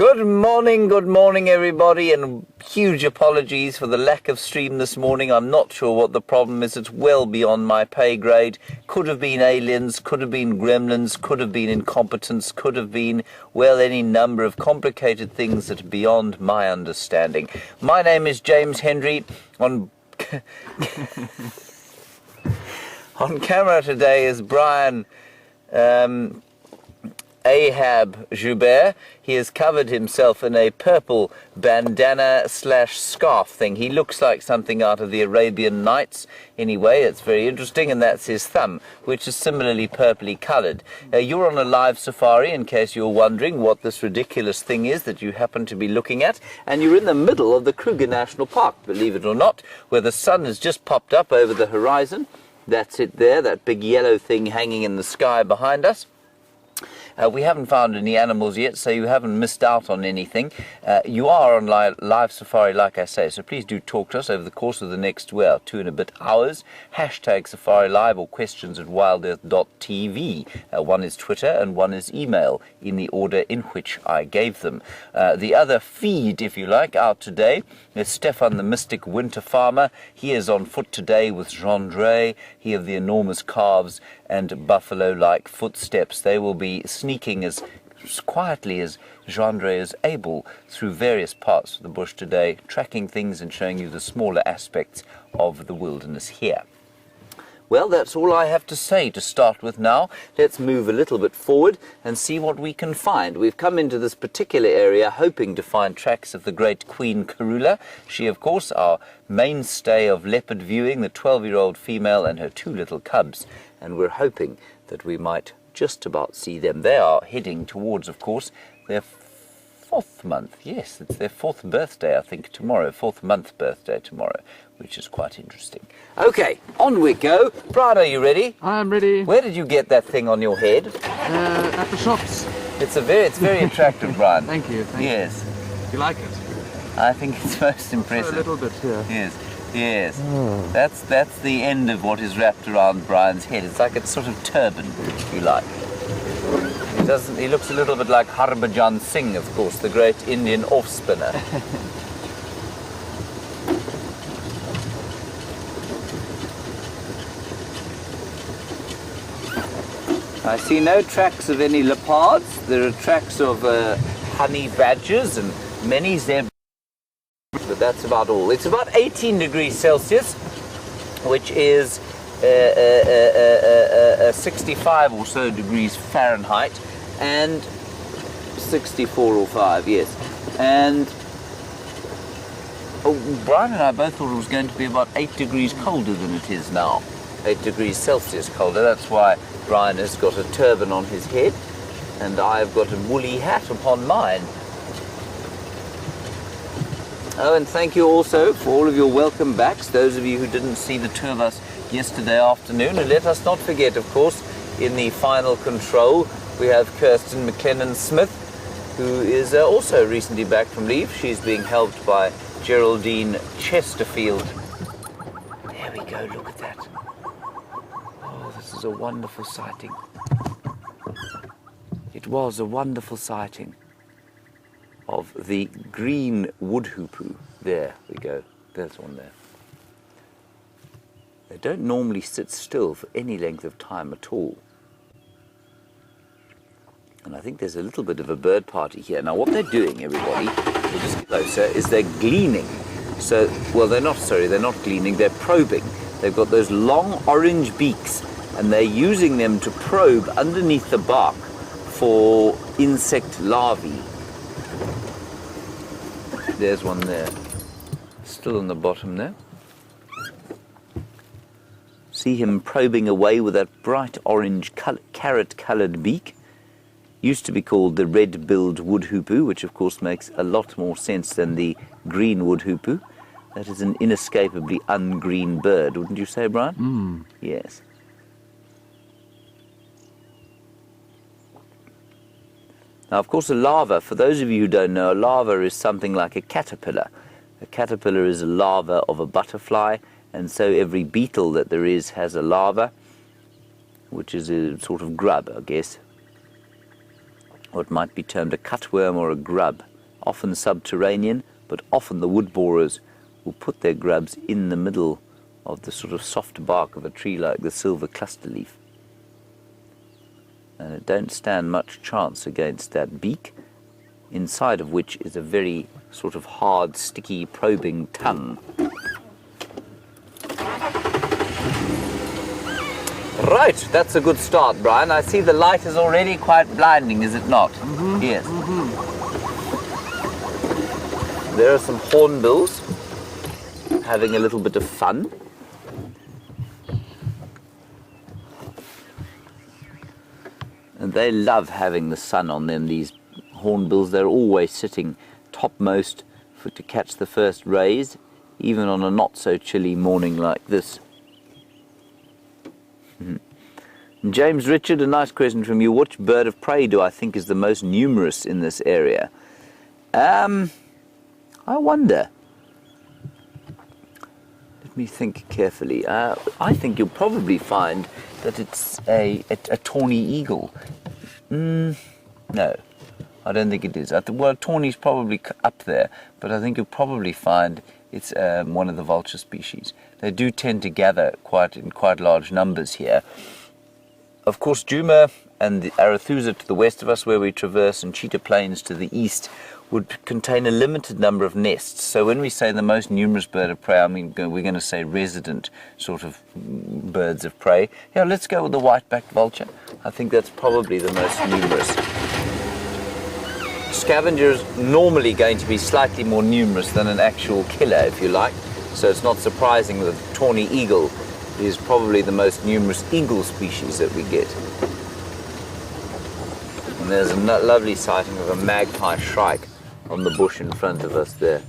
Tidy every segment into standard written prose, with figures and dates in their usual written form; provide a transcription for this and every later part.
Good morning everybody, and huge apologies for the lack of stream this morning. I'm not sure what the problem is. It's well beyond my pay grade. Could have been aliens, could have been gremlins, could have been incompetence, could have been, well, any number of complicated things that are beyond my understanding. My name is James Hendry. On camera today is Bryan Haha.James. He has covered himself in a purple bandana / scarf thing. He looks like something out of the Arabian Nights. Anyway, it's very interesting, and that's his thumb, which is similarly purpley coloured. You're on a live safari, in case you're wondering what this ridiculous thing is that you happen to be looking at, and you're in the middle of the Kruger National Park, believe it or not, where the sun has just popped up over the horizon. That's it there, that big yellow thing hanging in the sky behind us. We haven't found any animals yet, so you haven't missed out on anything. You are on live safari, like I say, so please do talk to us over the course of the next, 2 and a bit hours. Hashtag SafariLIVE or questions at WildEarth.tv. One is Twitter and one is email, in the order in which I gave them. The other feed, if you like, out today is Stefan the Mystic Winter Farmer. He is on foot today with Jeandre, he of the enormous calves and buffalo-like footsteps. They will be sneaking as quietly as Jeandre is able through various parts of the bush today, tracking things and showing you the smaller aspects of the wilderness here. Well, that's all I have to say to start with now. Let's move a little bit forward and see what we can find. We've come into this particular area hoping to find tracks of the great Queen Marula. She, of course, our mainstay of leopard viewing, the 12-year-old female and her 2 little cubs. And we're hoping that we might just about see them. They are heading towards, of course, their 4th month. Yes, it's their 4th birthday, I think, tomorrow. 4th month birthday tomorrow, which is quite interesting. Okay, on we go. Bryan, are you ready? I'm ready. Where did you get that thing on your head? At the shops. It's very attractive, Bryan. Thank you. Yes. You like it? I think it's most impressive. A little bit, yeah. Yes. Oh. That's the end of what is wrapped around Bryan's head. It's like a sort of turban, if you like. He looks a little bit like Harbhajan Singh, of course, the great Indian off-spinner. I see no tracks of any leopards. There are tracks of honey badgers and many zebras. But that's about all. It's about 18 degrees Celsius, which is 65 or so degrees Fahrenheit, and 64 or 5, yes. And Bryan and I both thought it was going to be about 8 degrees colder than it is now. 8 degrees Celsius colder. That's why Bryan has got a turban on his head, and I've got a woolly hat upon mine. Oh, and thank you also for all of your welcome backs, those of you who didn't see the 2 of us yesterday afternoon. And let us not forget, of course, in the final control, we have Kirsten McLennan-Smith, who is also recently back from leave. She's being helped by Geraldine Chesterfield. There we go, look at that. Oh, this is a wonderful sighting. It was a wonderful sighting of the green wood hoopoe. There we go, there's one there. They don't normally sit still for any length of time at all. And I think there's a little bit of a bird party here. Now what they're doing, everybody, we'll just get closer, is they're gleaning. So, well, they're not gleaning, they're probing. They've got those long orange beaks, and they're using them to probe underneath the bark for insect larvae. There's one there, still on the bottom there. See him probing away with that bright orange carrot-coloured beak. Used to be called the red-billed wood hoopoe, which of course makes a lot more sense than the green wood hoopoe. That is an inescapably ungreen bird, wouldn't you say, Bryan? Mm. Yes. Now, of course, a larva, for those of you who don't know, a larva is something like a caterpillar. A caterpillar is a larva of a butterfly, and so every beetle that there is has a larva, which is a sort of grub, I guess. What might be termed a cutworm or a grub. often subterranean, but often the wood borers will put their grubs in the middle of the sort of soft bark of a tree like the silver cluster leaf. And it don't stand much chance against that beak, inside of which is a very sort of hard, sticky, probing tongue. Right, that's a good start, Brian. I see the light is already quite blinding, is it not? Mm-hmm. Yes. Mm-hmm. There are some hornbills having a little bit of fun. And they love having the sun on them, these hornbills. They're always sitting topmost to catch the first rays, even on a not so chilly morning like this. James Richard, a nice question from you. Which bird of prey do I think is the most numerous in this area? I wonder. Let me think carefully. I think you'll probably find that it's a tawny eagle. No, I don't think it is. Well, tawny's probably up there, but I think you'll probably find it's one of the vulture species. They do tend to gather in quite large numbers here. Of course, Djuma and the Arathusa to the west of us, where we traverse, and Cheetah Plains to the east, would contain a limited number of nests. So when we say the most numerous bird of prey, I mean, we're going to say resident sort of birds of prey. Yeah, let's go with the white-backed vulture. I think that's probably the most numerous. Scavenger is normally going to be slightly more numerous than an actual killer, if you like. So it's not surprising that the tawny eagle is probably the most numerous eagle species that we get. And there's a lovely sighting of a magpie shrike on the bush in front of us there.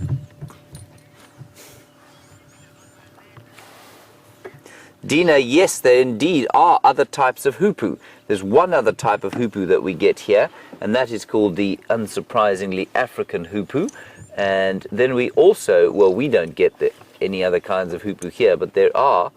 Dina, yes, there indeed are other types of hoopoe. There's one other type of hoopoe that we get here, and that is called the, unsurprisingly, African hoopoe. And then we also, well, we don't get any other kinds of hoopoe here, but there are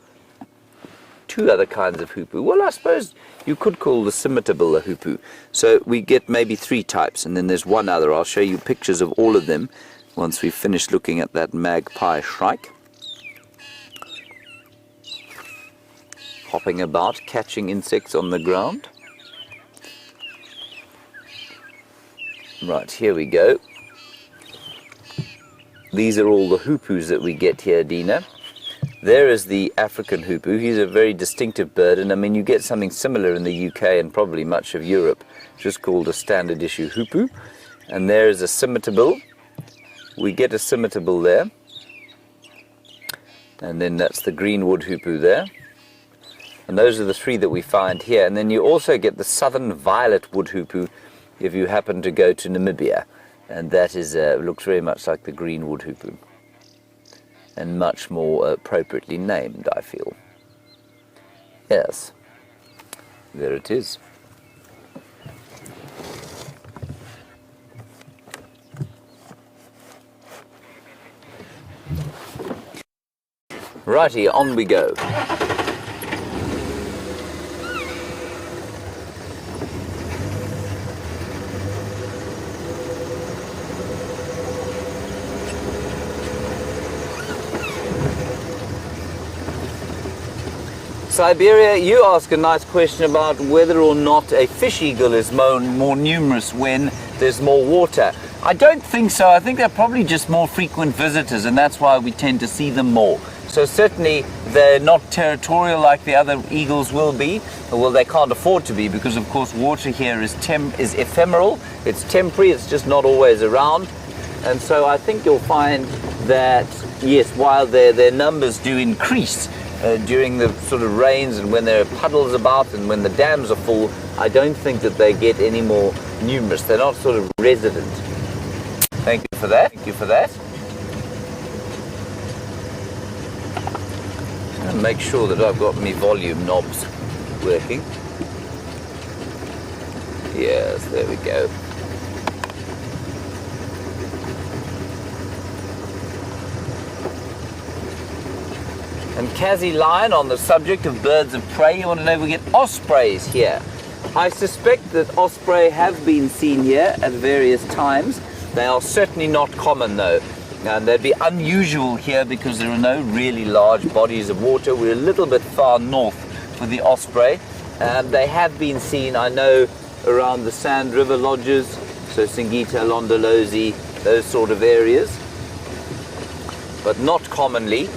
two other kinds of hoopoe. Well, I suppose you could call the scimitar a hoopoe. So we get maybe three types, and then there's one other. I'll show you pictures of all of them once we finish looking at that magpie shrike. Hopping about, catching insects on the ground. Right, here we go. These are all the hoopoes that we get here, Dina. There is the African hoopoe. He's a very distinctive bird, and I mean, you get something similar in the UK and probably much of Europe, just called a standard issue hoopoe. And there is a scimitar. We get a scimitar there. And then that's the greenwood hoopoe there. And those are the three that we find here. And then you also get the southern violet wood hoopoe if you happen to go to Namibia. And that is looks very much like the greenwood hoopoe. And much more appropriately named, I feel. Yes, there it is. Righty, on we go. Siberia, you ask a nice question about whether or not a fish eagle is more numerous when there's more water. I don't think so. I think they're probably just more frequent visitors, and that's why we tend to see them more. So certainly they're not territorial like the other eagles will be. Well, they can't afford to be, because of course water here is ephemeral. It's temporary. It's just not always around. And so I think you'll find that, yes, while their numbers do increase during the sort of rains and when there are puddles about and when the dams are full, I don't think that they get any more numerous. They're not sort of resident. Thank you for that. Thank you for that. And make sure that I've got my volume knobs working. Yes, there we go. And Kazi Lion, on the subject of birds of prey, you want to know if we get ospreys here. I suspect that osprey have been seen here at various times. They are certainly not common though, and they'd be unusual here because there are no really large bodies of water. We're a little bit far north for the osprey, and they have been seen, I know, around the Sand River lodges, so Singita, Londolozi, those sort of areas, but not commonly,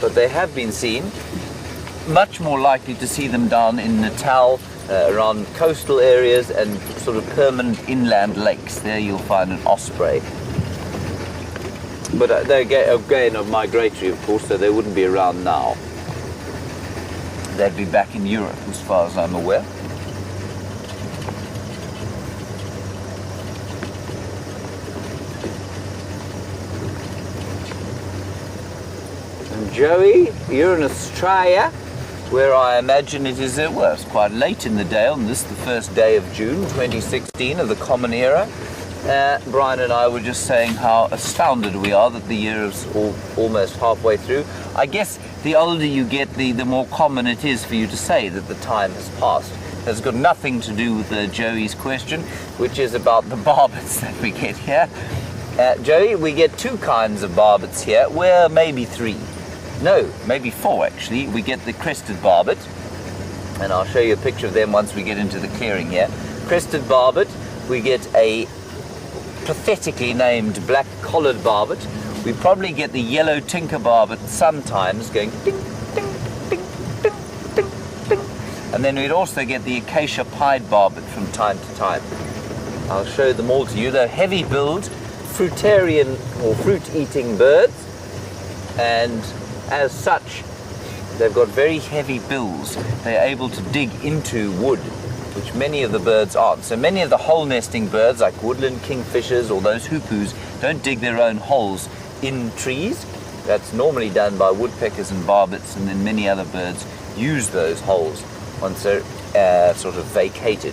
but they have been seen. Much more likely to see them down in Natal, around coastal areas and sort of permanent inland lakes. There you'll find an osprey. But they're again of migratory, of course, so they wouldn't be around now. They'd be back in Europe, as far as I'm aware. And Joey, you're in Australia, where I imagine it is, well, it's quite late in the day on this, the first day of June 2016 of the Common Era. Bryan and I were just saying how astounded we are that the year is almost halfway through. I guess the older you get, the more common it is for you to say that the time has passed. It's got nothing to do with Joey's question, which is about the barbets that we get here. Joey, we get two kinds of barbets here, well, maybe three. No, maybe four actually. We get the crested barbet, and I'll show you a picture of them once we get into the clearing here. Crested barbet, we get a pathetically named black-collared barbet. We probably get the yellow tinker barbet sometimes going ding, ding, ding, ding, ding, ding. And then we'd also get the acacia pied barbet from time to time. I'll show them all to you. They're heavy build, fruitarian or fruit-eating birds, and as such, they've got very heavy bills. They're able to dig into wood, which many of the birds aren't. So many of the hole-nesting birds, like woodland kingfishers or those hoopoes, don't dig their own holes in trees. That's normally done by woodpeckers and barbets, and then many other birds use those holes once they're sort of vacated.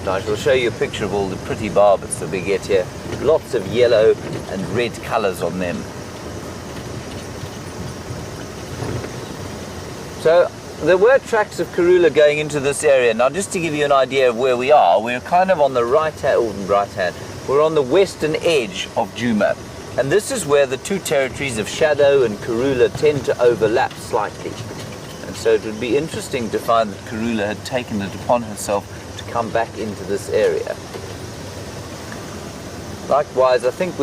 Now I shall show you a picture of all the pretty barbets that we get here. Lots of yellow and red colours on them. So there were tracks of karula going into this area. Now just to give you an idea of where we are, we're kind of on the right hand, we're on the western edge of Djuma. And this is where the two territories of shadow and karula tend to overlap slightly. And so it would be interesting to find that karula had taken it upon herself to come back into this area. Likewise, I think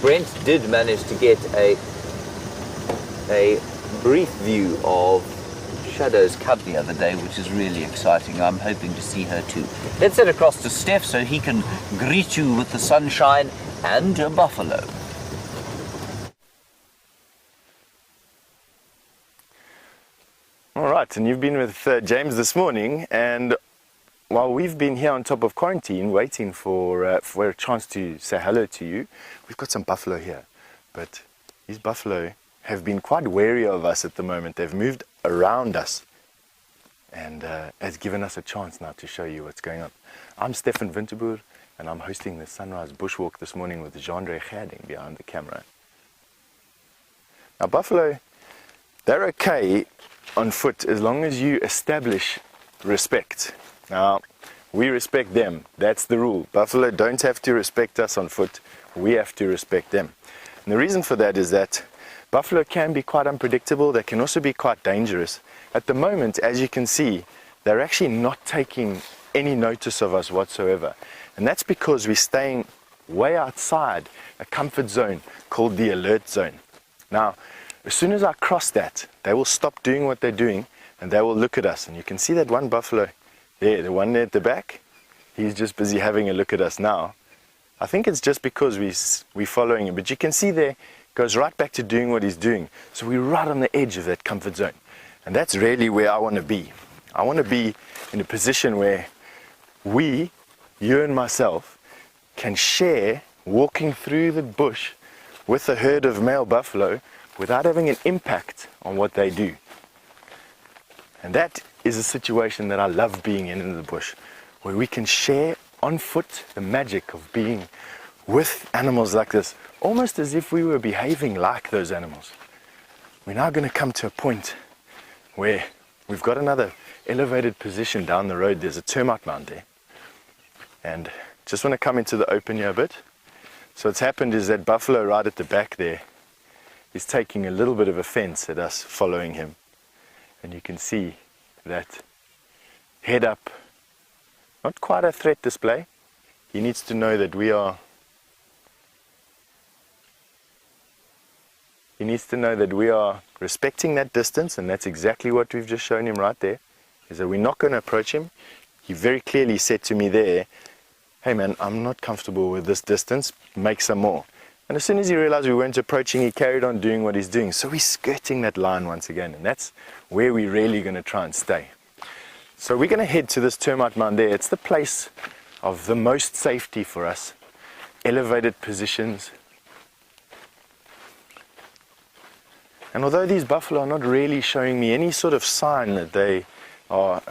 Brent did manage to get a brief view of Shadow's cub the other day, which is really exciting. I'm hoping to see her too. Let's head across to Stef so he can greet you with the sunshine and a buffalo. All right, and you've been with James this morning, and while we've been here on top of quarantine waiting for a chance to say hello to you, we've got some buffalo here. But these buffalo have been quite wary of us at the moment. They've moved around us, and it's given us a chance now to show you what's going on. I'm Stef and Jeandre, and I'm hosting the Sunrise Bushwalk this morning with Jeandre behind the camera. Now buffalo, they're okay on foot as long as you establish respect. Now, we respect them. That's the rule. Buffalo don't have to respect us on foot. We have to respect them. And the reason for that is that buffalo can be quite unpredictable. They can also be quite dangerous. At the moment, as you can see, they're actually not taking any notice of us whatsoever. And that's because we're staying way outside a comfort zone called the alert zone. Now, as soon as I cross that, they will stop doing what they're doing and they will look at us. And you can see that one buffalo there, the one there at the back, he's just busy having a look at us now. I think it's just because we're following him, but you can see there, goes right back to doing what he's doing. So we're right on the edge of that comfort zone. And that's really where I want to be. I want to be in a position where we, you and myself, can share walking through the bush with a herd of male buffalo without having an impact on what they do. And that is a situation that I love being in the bush, where we can share on foot the magic of being with animals like this, almost as if we were behaving like those animals. We're now going to come to a point where we've got another elevated position down the road. There's a termite mound there. And just want to come into the open here a bit. So what's happened is that buffalo right at the back there is taking a little bit of offense at us following him. And you can see that head up, not quite a threat display. He needs to know that we are respecting that distance, and that's exactly what we've just shown him right there, is that we're not going to approach him. He very clearly said to me there, hey man, I'm not comfortable with this distance, make some more. And as soon as he realized we weren't approaching, he carried on doing what he's doing. So we're skirting that line once again, and that's where we're really going to try and stay. So we're going to head to this termite mound there. It's the place of the most safety for us. Elevated positions. And although these buffalo are not really showing me any sort of sign that they are,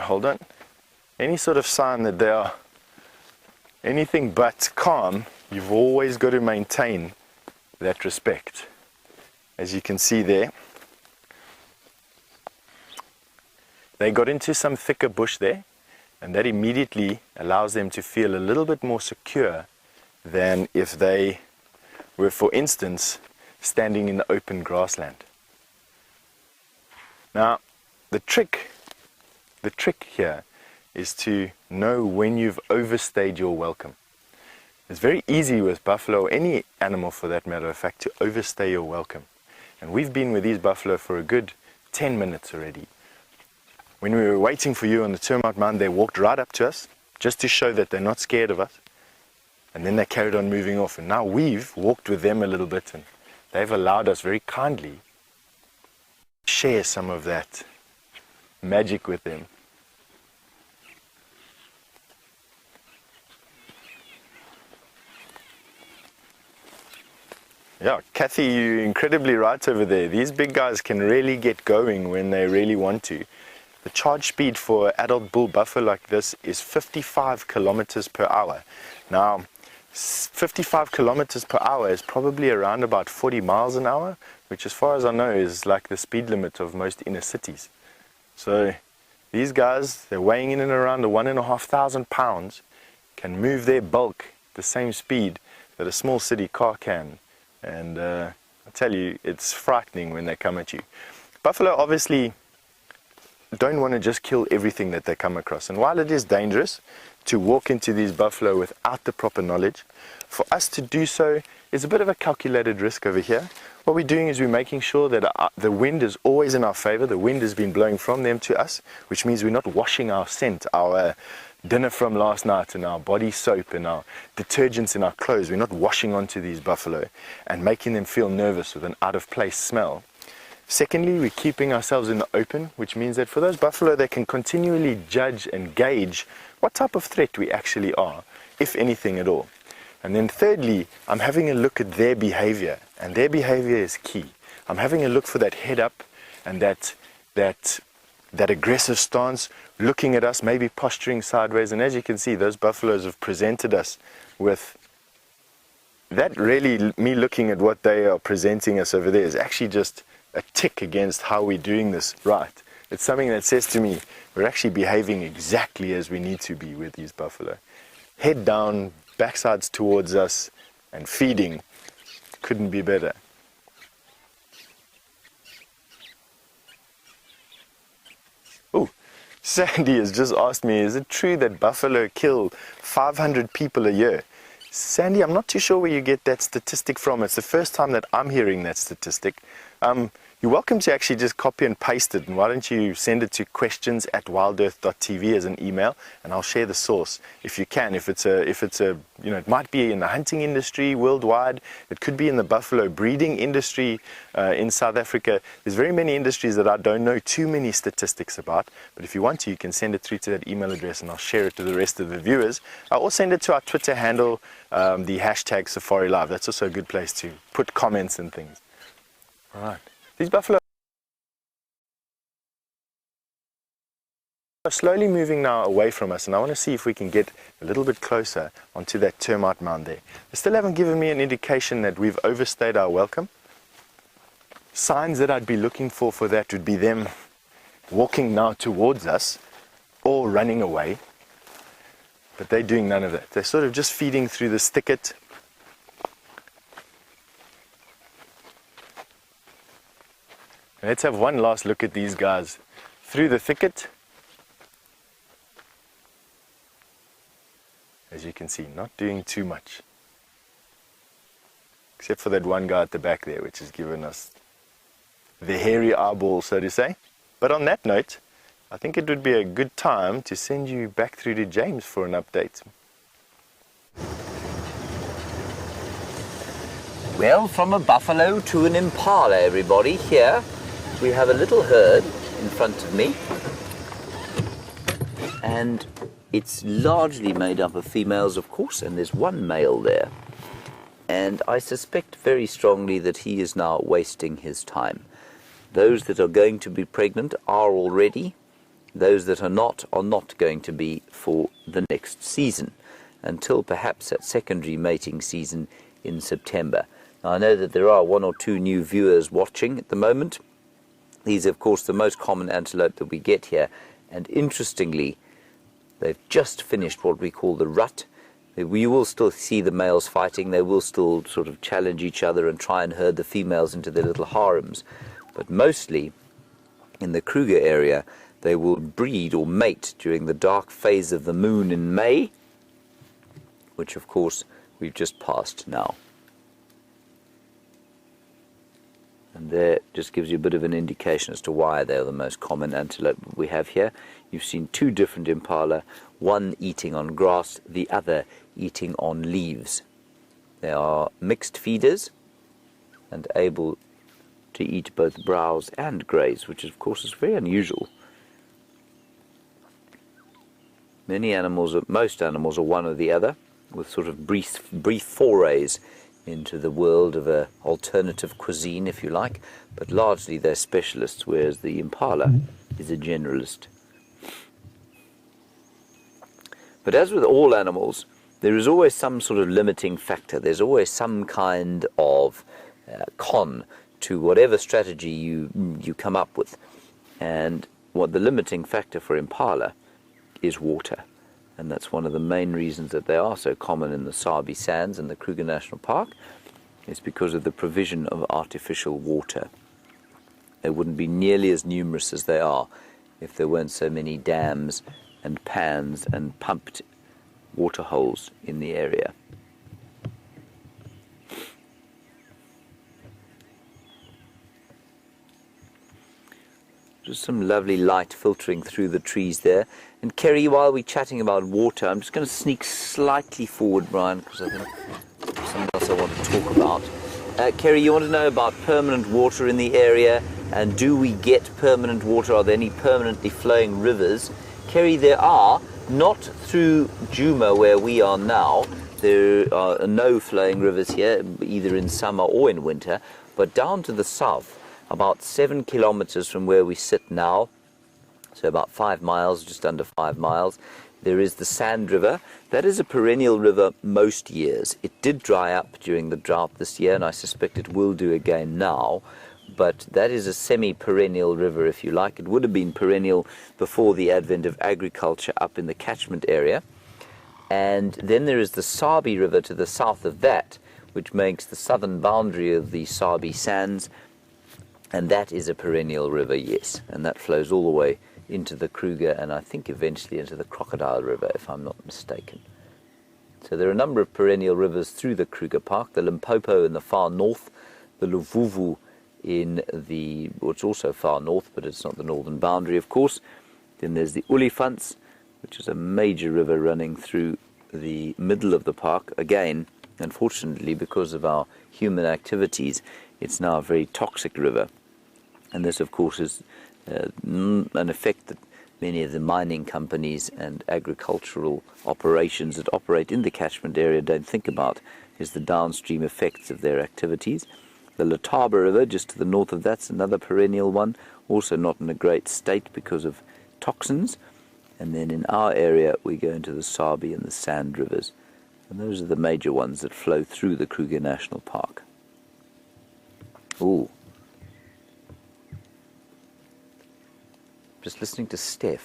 any sort of sign that they are anything but calm, you've always got to maintain that respect. As you can see there, they got into some thicker bush there, and that immediately allows them to feel a little bit more secure than if they were, for instance, standing in the open grassland. Now, the trick here is to know when you've overstayed your welcome. It's very easy with buffalo, or any animal for that matter of fact, to overstay your welcome. And we've been with these buffalo for a good 10 minutes already. When we were waiting for you on the termite mound, they walked right up to us, just to show that they're not scared of us. And then they carried on moving off. And now we've walked with them a little bit, and they've allowed us very kindly share some of that magic with them. Yeah, Kathy, you're incredibly right over there. These big guys can really get going when they really want to. The charge speed for an adult bull buffalo like this is 55 kilometers per hour. Now, 55 kilometers per hour is probably around about 40 miles an hour, which as far as I know is like the speed limit of most inner cities. So these guys, they're weighing in and around 1,500 pounds, can move their bulk at the same speed that a small city car can. And I tell you, it's frightening when they come at you. Buffalo obviously don't want to just kill everything that they come across. And while it is dangerous to walk into these buffalo without the proper knowledge, for us to do so is a bit of a calculated risk over here. What we're doing is we're making sure that the wind is always in our favor. The wind has been blowing from them to us, which means we're not washing our scent, our dinner from last night and our body soap and our detergents in our clothes. We're not washing onto these buffalo and making them feel nervous with an out-of-place smell. Secondly, we're keeping ourselves in the open, which means that for those buffalo, they can continually judge and gauge what type of threat we actually are, if anything at all. And then thirdly, I'm having a look at their behavior, and their behavior is key. I'm having a look for that head up and that aggressive stance, looking at us, maybe posturing sideways. And as you can see, those buffaloes have presented us with that. Really, me looking at what they are presenting us over there is actually just a tick against how we're doing this right. It's something that says to me, we're actually behaving exactly as we need to be with these buffalo. Head down, backsides towards us, and feeding. Couldn't be better. Oh, Sandy has just asked me, is it true that buffalo kill 500 people a year? Sandy, I'm not too sure where you get that statistic from. It's the first time that I'm hearing that statistic. You're welcome to actually just copy and paste it, and why don't you send it to questions@wildearth.tv as an email, and I'll share the source if you can. If it's a, you know, it might be in the hunting industry worldwide. It could be in the buffalo breeding industry in South Africa. There's very many industries that I don't know too many statistics about, but if you want to, you can send it through to that email address, and I'll share it to the rest of the viewers. Or send it to our Twitter handle, the hashtag SafariLIVE. That's also a good place to put comments and things. All right. These buffalo are slowly moving now away from us, and I want to see if we can get a little bit closer onto that termite mound there. They still haven't given me an indication that we've overstayed our welcome. Signs that I'd be looking for that would be them walking now towards us or running away. But they're doing none of that. They're sort of just feeding through this thicket. Let's have one last look at these guys through the thicket. As you can see, not doing too much. Except for that one guy at the back there, which has given us the hairy eyeball, so to say. But on that note, I think it would be a good time to send you back through to James for an update. Well, from a buffalo to an impala, everybody. Here we have a little herd in front of me. And it's largely made up of females, of course, and there's one male there. And I suspect very strongly that he is now wasting his time. Those that are going to be pregnant are already. Those that are not going to be for the next season, until perhaps that secondary mating season in September. Now, I know that there are 1 or 2 new viewers watching at the moment. These are, of course, the most common antelope that we get here. And interestingly, they've just finished what we call the rut. We will still see the males fighting. They will still sort of challenge each other and try and herd the females into their little harems. But mostly in the Kruger area, they will breed or mate during the dark phase of the moon in May, which of course we've just passed now. And there just gives you a bit of an indication as to why they're the most common antelope we have here. You've seen 2 different impala, one eating on grass, the other eating on leaves. They are mixed feeders and able to eat both browse and graze, which of course is very unusual. Many animals, most animals are one or the other, with sort of brief forays into the world of a alternative cuisine, if you like, but largely they're specialists, whereas the impala is a generalist. But as with all animals, there is always some sort of limiting factor. There's always some kind of con to whatever strategy you come up with. And what the limiting factor for impala is water. And that's one of the main reasons that they are so common in the Sabi Sands and the Kruger National Park. It's because of the provision of artificial water. They wouldn't be nearly as numerous as they are if there weren't so many dams and pans and pumped water holes in the area. Just some lovely light filtering through the trees there. And Kerry, while we're chatting about water, I'm just going to sneak slightly forward, Bryan, because I think there's something else I want to talk about. Kerry, you want to know about permanent water in the area, and do we get permanent water? Are there any permanently flowing rivers? Kerry, there are, not through Djuma where we are now. There are no flowing rivers here, either in summer or in winter, but down to the south, about 7 kilometers from where we sit now, so about 5 miles, just under 5 miles, there is the Sand River. That is a perennial river most years. It did dry up during the drought this year, and I suspect it will do again now. But that is a semi-perennial river, if you like. It would have been perennial before the advent of agriculture up in the catchment area. And then there is the Sabi River to the south of that, which makes the southern boundary of the Sabi Sands. And that is a perennial river, yes. And that flows all the way into the Kruger and I think eventually into the Crocodile River, if I'm not mistaken. So there are a number of perennial rivers through the Kruger Park. The Limpopo in the far north, the Luvuvu in the, well, it's also far north, but it's not the northern boundary, of course. Then there's the Olifants, which is a major river running through the middle of the park. Again, unfortunately, because of our human activities, it's now a very toxic river. And this, of course, is an effect that many of the mining companies and agricultural operations that operate in the catchment area don't think about, is the downstream effects of their activities. The Letaba River, just to the north of that's another perennial one, also not in a great state because of toxins. And then in our area, we go into the Sabi and the Sand Rivers. And those are the major ones that flow through the Kruger National Park. Ooh. Just listening to Stef.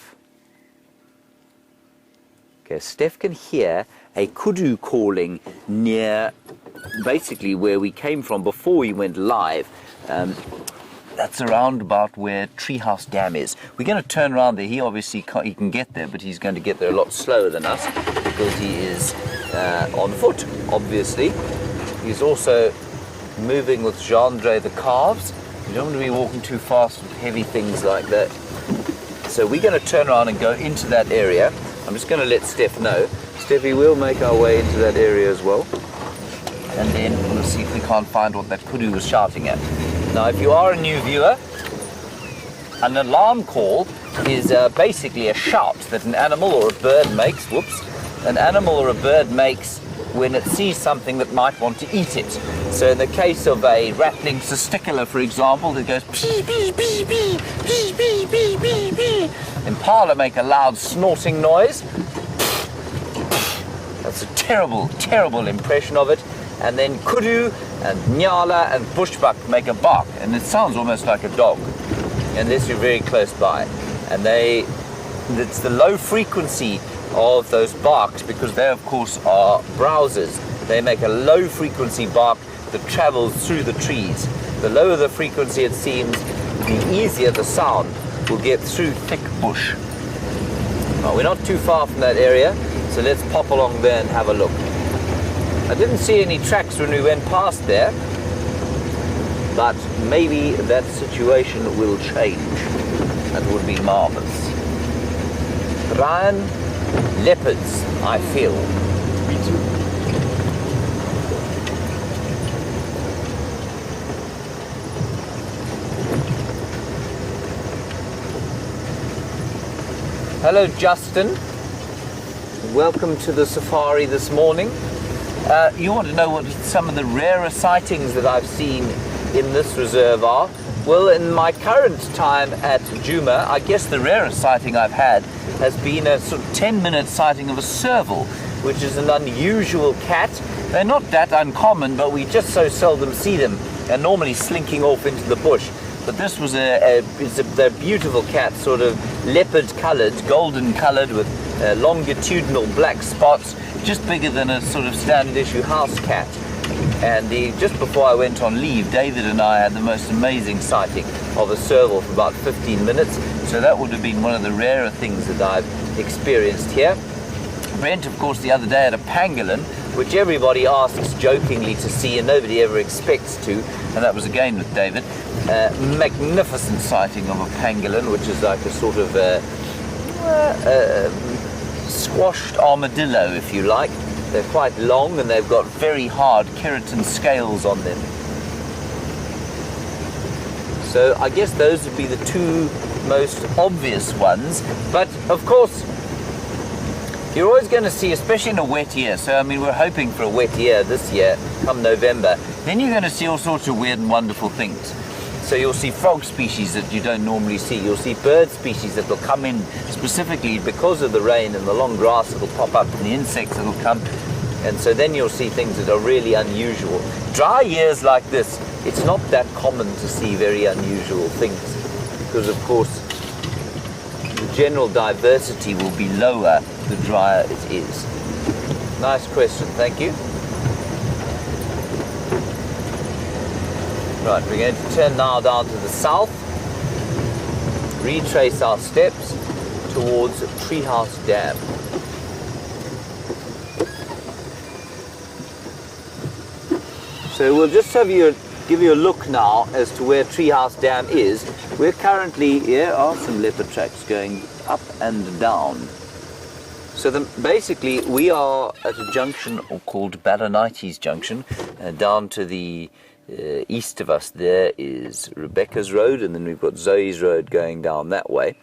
Okay, Stef can hear a kudu calling near basically where we came from before we went live. That's around about where Treehouse Dam is. We're going to turn around there. He obviously he can get there, but he's going to get there a lot slower than us because he is on foot, obviously. He's also moving with Jeandre the calves. You don't want to be walking too fast with heavy things like that. So we're going to turn around and go into that area. I'm just going to let Stef know. Steffi, we'll make our way into that area as well. And then we'll see if we can't find what that kudu was shouting at. Now, if you are a new viewer, an alarm call is basically a shout that an animal or a bird makes, an animal or a bird makes when it sees something that might want to eat it. So in the case of a rattling testicular, for example, it goes pee, pee, pee, pee, pee, pee, pee, pee, pee. Impala make a loud snorting noise. That's a terrible, terrible impression of it. And then kudu and nyala and bushwalk make a bark, and it sounds almost like a dog, unless you're very close by. And it's the low frequency of those barks, because they of course are browsers. They make a low frequency bark that travels through the trees. The lower the frequency it seems, the easier the sound will get through thick bush. Well, we're not too far from that area, so let's pop along there and have a look. I didn't see any tracks when we went past there, but maybe that situation will change. That would be marvelous. Bryan, leopards, I feel. Me too. Hello, Justin. Welcome to the safari this morning. You want to know what some of the rarer sightings that I've seen in this reserve are? Well, in my current time at Djuma, I guess the rarest sighting I've had has been a sort of 10-minute sighting of a serval, which is an unusual cat. They're not that uncommon, but we just so seldom see them. They're normally slinking off into the bush. But this was a beautiful cat, sort of leopard-coloured, golden-coloured, with longitudinal black spots, just bigger than a sort of standard issue house cat. And just before I went on leave, David and I had the most amazing sighting of a serval for about 15 minutes. So that would have been one of the rarer things that I've experienced here. Brent, of course, the other day had a pangolin, which everybody asks jokingly to see and nobody ever expects to, and that was again with David. Magnificent sighting of a pangolin, which is like a sort of squashed armadillo, if you like. They're quite long and they've got very hard keratin scales on them. So I guess those would be the two most obvious ones. But of course, you're always going to see, especially in a wet year, so I mean we're hoping for a wet year this year, come November, then you're going to see all sorts of weird and wonderful things. So you'll see frog species that you don't normally see. You'll see bird species that will come in specifically because of the rain and the long grass that will pop up and the insects that will come. And so then you'll see things that are really unusual. Dry years like this, it's not that common to see very unusual things because, of course, the general diversity will be lower the drier it is. Nice question, thank you. Right, we're going to turn now down to the south, retrace our steps towards Treehouse Dam. So we'll just give you a look now as to where Treehouse Dam is. We're currently, here are some leopard tracks going up and down. So basically we are at a junction called Ballinites Junction, down to the east of us there is Rebecca's Road, and then we've got Zoe's Road going down that way,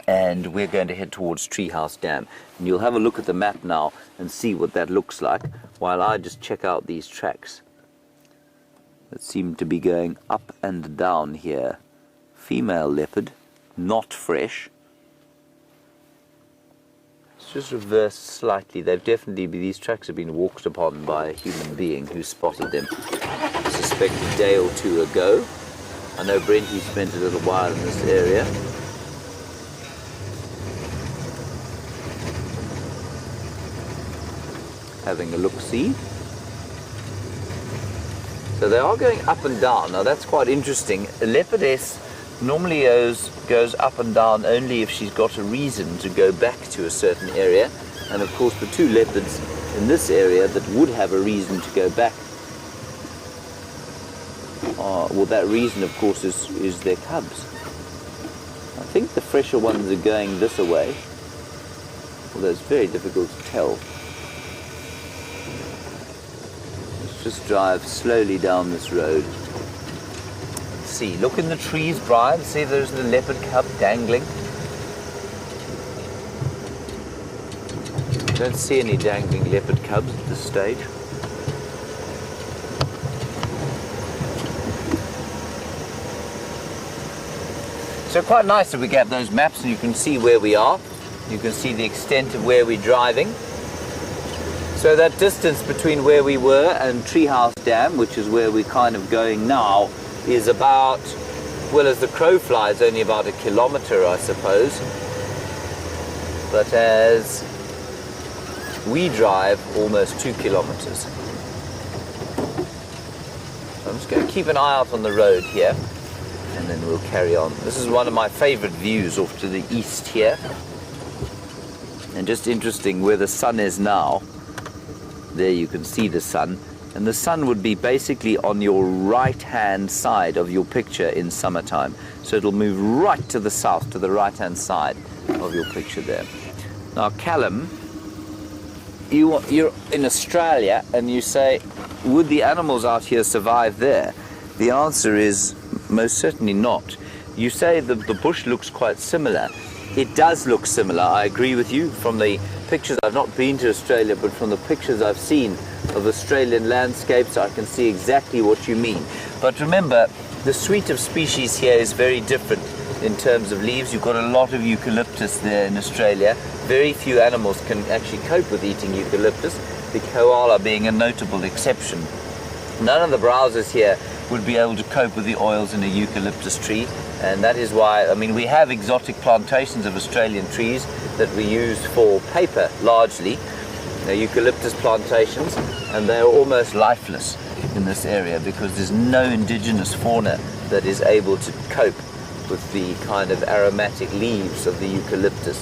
and we're going to head towards Treehouse Dam. And you'll have a look at the map now and see what that looks like while I just check out these tracks that seem to be going up and down here. Female leopard, not fresh. Let's just reverse slightly. These tracks have been walked upon by a human being who spotted them, I suspect, a day or two ago. I know Brenty spent a little while in this area. having a look-see. So they are going up and down. Now that's quite interesting. A leopardess normally goes up and down only if she's got a reason to go back to a certain area. And of course the two leopards in this area that would have a reason to go back, well, that reason of course is their cubs. I think the fresher ones are going this way, although it's very difficult to tell. Let's just drive slowly down this road. Let's see, look in the trees, Brian, see there's the leopard cub dangling. Don't see any dangling leopard cubs at this stage. So quite nice that we get those maps and you can see where we are. You can see the extent of where we're driving. So that distance between where we were and Treehouse Dam, which is where we're kind of going now, is about, well, as the crow flies, only about 1 kilometer, I suppose. But as we drive, almost 2 kilometers. I'm just going to keep an eye out on the road here, and then we'll carry on. This is one of my favorite views off to the east here. And just interesting where the sun is now. There you can see the sun. And the sun would be basically on your right-hand side of your picture in summertime. So it'll move right to the south, to the right-hand side of your picture there. Now, Callum, you're in Australia and you say, would the animals out here survive there? The answer is most certainly not. You say the bush looks quite similar. It does look similar, I agree with you. From the pictures, I've not been to Australia, but from the pictures I've seen of Australian landscapes, I can see exactly what you mean. But remember, the suite of species here is very different in terms of leaves. You've got a lot of eucalyptus there in Australia. Very few animals can actually cope with eating eucalyptus, the koala being a notable exception. None of the browsers here would be able to cope with the oils in a eucalyptus tree, and that is why, I mean, we have exotic plantations of Australian trees that we use for paper largely. They're eucalyptus plantations, and they're almost lifeless in this area because there's no indigenous fauna that is able to cope with the kind of aromatic leaves of the eucalyptus.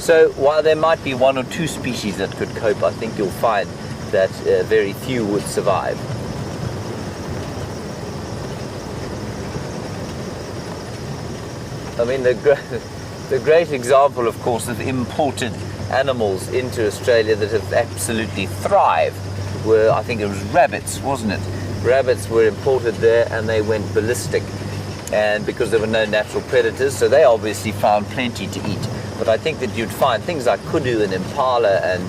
So while there might be 1 or 2 species that could cope, I think you'll find that very few would survive. I mean, the great example, of course, of imported animals into Australia that have absolutely thrived were, I think it was rabbits, wasn't it? Rabbits were imported there and they went ballistic, and because there were no natural predators, so they obviously found plenty to eat. But I think that you'd find things like kudu and impala and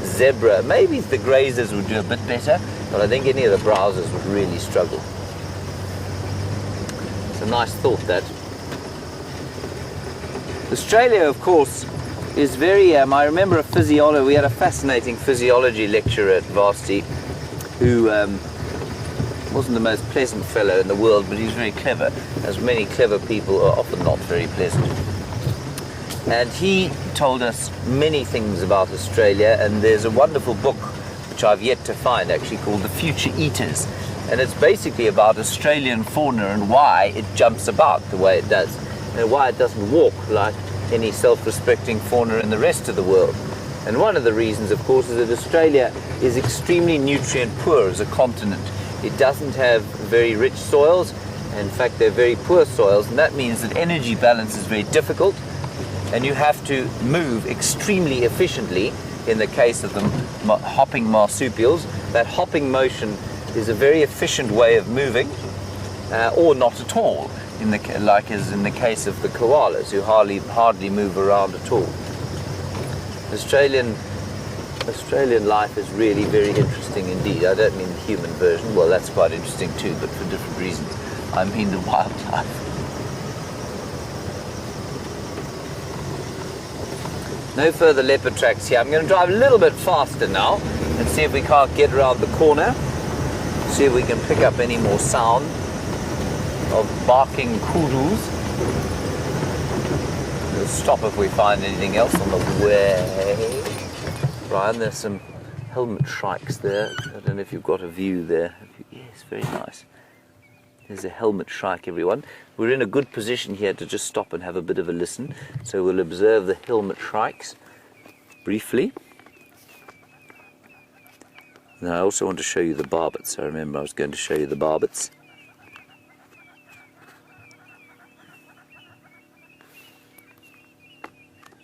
zebra. Maybe the grazers would do a bit better, but I think any of the browsers would really struggle. It's a nice thought, that. Australia, of course, is very, I remember we had a fascinating physiology lecturer at Varsity who wasn't the most pleasant fellow in the world, but he was very clever, as many clever people are often not very pleasant. And he told us many things about Australia, and there's a wonderful book, which I've yet to find actually, called The Future Eaters. And it's basically about Australian fauna and why it jumps about the way it does, and why it doesn't walk like any self-respecting fauna in the rest of the world. And one of the reasons, of course, is that Australia is extremely nutrient poor as a continent. It doesn't have very rich soils. In fact, they're very poor soils, and that means that energy balance is very difficult, and you have to move extremely efficiently. In the case of the hopping marsupials, that hopping motion is a very efficient way of moving, or not at all, like as in the case of the koalas, who hardly move around at all. Australian life is really very interesting indeed. I don't mean the human version, well, that's quite interesting too, but for different reasons. I mean the wildlife. No further leopard tracks here. I'm going to drive a little bit faster now and see if we can't get around the corner, see if we can pick up any more sound of barking kudus. We'll stop if we find anything else on the way. Brian, there's some helmet shrikes there. I don't know if you've got a view there. Yes, very nice. There's a helmet shrike, everyone. We're in a good position here to just stop and have a bit of a listen. So we'll observe the helmet shrikes briefly. And I also want to show you the barbets. I remember I was going to show you the barbets.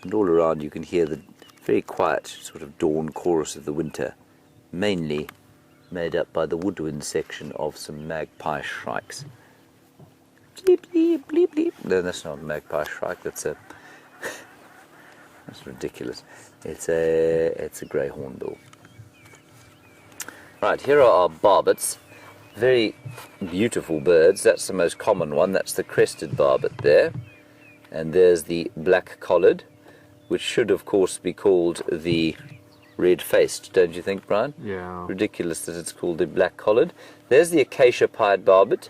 And all around you can hear the very quiet sort of dawn chorus of the winter, mainly made up by the woodwind section of some magpie shrikes. Bleep, bleep, bleep, bleep. No, that's not a magpie shrike, that's a... that's ridiculous. It's a grey hornbill. Right, here are our barbets. Very beautiful birds. That's the most common one. That's the crested barbet there. And there's the black-collared, which should, of course, be called the red-faced, don't you think, Bryan? Yeah. Ridiculous that it's called the black-collared. There's the acacia-pied barbet,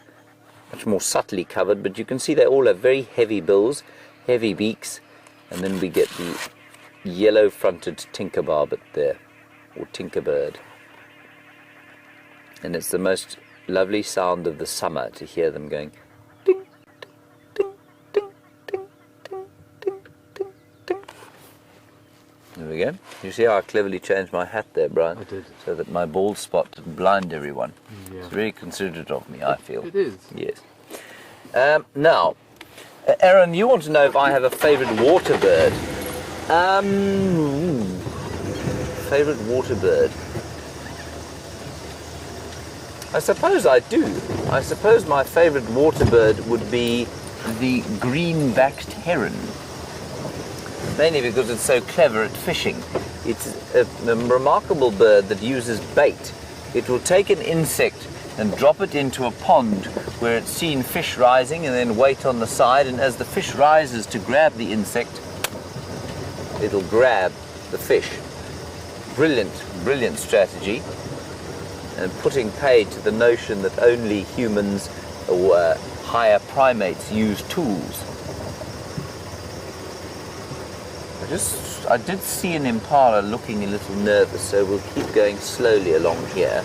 much more subtly covered, but you can see they all have very heavy bills, heavy beaks, and then we get the yellow-fronted tinker barbet there, or tinkerbird. And it's the most lovely sound of the summer to hear them going ding, ding, ding, ding, ding, ding, ding, ding. There we go. You see how I cleverly changed my hat there, Bryan? I did. So that my bald spot didn't blind everyone. Yeah. It's very considerate of me, I feel. It is. Yes. Now, Aaron, you want to know if I have a favourite water bird. Favourite water bird. I suppose I do. I suppose my favourite water bird would be the green-backed heron. Mainly because it's so clever at fishing. It's a remarkable bird that uses bait. It will take an insect and drop it into a pond where it's seen fish rising and then wait on the side, and as the fish rises to grab the insect, it'll grab the fish. Brilliant, brilliant strategy. And putting paid to the notion that only humans or higher primates use tools. I did see an impala looking a little nervous, so we'll keep going slowly along here.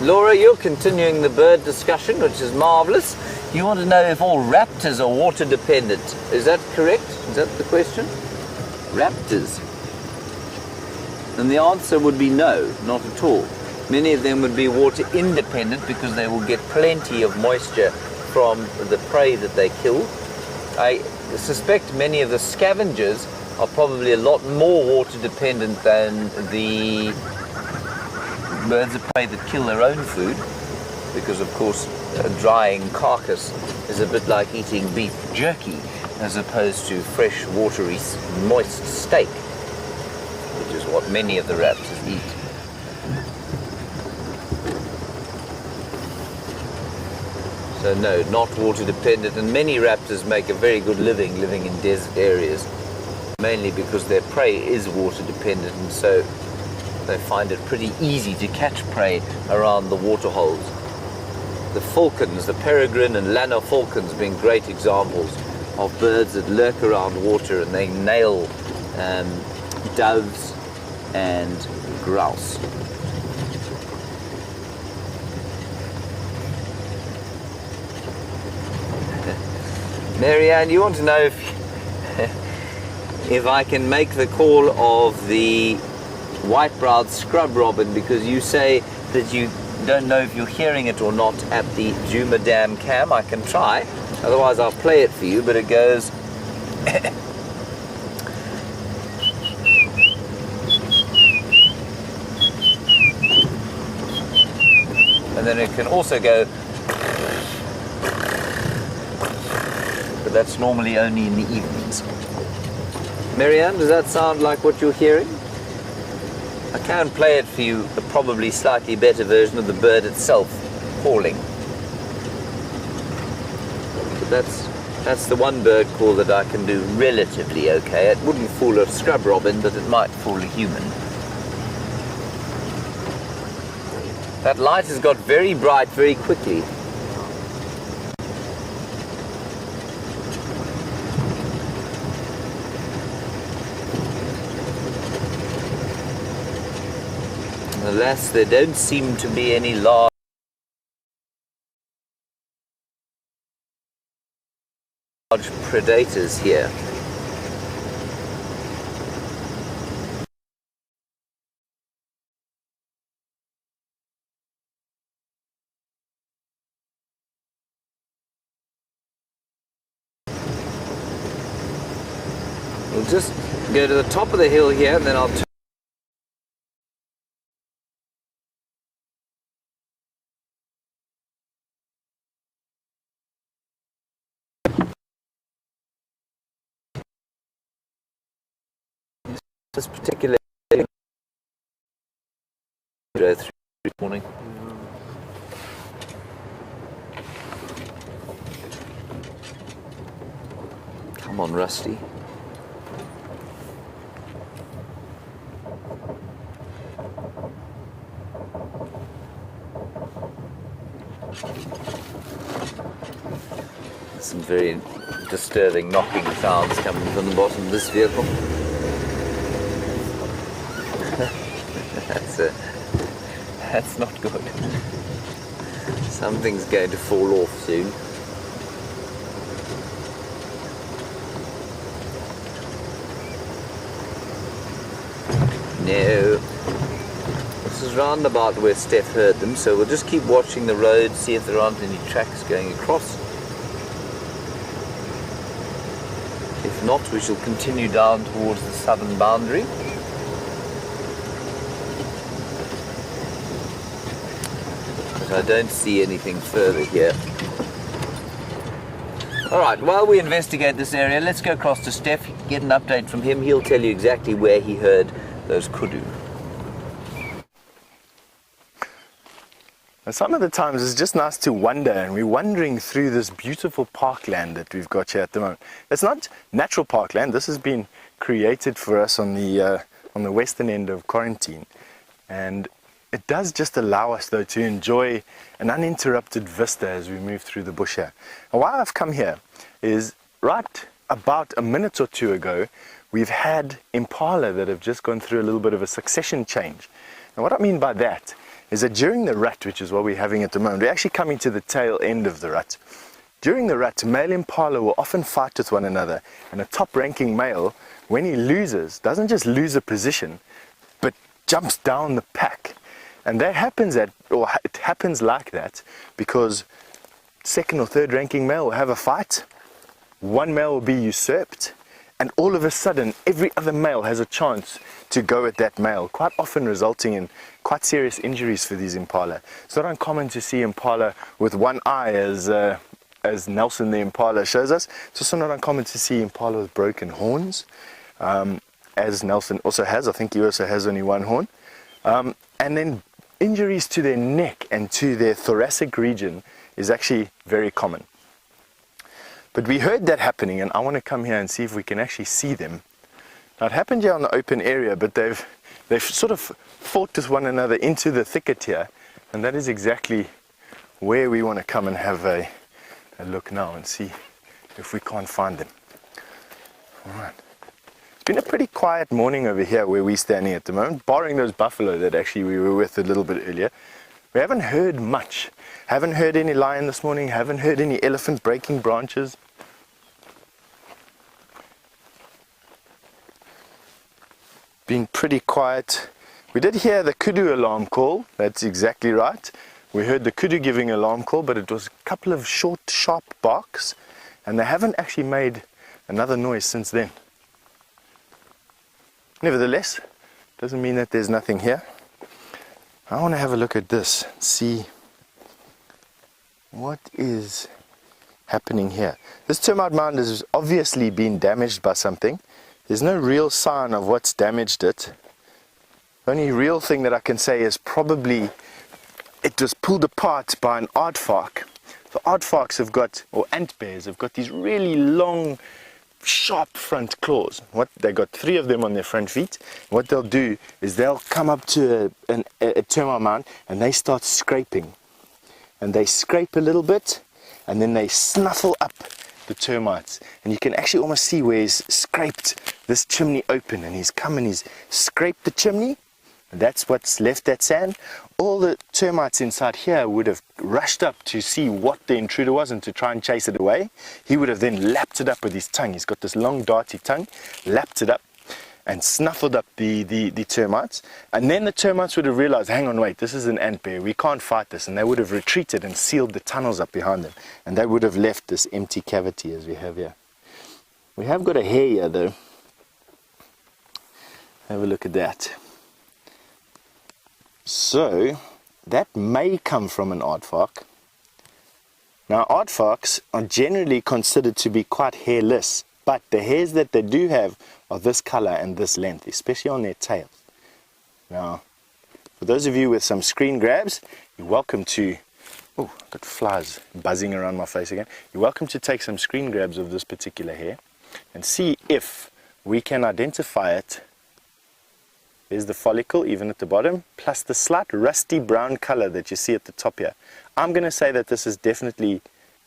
Laura, you're continuing the bird discussion, which is marvellous. You want to know if all raptors are water dependent. Is that correct? Is that the question? Raptors. And the answer would be no, not at all. Many of them would be water independent because they will get plenty of moisture from the prey that they kill. I suspect many of the scavengers are probably a lot more water dependent than the birds of prey that kill their own food, because of course a drying carcass is a bit like eating beef jerky as opposed to fresh, watery, moist steak, which is what many of the raptors eat. So no, not water dependent, and many raptors make a very good living in desert areas, mainly because their prey is water dependent, and so they find it pretty easy to catch prey around the water holes. The falcons, the peregrine and lanner falcons being great examples of birds that lurk around water and they nail doves and grouse. Marianne, you want to know if I can make the call of the white-browed scrub robin, because you say that you don't know if you're hearing it or not at the Djuma Dam cam. I can try, otherwise I'll play it for you, but it goes and then it can also go, but that's normally only in the evenings. Marianne, does that sound like what you're hearing? I can play it for you, a probably slightly better version of the bird itself calling. But that's the one bird call that I can do relatively okay. It wouldn't fool a scrub robin, but it might fool a human. That light has got very bright very quickly. Alas, there don't seem to be any large predators here. We'll just go to the top of the hill here and then I'll turn. This particular through this morning. Come on, Rusty. Some very disturbing knocking sounds coming from the bottom of this vehicle. That's not good. Something's going to fall off soon. No. This is round about where Stef heard them, so we'll just keep watching the road, see if there aren't any tracks going across. If not, we shall continue down towards the southern boundary. I don't see anything further here. Alright, while we investigate this area, let's go across to Stef, get an update from him. He'll tell you exactly where he heard those kudu. Some of the times it's just nice to wander, and we're wandering through this beautiful parkland that we've got here at the moment. It's not natural parkland. This has been created for us on the western end of quarantine, and it does just allow us though to enjoy an uninterrupted vista as we move through the bush here. And why I've come here is right about a minute or two ago we've had impala that have just gone through a little bit of a succession change. And what I mean by that is that during the rut, which is what we're having at the moment, we're actually coming to the tail end of the rut. During the rut, male impala will often fight with one another, and a top-ranking male, when he loses, doesn't just lose a position, but jumps down the pack. And that happens it happens like that because second or third ranking male will have a fight, one male will be usurped, and all of a sudden every other male has a chance to go at that male, quite often resulting in quite serious injuries for these impala. It's not uncommon to see impala with one eye, as Nelson the impala shows us. It's also not uncommon to see impala with broken horns, as Nelson also has. I think he also has only one horn. And then injuries to their neck and to their thoracic region is actually very common. But we heard that happening, and I want to come here and see if we can actually see them. Now, it happened here on the open area, but they've sort of fought with one another into the thicket here, and that is exactly where we want to come and have a look now and see if we can't find them. All right. It's been a pretty quiet morning over here where we're standing at the moment, barring those buffalo that actually we were with a little bit earlier. We haven't heard much. Haven't heard any lion this morning, haven't heard any elephant breaking branches. Been pretty quiet. We did hear the kudu alarm call, that's exactly right. We heard the kudu giving alarm call, but it was a couple of short, sharp barks, and they haven't actually made another noise since then. Nevertheless, doesn't mean that there's nothing here. I want to have a look at this, see what is happening here. This termite mound has obviously been damaged by something. There's no real sign of what's damaged it. The only real thing that I can say is probably it was pulled apart by an aardvark. The aardvarks have got, or ant bears, have got these really long, sharp front claws. They got 3 of them on their front feet. What they'll do is they'll come up to a termite mound and they start scraping. And they scrape a little bit and then they snuffle up the termites, and you can actually almost see where he's scraped this chimney open, and he's come and he's scraped the chimney, and that's what's left that sand, all the termites inside here would have rushed up to see what the intruder was and to try and chase it away. He would have then lapped it up with his tongue. He's got this long darty tongue, lapped it up and snuffled up the termites. And then the termites would have realized, hang on, wait, this is an ant bear, we can't fight this. And they would have retreated and sealed the tunnels up behind them. And they would have left this empty cavity as we have here. We have got a hare here though. Have a look at that. So, that may come from an aardvark. Now, aardvarks are generally considered to be quite hairless, but the hairs that they do have are this color and this length, especially on their tails. Now, for those of you with some screen grabs, you're welcome to, oh, I've got flies buzzing around my face again. You're welcome to take some screen grabs of this particular hair and see if we can identify it. There's the follicle, even at the bottom, plus the slight rusty brown color that you see at the top here. I'm going to say that this is definitely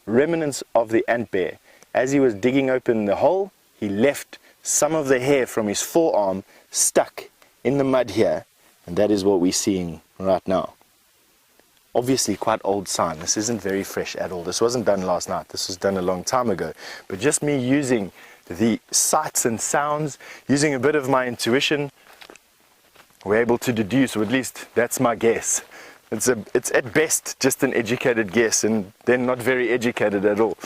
remnants of the ant bear. As he was digging open the hole, he left some of the hair from his forearm stuck in the mud here, and that is what we're seeing right now. Obviously quite old sign. This isn't very fresh at all. This wasn't done last night. This was done a long time ago. But just me using the sights and sounds, using a bit of my intuition, we're able to deduce, or at least that's my guess. It's at best just an educated guess, and then not very educated at all.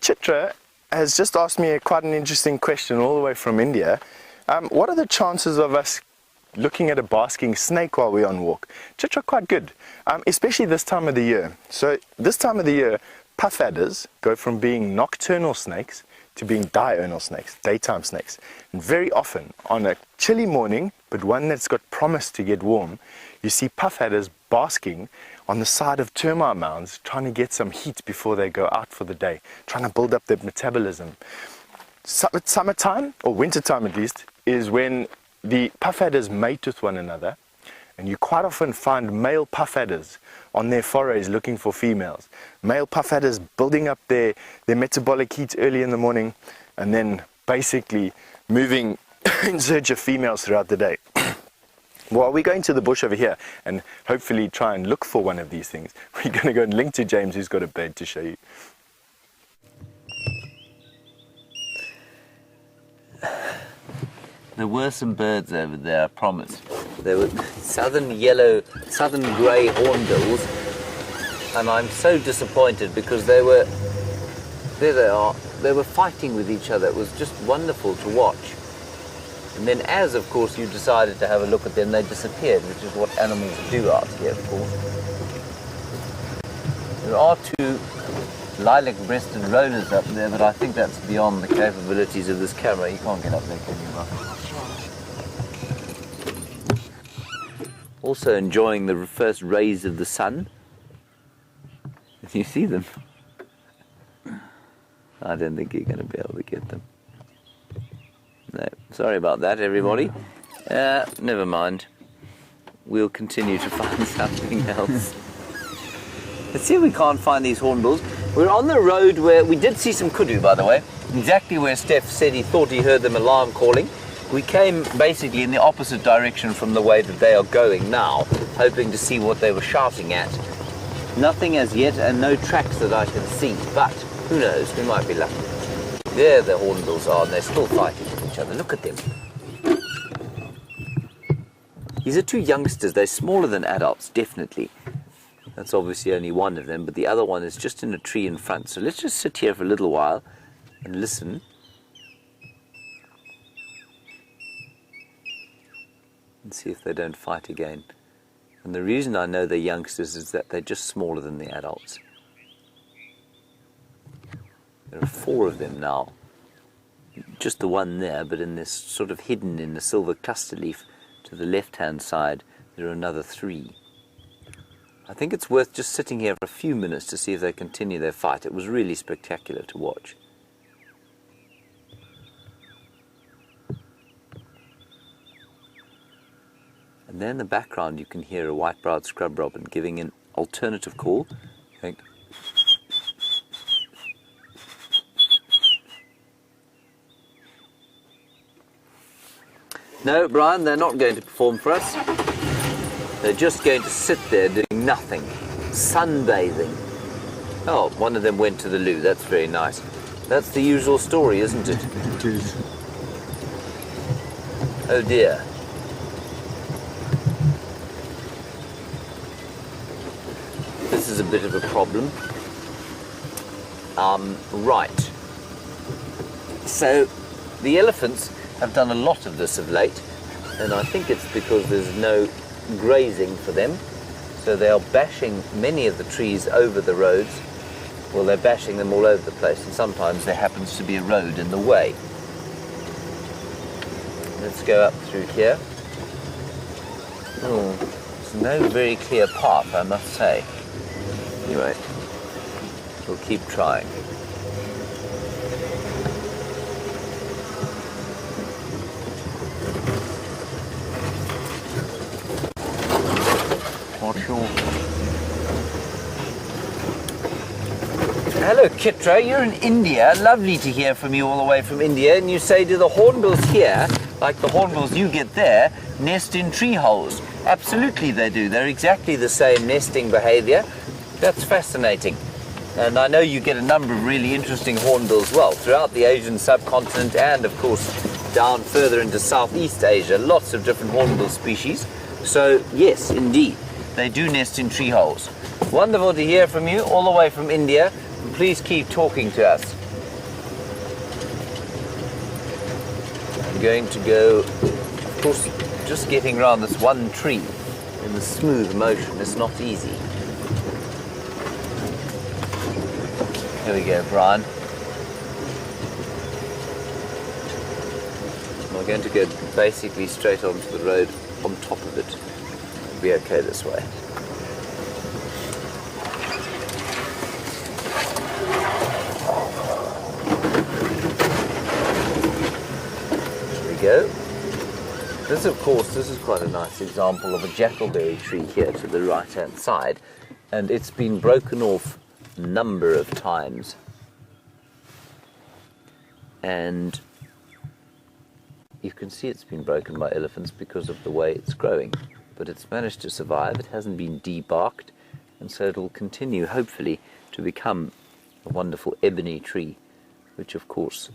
Chitra has just asked me quite an interesting question all the way from India. What are the chances of us looking at a basking snake while we're on walk? Chitra, quite good, especially this time of the year. So this time of the year, puff adders go from being nocturnal snakes to being diurnal snakes, daytime snakes. And very often on a chilly morning, but one that's got promise to get warm, you see puff adders basking on the side of termite mounds, trying to get some heat before they go out for the day, trying to build up their metabolism. Summertime, or wintertime at least, is when the puff adders mate with one another, and you quite often find male puff adders on their forays looking for females. Male puff adders building up their metabolic heat early in the morning, and then basically moving in search of females throughout the day. Well, we're going to the bush over here and hopefully try and look for one of these things. We're going to go and link to James, who's got a bird to show you. There were some birds over there, I promise. There were southern yellow, southern grey hornbills, and I'm so disappointed because they were, there they are, they were fighting with each other. It was just wonderful to watch. And then as, of course, you decided to have a look at them, they disappeared, which is what animals do out here, of course. There are two lilac-breasted rollers up there, but I think that's beyond the capabilities of this camera. You can't get up there, can you, Mark? Also enjoying the first rays of the sun. Can you see them? I don't think you're going to be able to get them. No, sorry about that, everybody. Never mind. We'll continue to find something else. Let's see if we can't find these hornbills. We're on the road where we did see some kudu, by the way. Exactly where Stef said he thought he heard them alarm calling. We came basically in the opposite direction from the way that they are going now, hoping to see what they were shouting at. Nothing as yet, and no tracks that I can see, but who knows, we might be lucky. There the hornbills are, and they're still fighting with each other. Look at them. These are two youngsters. They're smaller than adults, definitely. That's obviously only one of them, but the other one is just in a tree in front. So let's just sit here for a little while and listen. And see if they don't fight again. And the reason I know they're youngsters is that they're just smaller than the adults. There are 4 of them now. Just the one there, but in this sort of hidden in the silver cluster leaf to the left-hand side, there are another 3. I think it's worth just sitting here for a few minutes to see if they continue their fight. It was really spectacular to watch. And then in the background you can hear a white-browed scrub robin giving an alternative call. I think. No, Brian, they're not going to perform for us. They're just going to sit there doing nothing. Sunbathing. Oh, one of them went to the loo. That's very nice. That's the usual story, isn't it? It is. Oh dear. This is a bit of a problem. Right. So, the elephants have done a lot of this of late, and I think it's because there's no grazing for them. So they are bashing many of the trees over the roads. Well, they're bashing them all over the place, and sometimes there happens to be a road in the way. Let's go up through here. Oh, there's no very clear path, I must say. Anyway, we'll keep trying. Hello, Kitra. You're in India. Lovely to hear from you all the way from India. And you say, do the hornbills here, like the hornbills you get there, nest in tree holes? Absolutely they do. They're exactly the same nesting behavior. That's fascinating. And I know you get a number of really interesting hornbills, well, throughout the Asian subcontinent and, of course, down further into Southeast Asia. Lots of different hornbill species. So, yes, indeed, they do nest in tree holes. Wonderful to hear from you all the way from India. Please keep talking to us. I'm going to go, of course, just getting around this one tree in the smooth motion is not easy. Here we go, Brian. We're going to go basically straight onto the road on top of it. It'll be okay this way. Go. This, of course, this is quite a nice example of a jackalberry tree here to the right-hand side, and it's been broken off a number of times. And you can see it's been broken by elephants because of the way it's growing, but it's managed to survive. It hasn't been debarked, and so it will continue, hopefully, to become a wonderful ebony tree, which, of course,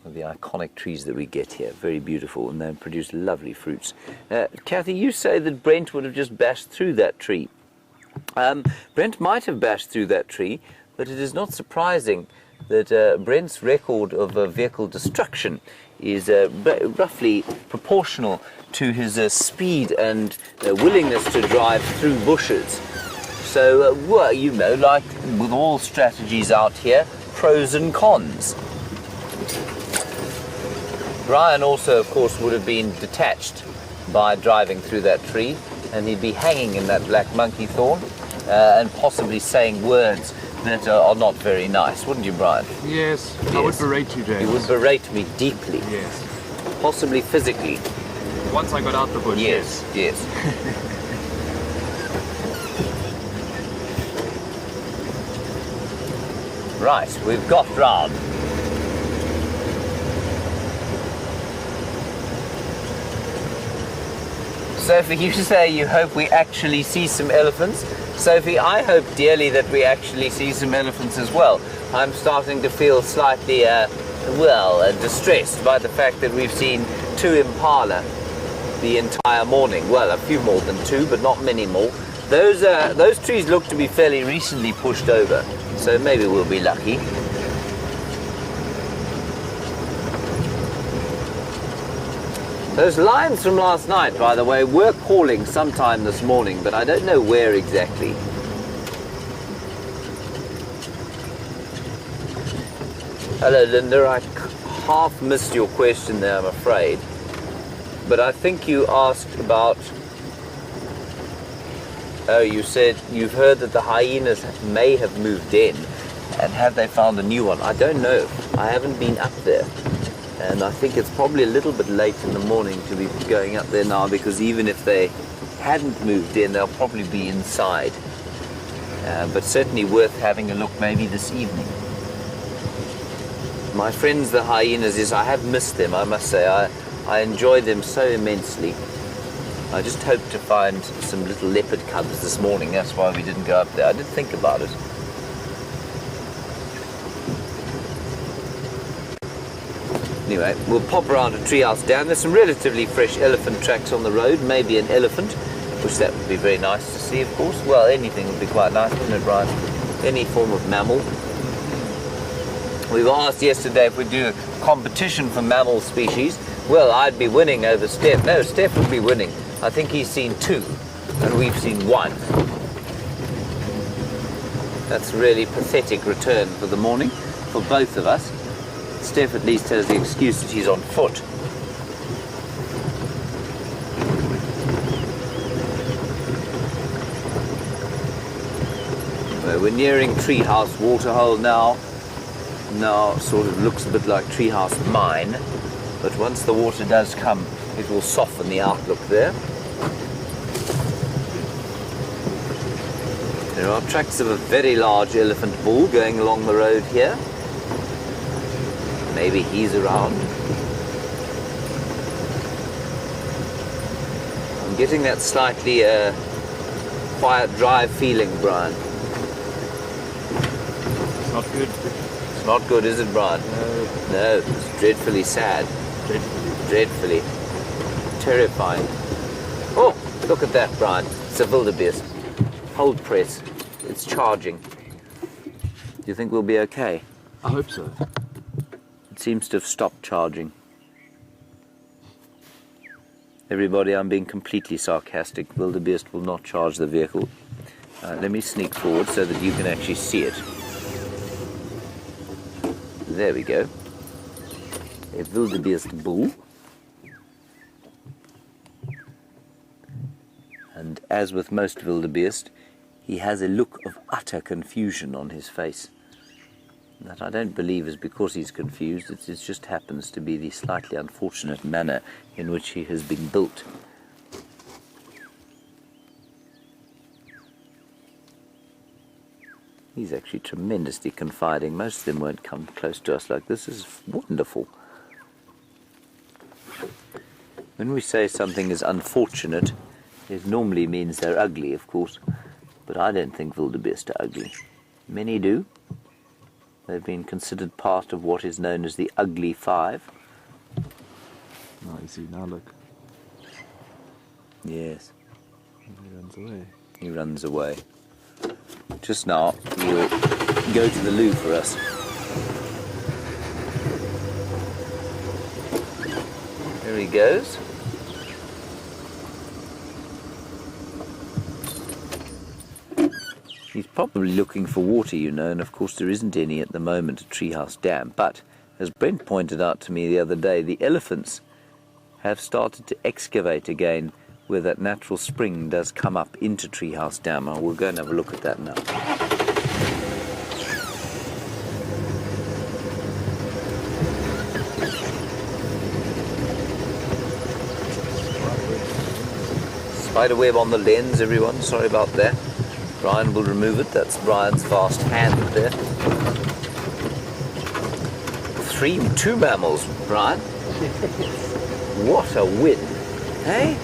the iconic trees that we get here, very beautiful, and they produce lovely fruits. Kathy, you say that Brent would have just bashed through that tree. Brent might have bashed through that tree, but it is not surprising that Brent's record of vehicle destruction is roughly proportional to his speed and willingness to drive through bushes. So, well, you know, like with all strategies out here, pros and cons. Bryan also, of course, would have been detached by driving through that tree, and he'd be hanging in that black monkey thorn and possibly saying words that are not very nice, wouldn't you, Bryan? Yes, Yes. I would berate you, James. You would berate me deeply, Yes. possibly physically. Once I got out the bush. Yes, yes. Right, we've got round. Sophie, you say you hope we actually see some elephants. Sophie, I hope dearly that we actually see some elephants as well. I'm starting to feel slightly, distressed by the fact that we've seen 2 impala the entire morning. Well, a few more than 2, but not many more. Those trees look to be fairly recently pushed over, so maybe we'll be lucky. Those lions from last night, by the way, were calling sometime this morning, but I don't know where exactly. Hello, Linda. I half missed your question there, I'm afraid. But I think you asked about... Oh, you said you've heard that the hyenas may have moved in, and have they found a new one? I don't know. I haven't been up there. And I think it's probably a little bit late in the morning to be going up there now, because even if they hadn't moved in, they'll probably be inside. But certainly worth having a look maybe this evening. My friends, the hyenas, I have missed them, I must say. I enjoy them so immensely. I just hoped to find some little leopard cubs this morning. That's why we didn't go up there. I did think about it. Anyway, we'll pop around to Treehouse Dam. There's some relatively fresh elephant tracks on the road. Maybe an elephant, which that would be very nice to see, of course. Well, anything would be quite nice, wouldn't it, Bryan? Any form of mammal. We were asked yesterday if we'd do a competition for mammal species. Well, I'd be winning over Stef. No, Stef would be winning. I think he's seen 2, and we've seen 1. That's a really pathetic return for the morning, for both of us. Stef at least has the excuse that he's on foot. Well, we're nearing Treehouse Waterhole now. Now sort of looks a bit like Treehouse Mine, but once the water does come, it will soften the outlook there. There are tracks of a very large elephant bull going along the road here. Maybe he's around. I'm getting that slightly quiet drive feeling, Bryan. It's not good. It's not good, is it, Bryan? No. No, it's dreadfully sad. Dreadfully. Terrifying. Oh, look at that, Bryan. It's a wildebeest. Hold press. It's charging. Do you think we'll be okay? I hope so. It seems to have stopped charging. Everybody, I'm being completely sarcastic. Wildebeest will not charge the vehicle. Let me sneak forward so that you can actually see it. There we go. A wildebeest bull. And as with most wildebeest, he has a look of utter confusion on his face. That I don't believe is because he's confused. It just happens to be the slightly unfortunate manner in which he has been built. He's actually tremendously confiding. Most of them won't come close to us like this. This is wonderful. When we say something is unfortunate, it normally means they're ugly, of course. But I don't think wildebeest are ugly. Many do. They've been considered part of what is known as the ugly 5. Oh, you see, now look. Yes. He runs away. He runs away. Just now, he'll go to the loo for us. There he goes. He's probably looking for water, you know, and of course there isn't any at the moment at Treehouse Dam. But, as Brent pointed out to me the other day, the elephants have started to excavate again where that natural spring does come up into Treehouse Dam. We'll go and have a look at that now. Spiderweb on the lens, everyone. Sorry about that. Bryan will remove it. That's Bryan's fast hand there. 2 mammals, Bryan. What a win, hey?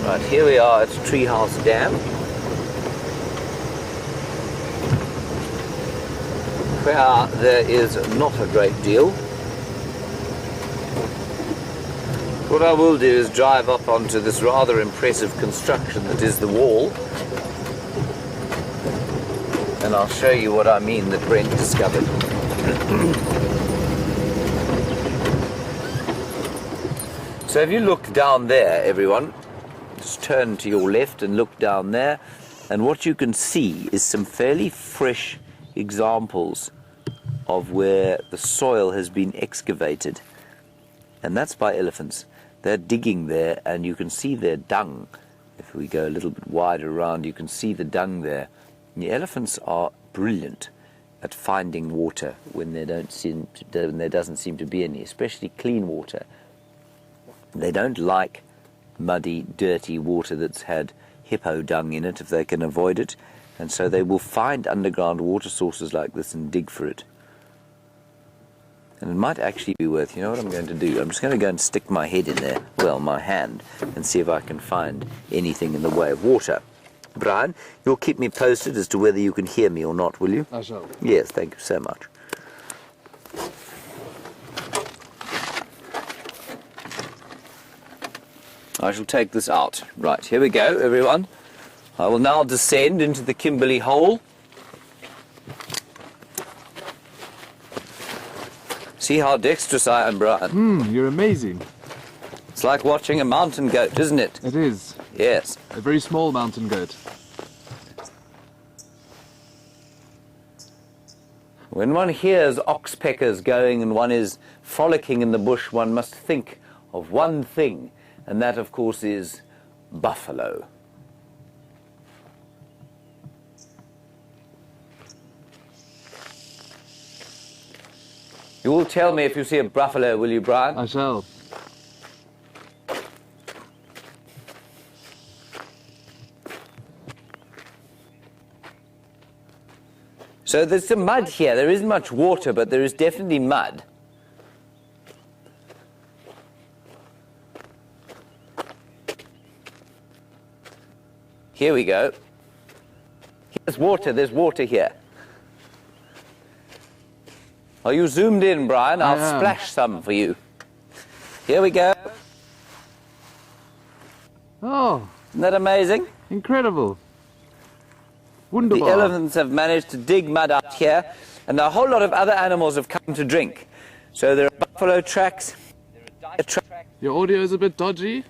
Right, here we are at Treehouse Dam, where there is not a great deal. What I will do is drive up onto this rather impressive construction that is the wall, and I'll show you what I mean that Brent discovered. So if you look down there, everyone, just turn to your left and look down there, and what you can see is some fairly fresh examples of where the soil has been excavated, and that's by elephants. They're digging there, and you can see their dung. If we go a little bit wider around, you can see the dung there. And the elephants are brilliant at finding water when there doesn't seem to be any, especially clean water. They don't like muddy, dirty water that's had hippo dung in it if they can avoid it, and so they will find underground water sources like this and dig for it. And it might actually be worth, you know what I'm going to do? I'm just going to go and stick my head in there, well, my hand, and see if I can find anything in the way of water. Bryan, you'll keep me posted as to whether you can hear me or not, will you? I shall. Yes, thank you so much. I shall take this out. Right, here we go, everyone. I will now descend into the Kimberley hole. See how dexterous I am, Bryan. You're amazing. It's like watching a mountain goat, isn't it? It is. Yes. A very small mountain goat. When one hears oxpeckers going and one is frolicking in the bush, one must think of one thing, and that, of course, is buffalo. You will tell me if you see a buffalo, will you, Bryan? I shall. So there's some mud here. There isn't much water, but there is definitely mud. Here we go. Here's water. There's water here. Are you zoomed in, Bryan? I'll splash some for you. Here we go. Oh, Isn't that amazing? incredible. The Wunderbar. elephants have managed to dig mud out here, and a whole lot of other animals have come to drink. So there are buffalo tracks, deer tracks, Your audio is a bit dodgy.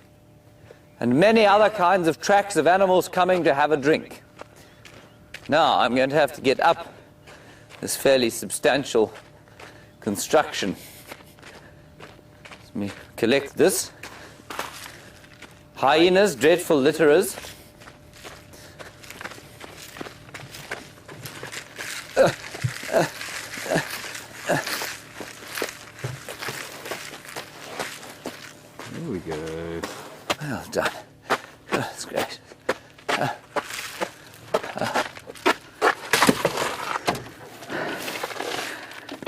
and many other kinds of tracks of animals coming to have a drink. Now I'm going to have to get up this fairly substantial construction. Let me collect this. Hyenas, dreadful litterers. There we go. Well done. Oh, that's great.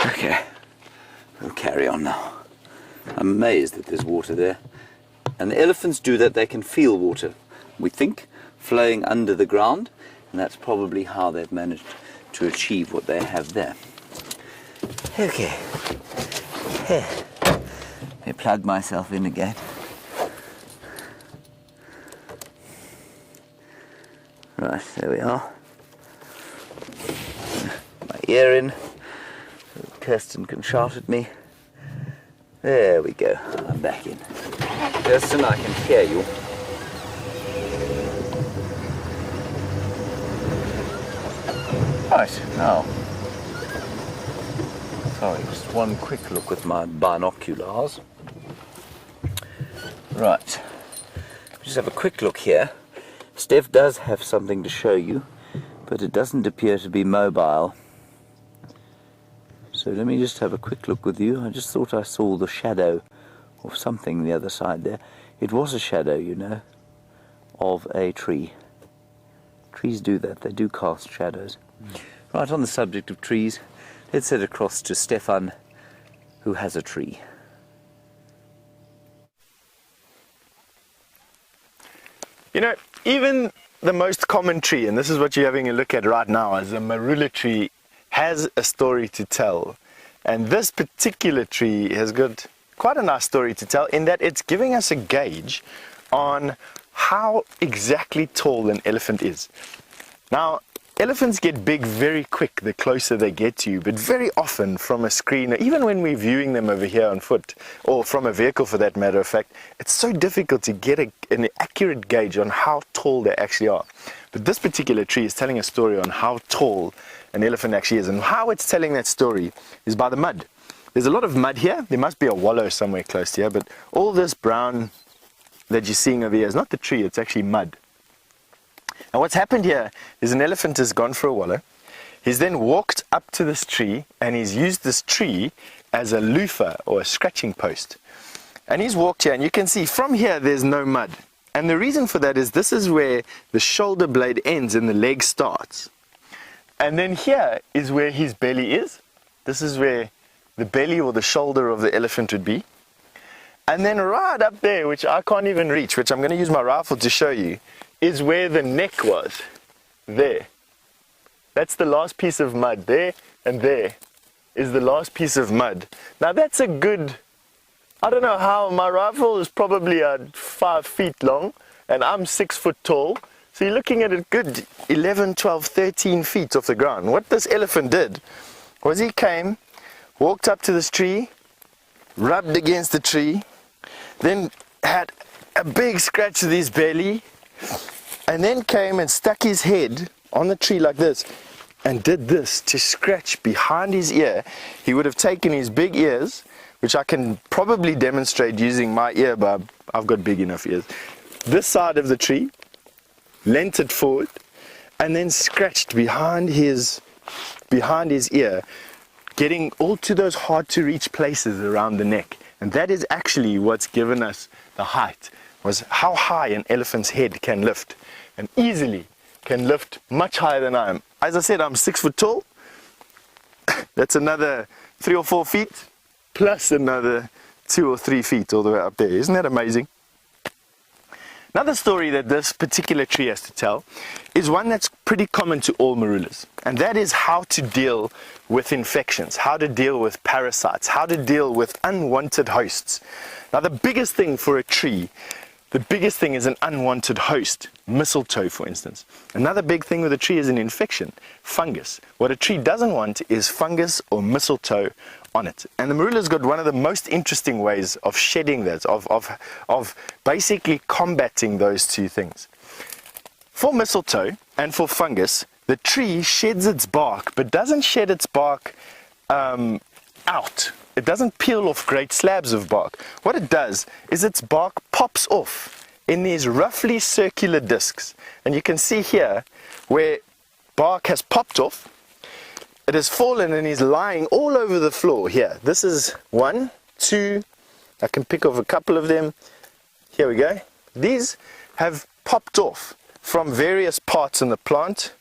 Okay, we'll carry on now. I'm amazed that there's water there. And the elephants do that, they can feel water, we think, flowing under the ground, and that's probably how they've managed to achieve what they have there. Okay. Here. Let me plug myself in again. Right, there we are. My ear in. Kirsten can shout at me. There we go. I'm back in. Kirsten, I can hear you. Right, now. Sorry, just one quick look with my binoculars. Right. Just have a quick look here. Stef does have something to show you, but it doesn't appear to be mobile. So let me just have a quick look with you. I just thought I saw the shadow of something the other side there. It was a shadow, you know, of a tree. Trees do that, they do cast shadows. Right, on the subject of trees, let's head across to Stefan, who has a tree. You know, even the most common tree, and this is what you're having a look at right now, is a marula tree, has a story to tell. And this particular tree has got quite a nice story to tell in that it's giving us a gauge on how exactly tall an elephant is. Now, elephants get big very quick the closer they get to you, but very often from a screen, or even when we're viewing them over here on foot, or from a vehicle for that matter of fact, it's so difficult to get an accurate gauge on how tall they actually are. But this particular tree is telling a story on how tall an elephant actually is, and how it's telling that story is by the mud. There's a lot of mud here. There must be a wallow somewhere close to here, but all this brown that you're seeing over here is not the tree, it's actually mud. Now what's happened here is an elephant has gone for a wallow. He's then walked up to this tree and he's used this tree as a loofah or a scratching post. And he's walked here, and you can see from here there's no mud. And the reason for that is this is where the shoulder blade ends and the leg starts. And then here is where his belly is. This is where the belly or the shoulder of the elephant would be. And then right up there, which I can't even reach, which I'm going to use my rifle to show you, is where the neck was. There. That's the last piece of mud. There and there is the last piece of mud. Now that's a good, I don't know how, my rifle is probably 5 feet long and I'm 6 foot tall. So you're looking at a good 11, 12, 13 feet off the ground. What this elephant did was he came, walked up to this tree, rubbed against the tree, then had a big scratch with his belly, and then came and stuck his head on the tree like this and did this to scratch behind his ear. He would have taken his big ears, which I can probably demonstrate using my earbud. I've got big enough ears. This side of the tree, leant it forward, and then scratched behind his ear, getting all to those hard to reach places around the neck. And that is actually what's given us the height, was how high an elephant's head can lift, and easily can lift much higher than I am. As I said, I'm 6 foot tall. That's another 3 or 4 feet, plus another 2 or 3 feet all the way up there. Isn't that amazing? Another story that this particular tree has to tell is one that's pretty common to all marulas, and that is how to deal with infections, how to deal with parasites, how to deal with unwanted hosts. Now the biggest thing for a tree, the biggest thing is an unwanted host, mistletoe for instance. Another big thing with a tree is an infection, fungus. What a tree doesn't want is fungus or mistletoe on it. And the marula's got one of the most interesting ways of shedding that, of basically combating those two things. For mistletoe and for fungus, the tree sheds its bark, but doesn't shed its bark out. It doesn't peel off great slabs of bark. What it does is its bark pops off in these roughly circular discs. And you can see here where bark has popped off. It has fallen and is lying all over the floor here. This is 1, 2, I can pick off a couple of them. Here we go. These have popped off from various parts in the plant.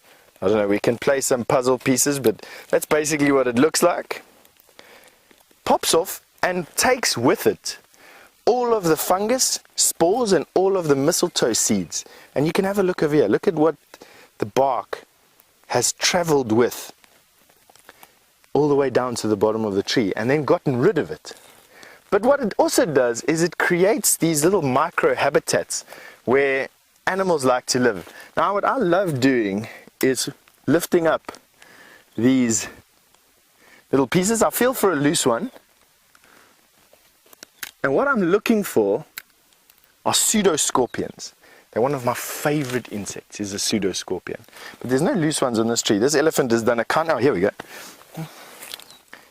I don't know, we can play some puzzle pieces, but that's basically what it looks like. Pops off and takes with it all of the fungus, spores, and all of the mistletoe seeds. And you can have a look over here. Look at what the bark has traveled with all the way down to the bottom of the tree and then gotten rid of it. But what it also does is it creates these little micro habitats where animals like to live. Now what I love doing is lifting up these little pieces. I feel for a loose one, and what I'm looking for are pseudoscorpions. They're one of my favorite insects, is a pseudoscorpion. But there's no loose ones on this tree. This elephant has done a count. Oh, here we go.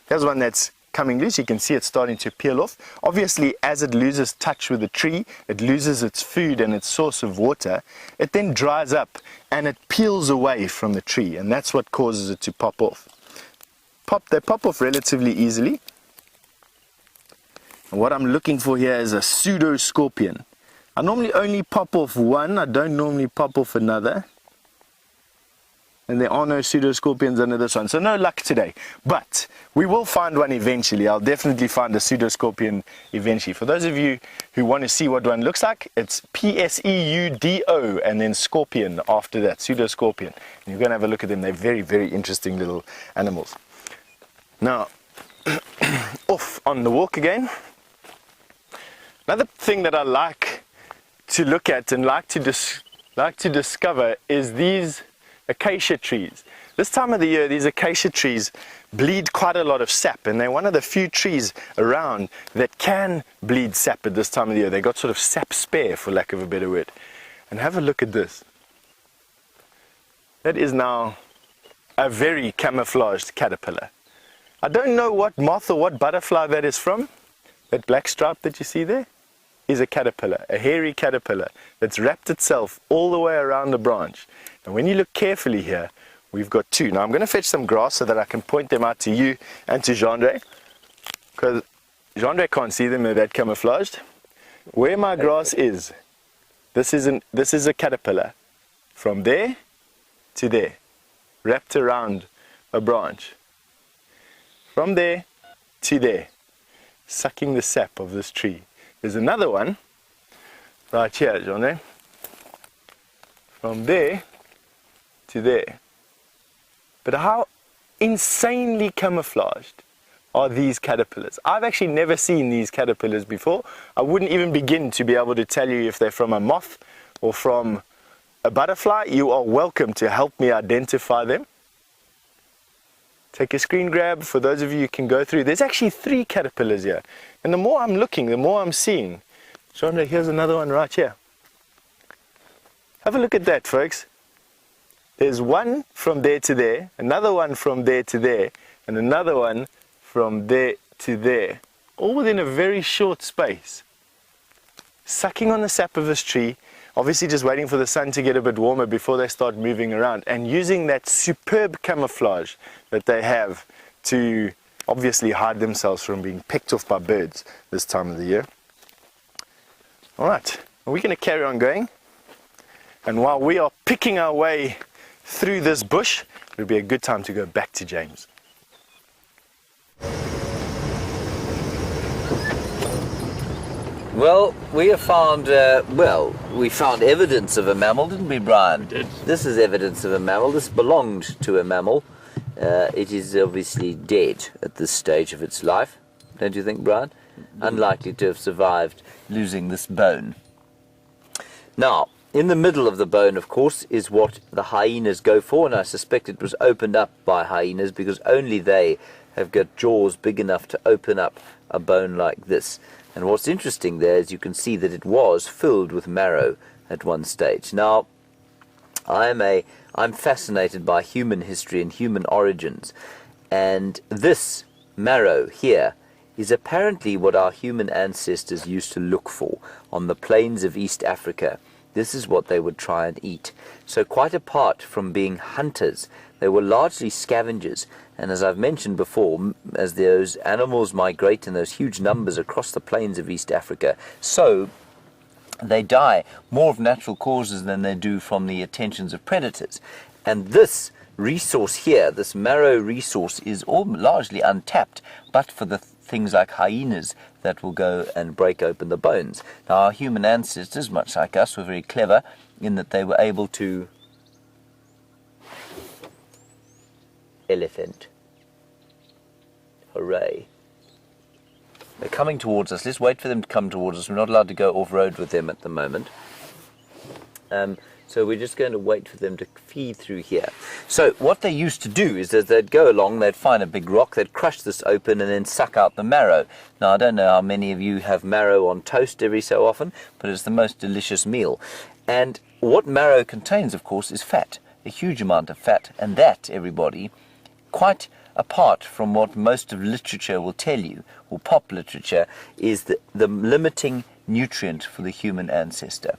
Here's one that's coming loose. You can see it's starting to peel off. Obviously, as it loses touch with the tree, it loses its food and its source of water. It then dries up and it peels away from the tree, and that's what causes it to pop off. They pop off relatively easily. And what I'm looking for here is a pseudoscorpion. I normally only pop off one. I don't normally pop off another. And there are no pseudoscorpions under this one, so no luck today. But we will find one eventually. I'll definitely find a pseudoscorpion eventually. For those of you who want to see what one looks like, it's P-S-E-U-D-O and then scorpion after that, pseudoscorpion. And you're going to have a look at them. They're very, very interesting little animals. Now, off on the walk again. Another thing that I like to look at and like to discover is these acacia trees. This time of the year, these acacia trees bleed quite a lot of sap, and they're one of the few trees around that can bleed sap at this time of the year. They got sort of sap spare, for lack of a better word. And have a look at this. That is now a very camouflaged caterpillar. I don't know what moth or what butterfly that is from. That black stripe that you see there is a caterpillar, a hairy caterpillar that's wrapped itself all the way around the branch. And when you look carefully here, we've got two. Now I'm going to fetch some grass so that I can point them out to you and to Jeandre, because Jeandre can't see them, they're that camouflaged. Where my grass is, this is a caterpillar from there to there, wrapped around a branch. From there to there, sucking the sap of this tree. There's another one right here, Jeandre. From there to there. But how insanely camouflaged are these caterpillars? I've actually never seen these caterpillars before. I wouldn't even begin to be able to tell you if they're from a moth or from a butterfly. You are welcome to help me identify them. Take a screen grab for those of you who can go through. There's actually 3 caterpillars here. And the more I'm looking, the more I'm seeing. Jeandre, here's another one right here. Have a look at that, folks. There's one from there to there, another one from there to there, and another one from there to there. All within a very short space. Sucking on the sap of this tree, obviously just waiting for the sun to get a bit warmer before they start moving around, and using that superb camouflage that they have to obviously hide themselves from being picked off by birds this time of the year. Alright, we're going to carry on going, and while we are picking our way through this bush, it would be a good time to go back to James. Well, we have found, we found evidence of a mammal, didn't we, Bryan? We did. This is evidence of a mammal. This belonged to a mammal. It is obviously dead at this stage of its life, don't you think, Bryan? Unlikely to have survived losing this bone. Now, in the middle of the bone, of course, is what the hyenas go for, and I suspect it was opened up by hyenas because only they have got jaws big enough to open up a bone like this. And what's interesting there is you can see that it was filled with marrow at one stage. Now, I'm fascinated by human history and human origins, and this marrow here is apparently what our human ancestors used to look for on the plains of East Africa. This is what they would try and eat. So quite apart from being hunters, they were largely scavengers. And as I've mentioned before, as those animals migrate in those huge numbers across the plains of East Africa, so they die more of natural causes than they do from the attentions of predators. And this resource here, this marrow resource, is all largely untapped, but for the things like hyenas that will go and break open the bones. Now, our human ancestors, much like us, were very clever in that they were able to... Elephant. Hooray. They're coming towards us. Let's wait for them to come towards us. We're not allowed to go off-road with them at the moment. So we're just going to wait for them to feed through here. So what they used to do is that they'd go along, they'd find a big rock, they'd crush this open and then suck out the marrow. Now, I don't know how many of you have marrow on toast every so often, but it's the most delicious meal. And what marrow contains, of course, is fat, a huge amount of fat, and that, everybody, quite apart from what most of literature will tell you, or pop literature, is the limiting nutrient for the human ancestor.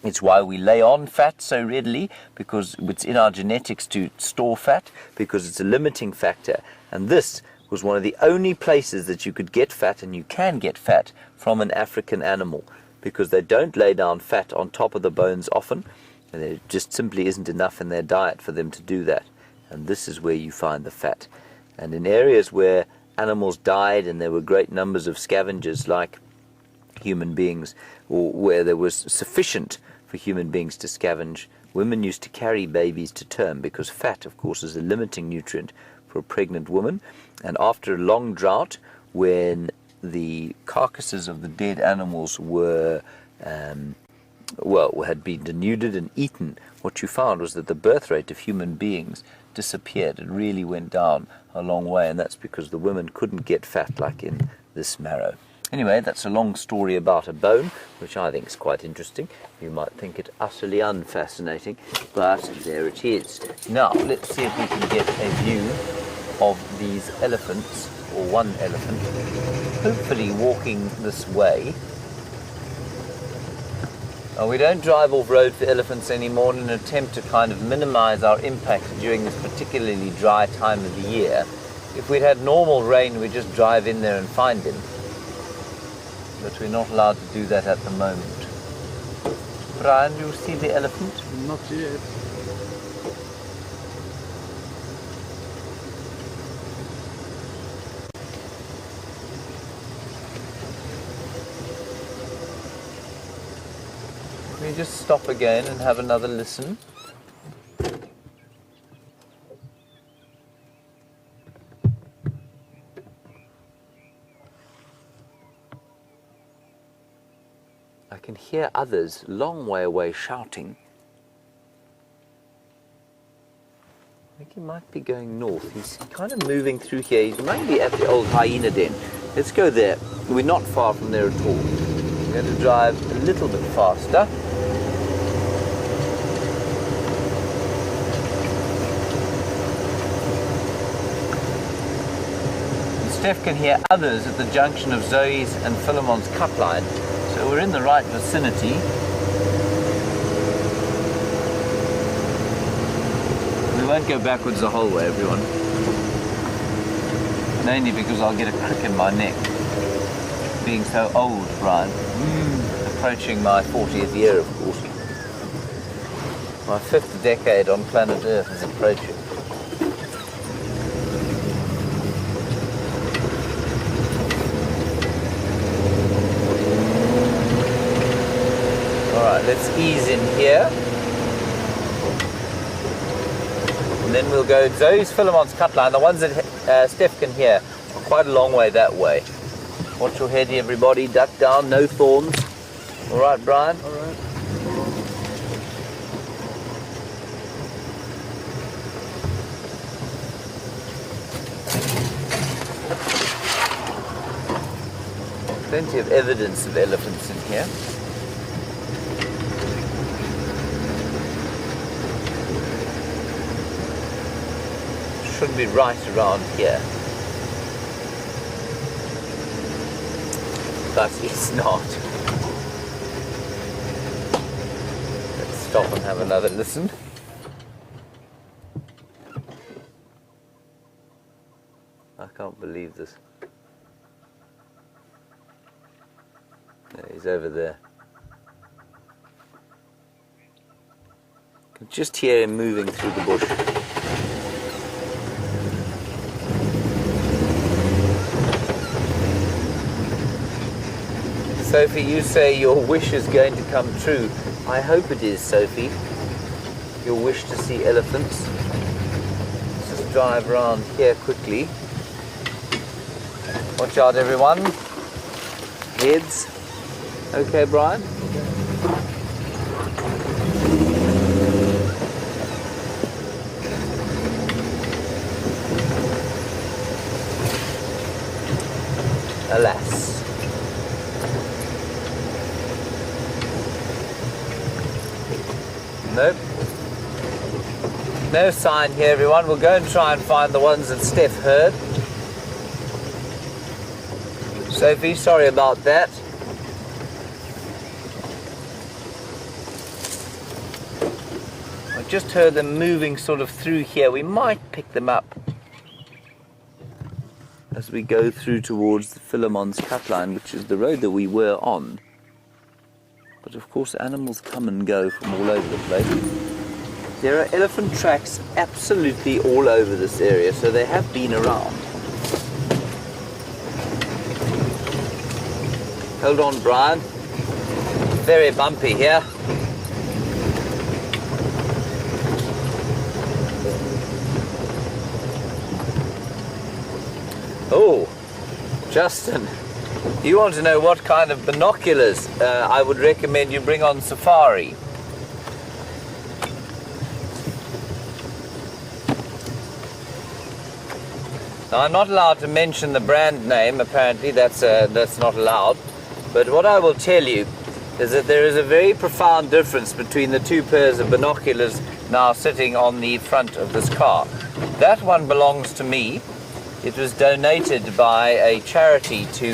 It's why we lay on fat so readily, because it's in our genetics to store fat, because it's a limiting factor. And this was one of the only places that you could get fat, and you can get fat, from an African animal, because they don't lay down fat on top of the bones often, and there just simply isn't enough in their diet for them to do that. And this is where you find the fat. And in areas where animals died and there were great numbers of scavengers like human beings, or where there was sufficient for human beings to scavenge, women used to carry babies to term, because fat, of course, is a limiting nutrient for a pregnant woman. And after a long drought, when the carcasses of the dead animals were had been denuded and eaten, what you found was that the birth rate of human beings disappeared. It really went down a long way, and that's because the women couldn't get fat like in this marrow. Anyway, that's a long story about a bone, which I think is quite interesting. You might think it utterly unfascinating, but there it is. Now, let's see if we can get a view of these elephants, or one elephant, hopefully walking this way. Now, we don't drive off-road for elephants anymore in an attempt to kind of minimize our impact during this particularly dry time of the year. If we'd had normal rain, we'd just drive in there and find him. But we're not allowed to do that at the moment. Bryan, do you see the elephant? Not yet. me just stop again and have another listen. I can hear others long way away shouting. I think he might be going north. He's kind of moving through here. He's maybe at the old hyena den. Let's go there. We're not far from there at all. We're going to drive a little bit faster. And Stef can hear others at the junction of Zoe's and Philemon's cut line. So we're in the right vicinity. We won't go backwards the whole way, everyone. Mainly because I'll get a crick in my neck. Being so old, Bryan. Approaching my 40th year, of course. My 5th decade on planet Earth is approaching. Alright, let's ease in here. And then we'll go Zoe's Philemon's cut line, the ones that Stef can hear, quite a long way that way. Watch your head, everybody, duck down, no thorns. All right, Bryan? All right. Plenty of evidence of elephants in here. Should be right around here, but it's not. Let's stop and have another listen. I can't believe this. No, he's over there. I can just hear him moving through the bush. Sophie, you say your wish is going to come true. I hope it is, Sophie. Your wish to see elephants. Let's just drive around here quickly. Watch out, everyone. Heads. Okay, Bryan? Alas. Nope. No sign here, everyone. We'll go and try and find the ones that Stef heard. Sophie, sorry about that. I just heard them moving sort of through here. We might pick them up as we go through towards the Philemon's cut line, which is the road that we were on. But of course animals come and go from all over the place. There are elephant tracks absolutely all over this area, so they have been around. Hold on, Bryan. Very bumpy here. Oh, Justin. You want to know what kind of binoculars I would recommend you bring on safari? Now, I'm not allowed to mention the brand name, apparently, that's not allowed. But what I will tell you is that there is a very profound difference between the two pairs of binoculars now sitting on the front of this car. That one belongs to me. It was donated by a charity to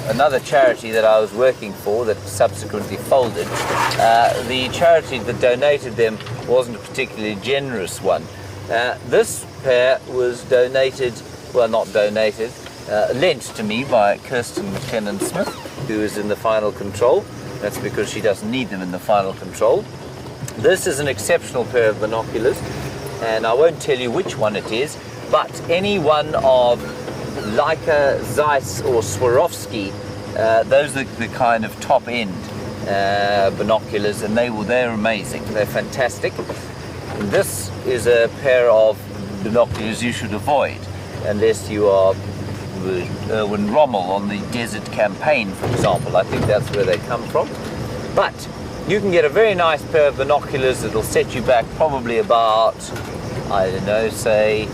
another charity that I was working for that subsequently folded. The charity that donated them wasn't a particularly generous one. This pair was donated, well, not donated, lent to me by Kirsten McKinnon-Smith, who is in the final control. That's because she doesn't need them in the final control. This is an exceptional pair of binoculars, and I won't tell you which one it is, but any one of Leica, Zeiss or Swarovski, those are the kind of top end binoculars, and they're amazing. They're fantastic. And this is a pair of binoculars you should avoid unless you are with Erwin Rommel on the Desert Campaign, for example. I think that's where they come from. But you can get a very nice pair of binoculars that'll set you back probably about, I don't know, say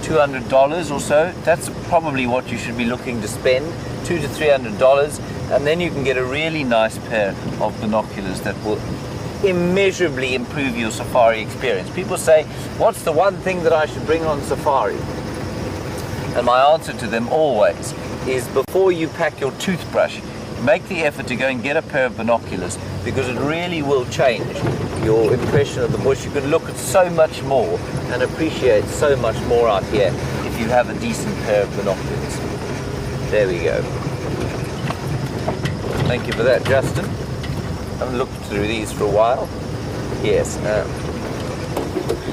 $200 or so. That's probably what you should be looking to spend, $200 to $300, and then you can get a really nice pair of binoculars that will immeasurably improve your safari experience. People say, what's the one thing that I should bring on safari? And my answer to them always is, before you pack your toothbrush, make the effort to go and get a pair of binoculars, because it really will change your impression of the bush. You can look at so much more and appreciate so much more out here if you have a decent pair of binoculars. There we go. Thank you for that, Justin. I haven't looked through these for a while. Yes.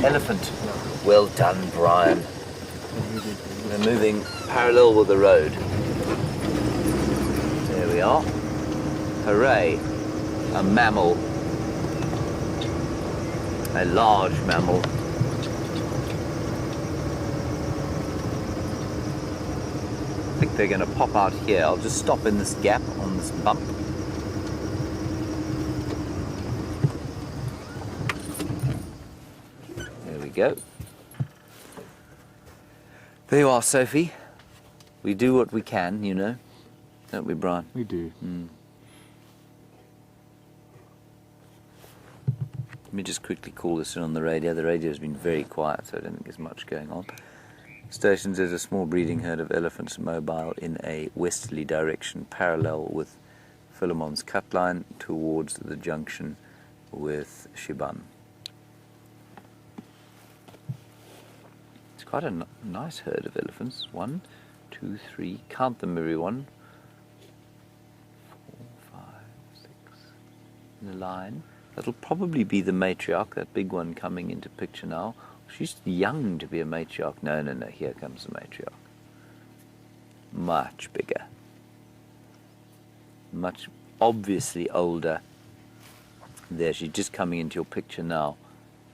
Elephant. Well done, Brian. They're moving parallel with the road. There we are. Hooray. A mammal. A large mammal. I think they're going to pop out here. I'll just stop in this gap on this bump. There we go. There you are, Sophie. We do what we can, you know. Don't we, Brian? We do. Let me just quickly call this in on the radio. The radio has been very quiet, so I don't think there's much going on. Stations is a small breeding herd of elephants mobile in a westerly direction, parallel with Philemon's cut line towards the junction with Shiban. It's quite a nice herd of elephants. 1, 2, 3, count them everyone. 4, 5, 6 in a line. That'll probably be the matriarch, that big one coming into picture now. She's young to be a matriarch. No, here comes the matriarch. Much bigger. Much obviously older. There, she's just coming into your picture now.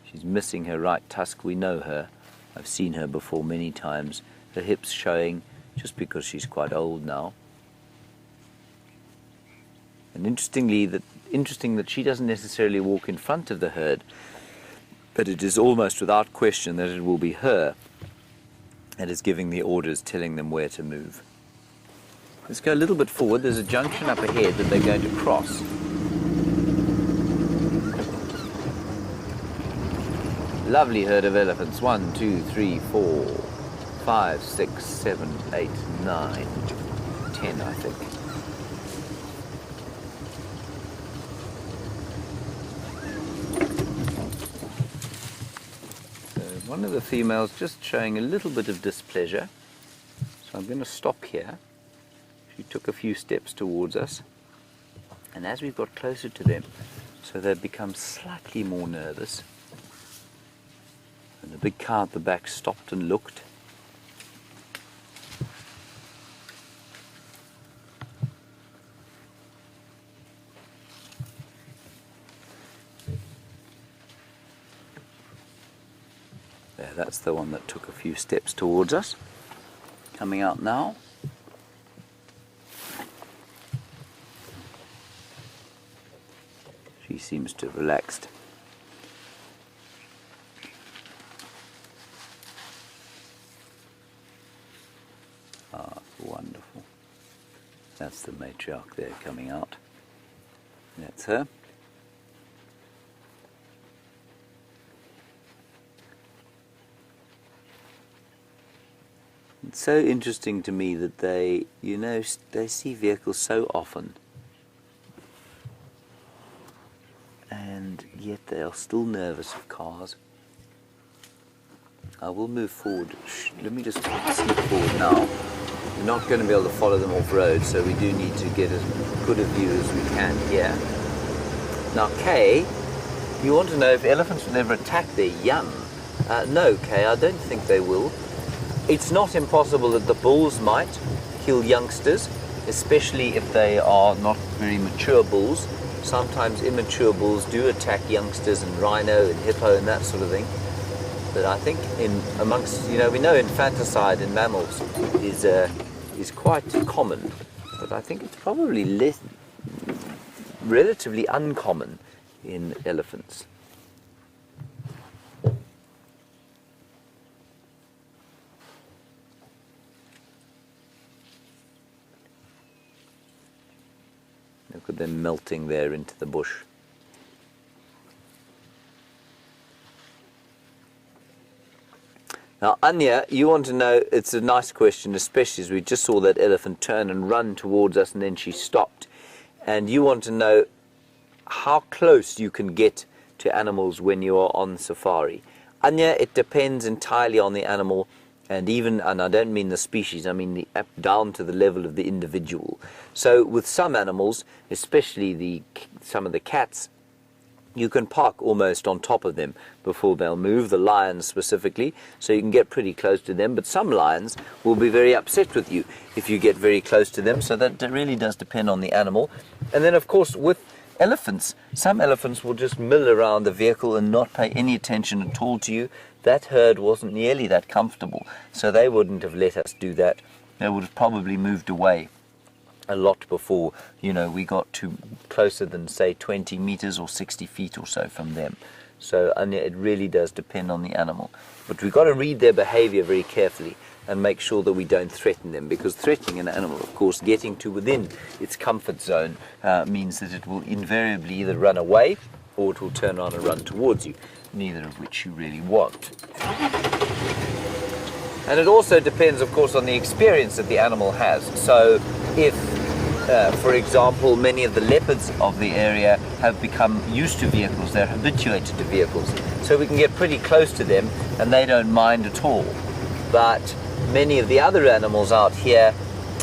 She's missing her right tusk. We know her. I've seen her before many times. Her hips showing just because she's quite old now. And interesting that she doesn't necessarily walk in front of the herd, but it is almost without question that it will be her that is giving the orders, telling them where to move. Let's go a little bit forward. There's a junction up ahead that they're going to cross. Lovely herd of elephants. 1, 2, 3, 4, 5, 6, 7, 8, 9, 10, I think. One of the females just showing a little bit of displeasure, so I'm going to stop here. She took a few steps towards us, and as we got closer to them, so they'd become slightly more nervous, and the big cow at the back stopped and looked. There, that's the one that took a few steps towards us. Coming out now. She seems to have relaxed. Ah, wonderful. That's the matriarch there coming out. That's her. It's so interesting to me that they see vehicles so often, and yet they are still nervous of cars. I will move forward. Let me just sneak forward now. We're not going to be able to follow them off road, so we do need to get as good a view as we can here. Now, Kay, you want to know if elephants will ever attack their young? No, Kay, I don't think they will. It's not impossible that the bulls might kill youngsters, especially if they are not very mature bulls. Sometimes immature bulls do attack youngsters and rhino and hippo and that sort of thing. But I think amongst, we know infanticide in mammals is quite common, but I think it's probably relatively uncommon in elephants. Look at them melting there into the bush. Now, Anya, you want to know, it's a nice question, especially as we just saw that elephant turn and run towards us and then she stopped. And you want to know how close you can get to animals when you are on safari. Anya, it depends entirely on the animal, and I don't mean the species, I mean down to the level of the individual. So with some animals, especially some of the cats, you can park almost on top of them before they'll move, the lions specifically, so you can get pretty close to them. But some lions will be very upset with you if you get very close to them, so that really does depend on the animal. And then, of course, with elephants, some elephants will just mill around the vehicle and not pay any attention at all to you. That herd wasn't nearly that comfortable, so they wouldn't have let us do that. They would have probably moved away a lot before, we got to closer than, say, 20 meters or 60 feet or so from them. So it really does depend on the animal. But we've got to read their behavior very carefully and make sure that we don't threaten them, because threatening an animal, of course, getting to within its comfort zone means that it will invariably either run away or it will turn around and run towards you, neither of which you really want. And it also depends, of course, on the experience that the animal has. So if, for example, many of the leopards of the area have become used to vehicles, they're habituated to vehicles, so we can get pretty close to them and they don't mind at all. But many of the other animals out here,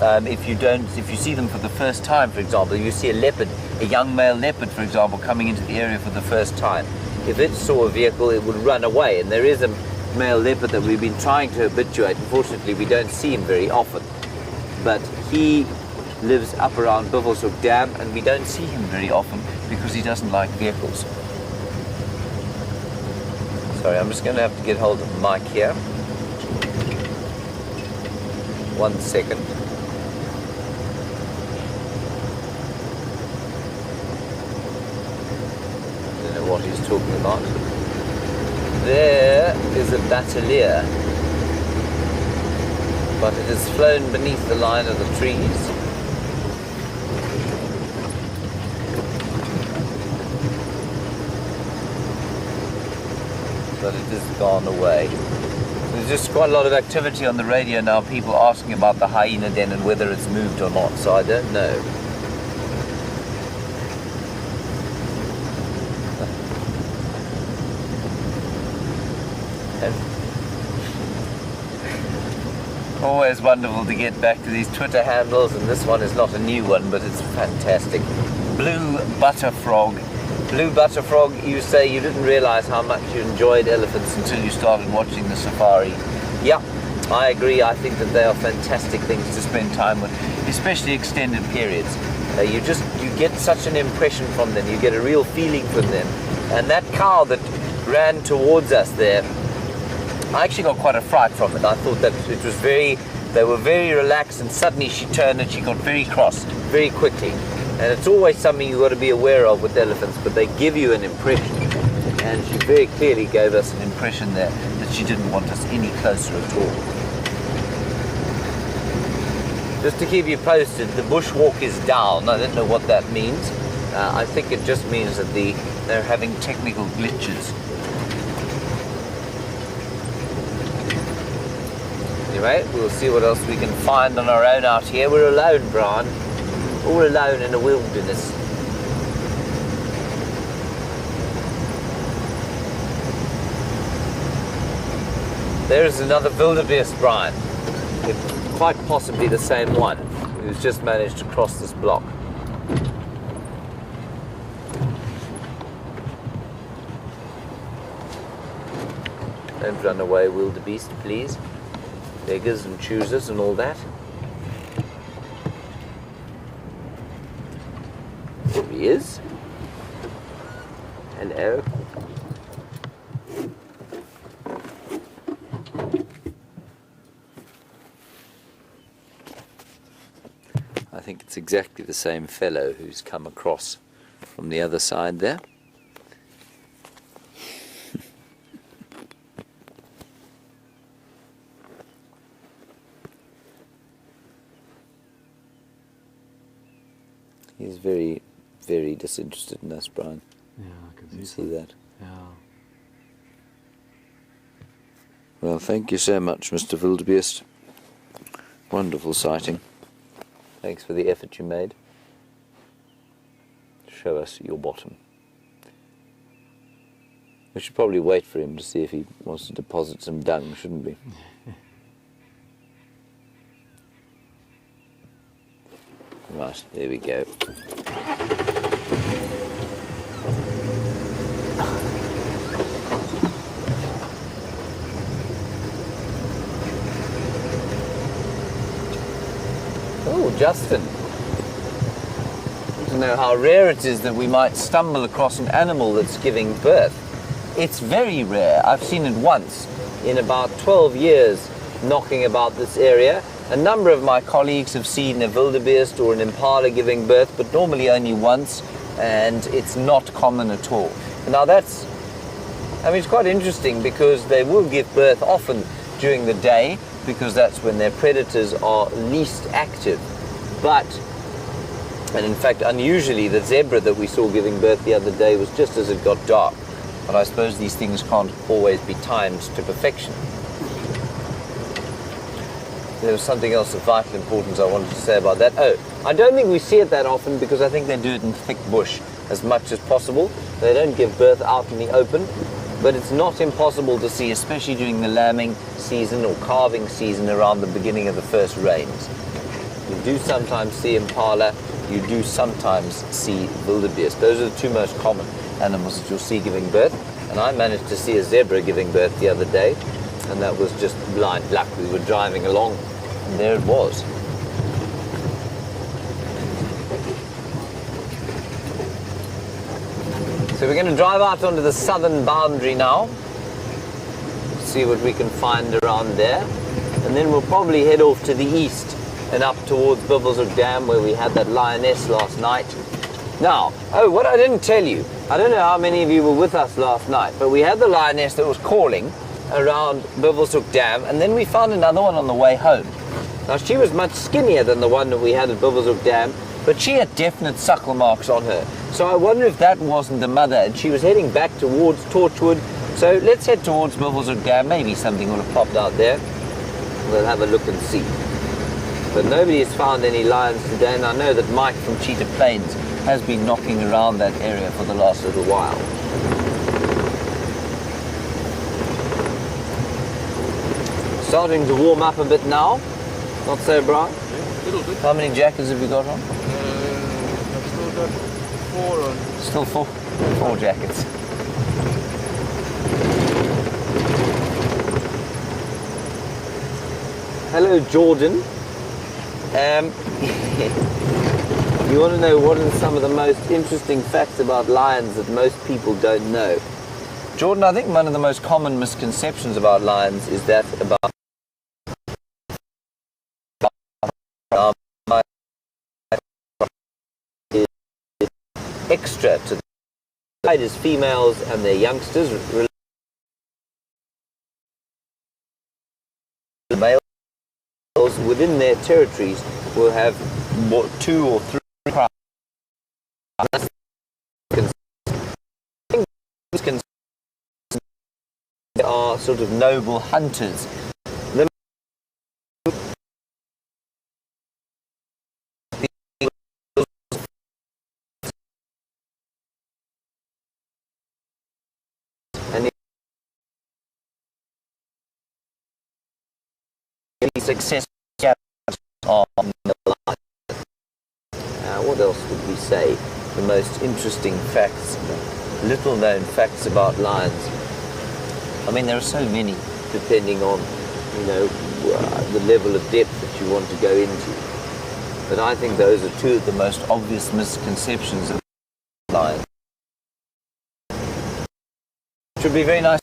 if you see them for the first time, for example, you see a leopard, a young male leopard, for example, coming into the area for the first time. If it saw a vehicle, it would run away, and there is a male leopard that we've been trying to habituate. Unfortunately, we don't see him very often, but he lives up around Buffelshoek Dam, and we don't see him very often because he doesn't like vehicles. Sorry, I'm just going to have to get hold of the mic here. 1 second. I don't know what he's talking about. There is a battalier, but it has flown beneath the line of the trees. But it has gone away. There's just quite a lot of activity on the radio now, people asking about the hyena den and whether it's moved or not, so I don't know. Always wonderful to get back to these Twitter handles, and this one is not a new one, but it's fantastic. Blue Butterfrog. Blue Butterfrog, you say you didn't realize how much you enjoyed elephants until you started watching the safari. Yeah, I agree. I think that they are fantastic things to spend time with, especially extended periods. You get such an impression from them. You get a real feeling from them. And that cow that ran towards us there, I actually got quite a fright from it. I thought that they were very relaxed, and suddenly she turned and she got very cross very quickly. And it's always something you've got to be aware of with elephants, but they give you an impression. And she very clearly gave us an impression there that she didn't want us any closer at all. Just to keep you posted, the bushwalk is down. I don't know what that means. I think it just means that they're having technical glitches. Anyway, we'll see what else we can find on our own out here. We're alone, Bryan. All alone in the wilderness. There is another wildebeest, Bryan. It's quite possibly the same one who's just managed to cross this block. Don't run away, wildebeest, please. Beggars and choosers and all that. There he is. Hello. I think it's exactly the same fellow who's come across from the other side there. He's very, very disinterested in us, Bryan. Yeah, I can You see see that? Yeah. Well, thank you so much, Mr. Wildebeest. Wonderful sighting. Thanks for the effort you made. Show us your bottom. We should probably wait for him to see if he wants to deposit some dung, shouldn't we? Right, there we go. Oh, Justin. To know how rare it is that we might stumble across an animal that's giving birth. It's very rare. I've seen it once in about 12 years knocking about this area. A number of my colleagues have seen a wildebeest or an impala giving birth, but normally only once, and it's not common at all. Now that's, I mean, it's quite interesting because they will give birth often during the day because that's when their predators are least active. But, and in fact, unusually, the zebra that we saw giving birth the other day was just as it got dark. But I suppose these things can't always be timed to perfection. There was something else of vital importance I wanted to say about that. Oh, I don't think we see it that often because I think they do it in thick bush as much as possible. They don't give birth out in the open, but it's not impossible to see, especially during the lambing season or calving season around the beginning of the first rains. You do sometimes see impala, you do sometimes see wildebeest. Those are the two most common animals that you'll see giving birth. And I managed to see a zebra giving birth the other day, and that was just blind luck. We were driving along, and there it was. So we're going to drive out onto the southern boundary now, see what we can find around there, and then we'll probably head off to the east and up towards Buffelshoek Dam where we had that lioness last night. Now, oh, what I didn't tell you, I don't know how many of you were with us last night, but we had the lioness that was calling around Buffelshoek Dam, and then we found another one on the way home. Now, she was much skinnier than the one that we had at Buffelshoek Dam, but she had definite suckle marks on her. So I wonder if that wasn't the mother, and she was heading back towards Torchwood. So let's head towards Buffelshoek Dam. Maybe something will have popped out there. We'll have a look and see. But nobody has found any lions today, and I know that Mike from Cheetah Plains has been knocking around that area for the last little while. Starting to warm up a bit now. Not so, Bryan? Yeah, a little bit. How many jackets have you got on? I've still got 4 on. Still four jackets. Hello, Jordan. You want to know what are some of the most interesting facts about lions that most people don't know? Jordan, I think one of the most common misconceptions about lions is that about extra to the as females and their youngsters. Males within their territories will have 2 or 3 crows. They are sort of noble hunters. And success on the line. What else would we say? The most interesting facts, little known facts about lions. I mean, there are so many, depending on, the level of depth that you want to go into. But I think those are 2 of the most obvious misconceptions of lions. Should be very nice.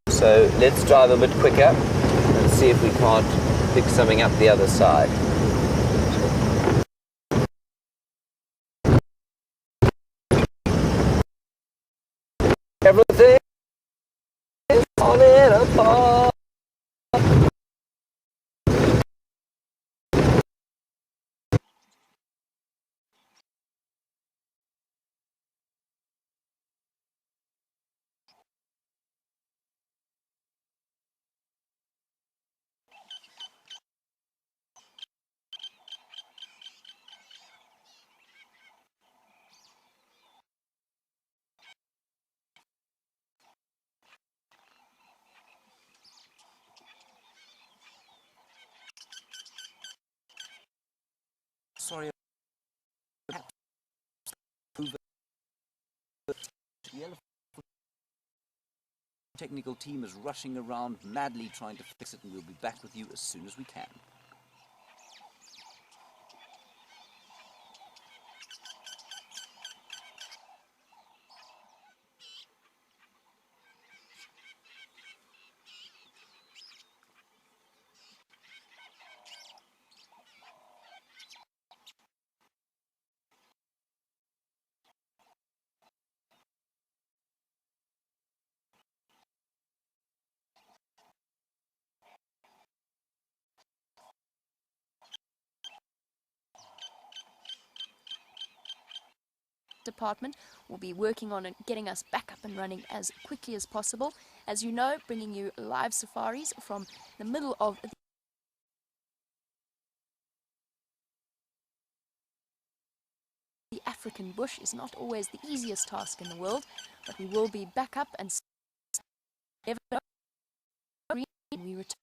So let's drive a bit quicker and see if we can't pick something up the other side. Everything is falling apart. Sorry. The technical team is rushing around madly trying to fix it, and we'll be back with you as soon as we can. Department will be working on getting us back up and running as quickly as possible. As you know, bringing you live safaris from the middle of the African bush is not always the easiest task in the world, but we will be back up and we return.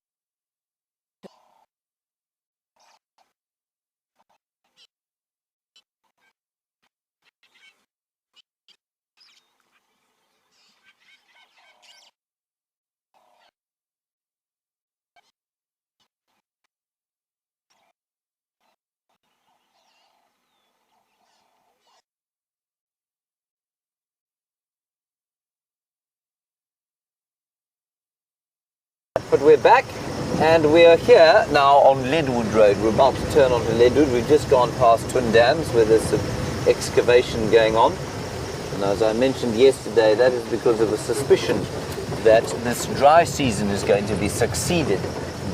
But we're back, and we are here now on Leadwood Road. We're about to turn onto Leadwood. We've just gone past Twin Dams where there's some excavation going on. And as I mentioned yesterday, that is because of a suspicion that this dry season is going to be succeeded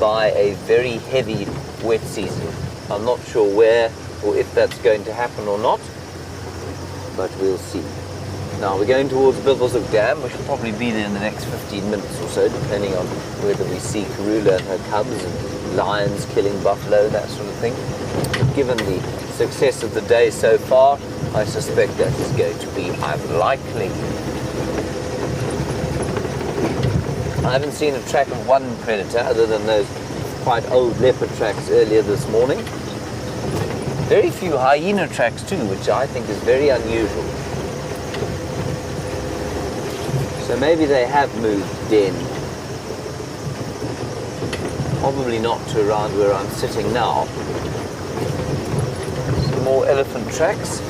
by a very heavy wet season. I'm not sure where or if that's going to happen or not, but we'll see. Now we're going towards Buffelshoek Dam. We should probably be there in the next 15 minutes or so, depending on whether we see Marula and her cubs and lions killing buffalo, that sort of thing. Given the success of the day so far, I suspect that is going to be unlikely. I haven't seen a track of one predator other than those quite old leopard tracks earlier this morning. Very few hyena tracks too, which I think is very unusual. So maybe they have moved den. Probably not to around where I'm sitting now. Some more elephant tracks.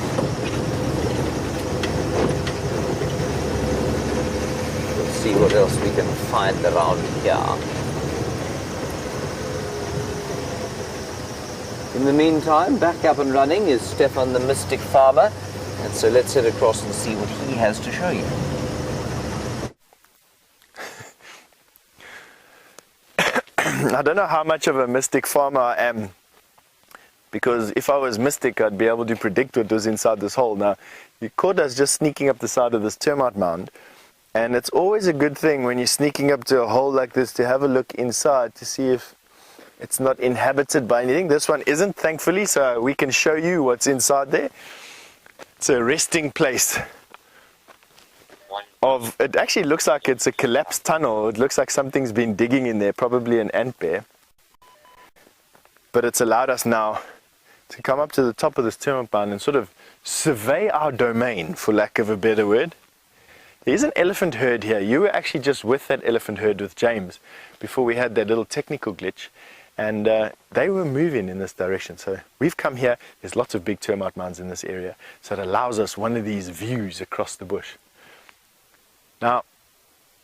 Let's see what else we can find around here. In the meantime, back up and running is Stefan the Mystic Farmer. And so let's head across and see what he has to show you. I don't know how much of a mystic farmer I am, because if I was mystic, I'd be able to predict what was inside this hole. Now, you caught us just sneaking up the side of this termite mound, and it's always a good thing when you're sneaking up to a hole like this to have a look inside to see if it's not inhabited by anything. This one isn't, thankfully, so we can show you what's inside there. It's a resting place. It actually looks like it's a collapsed tunnel. It looks like something's been digging in there, probably an ant bear. But it's allowed us now to come up to the top of this termite mound and sort of survey our domain, for lack of a better word. There's an elephant herd here. You were actually just with that elephant herd with James before we had that little technical glitch. and they were moving in this direction. So we've come here. There's lots of big termite mounds in this area, so it allows us one of these views across the bush. Now,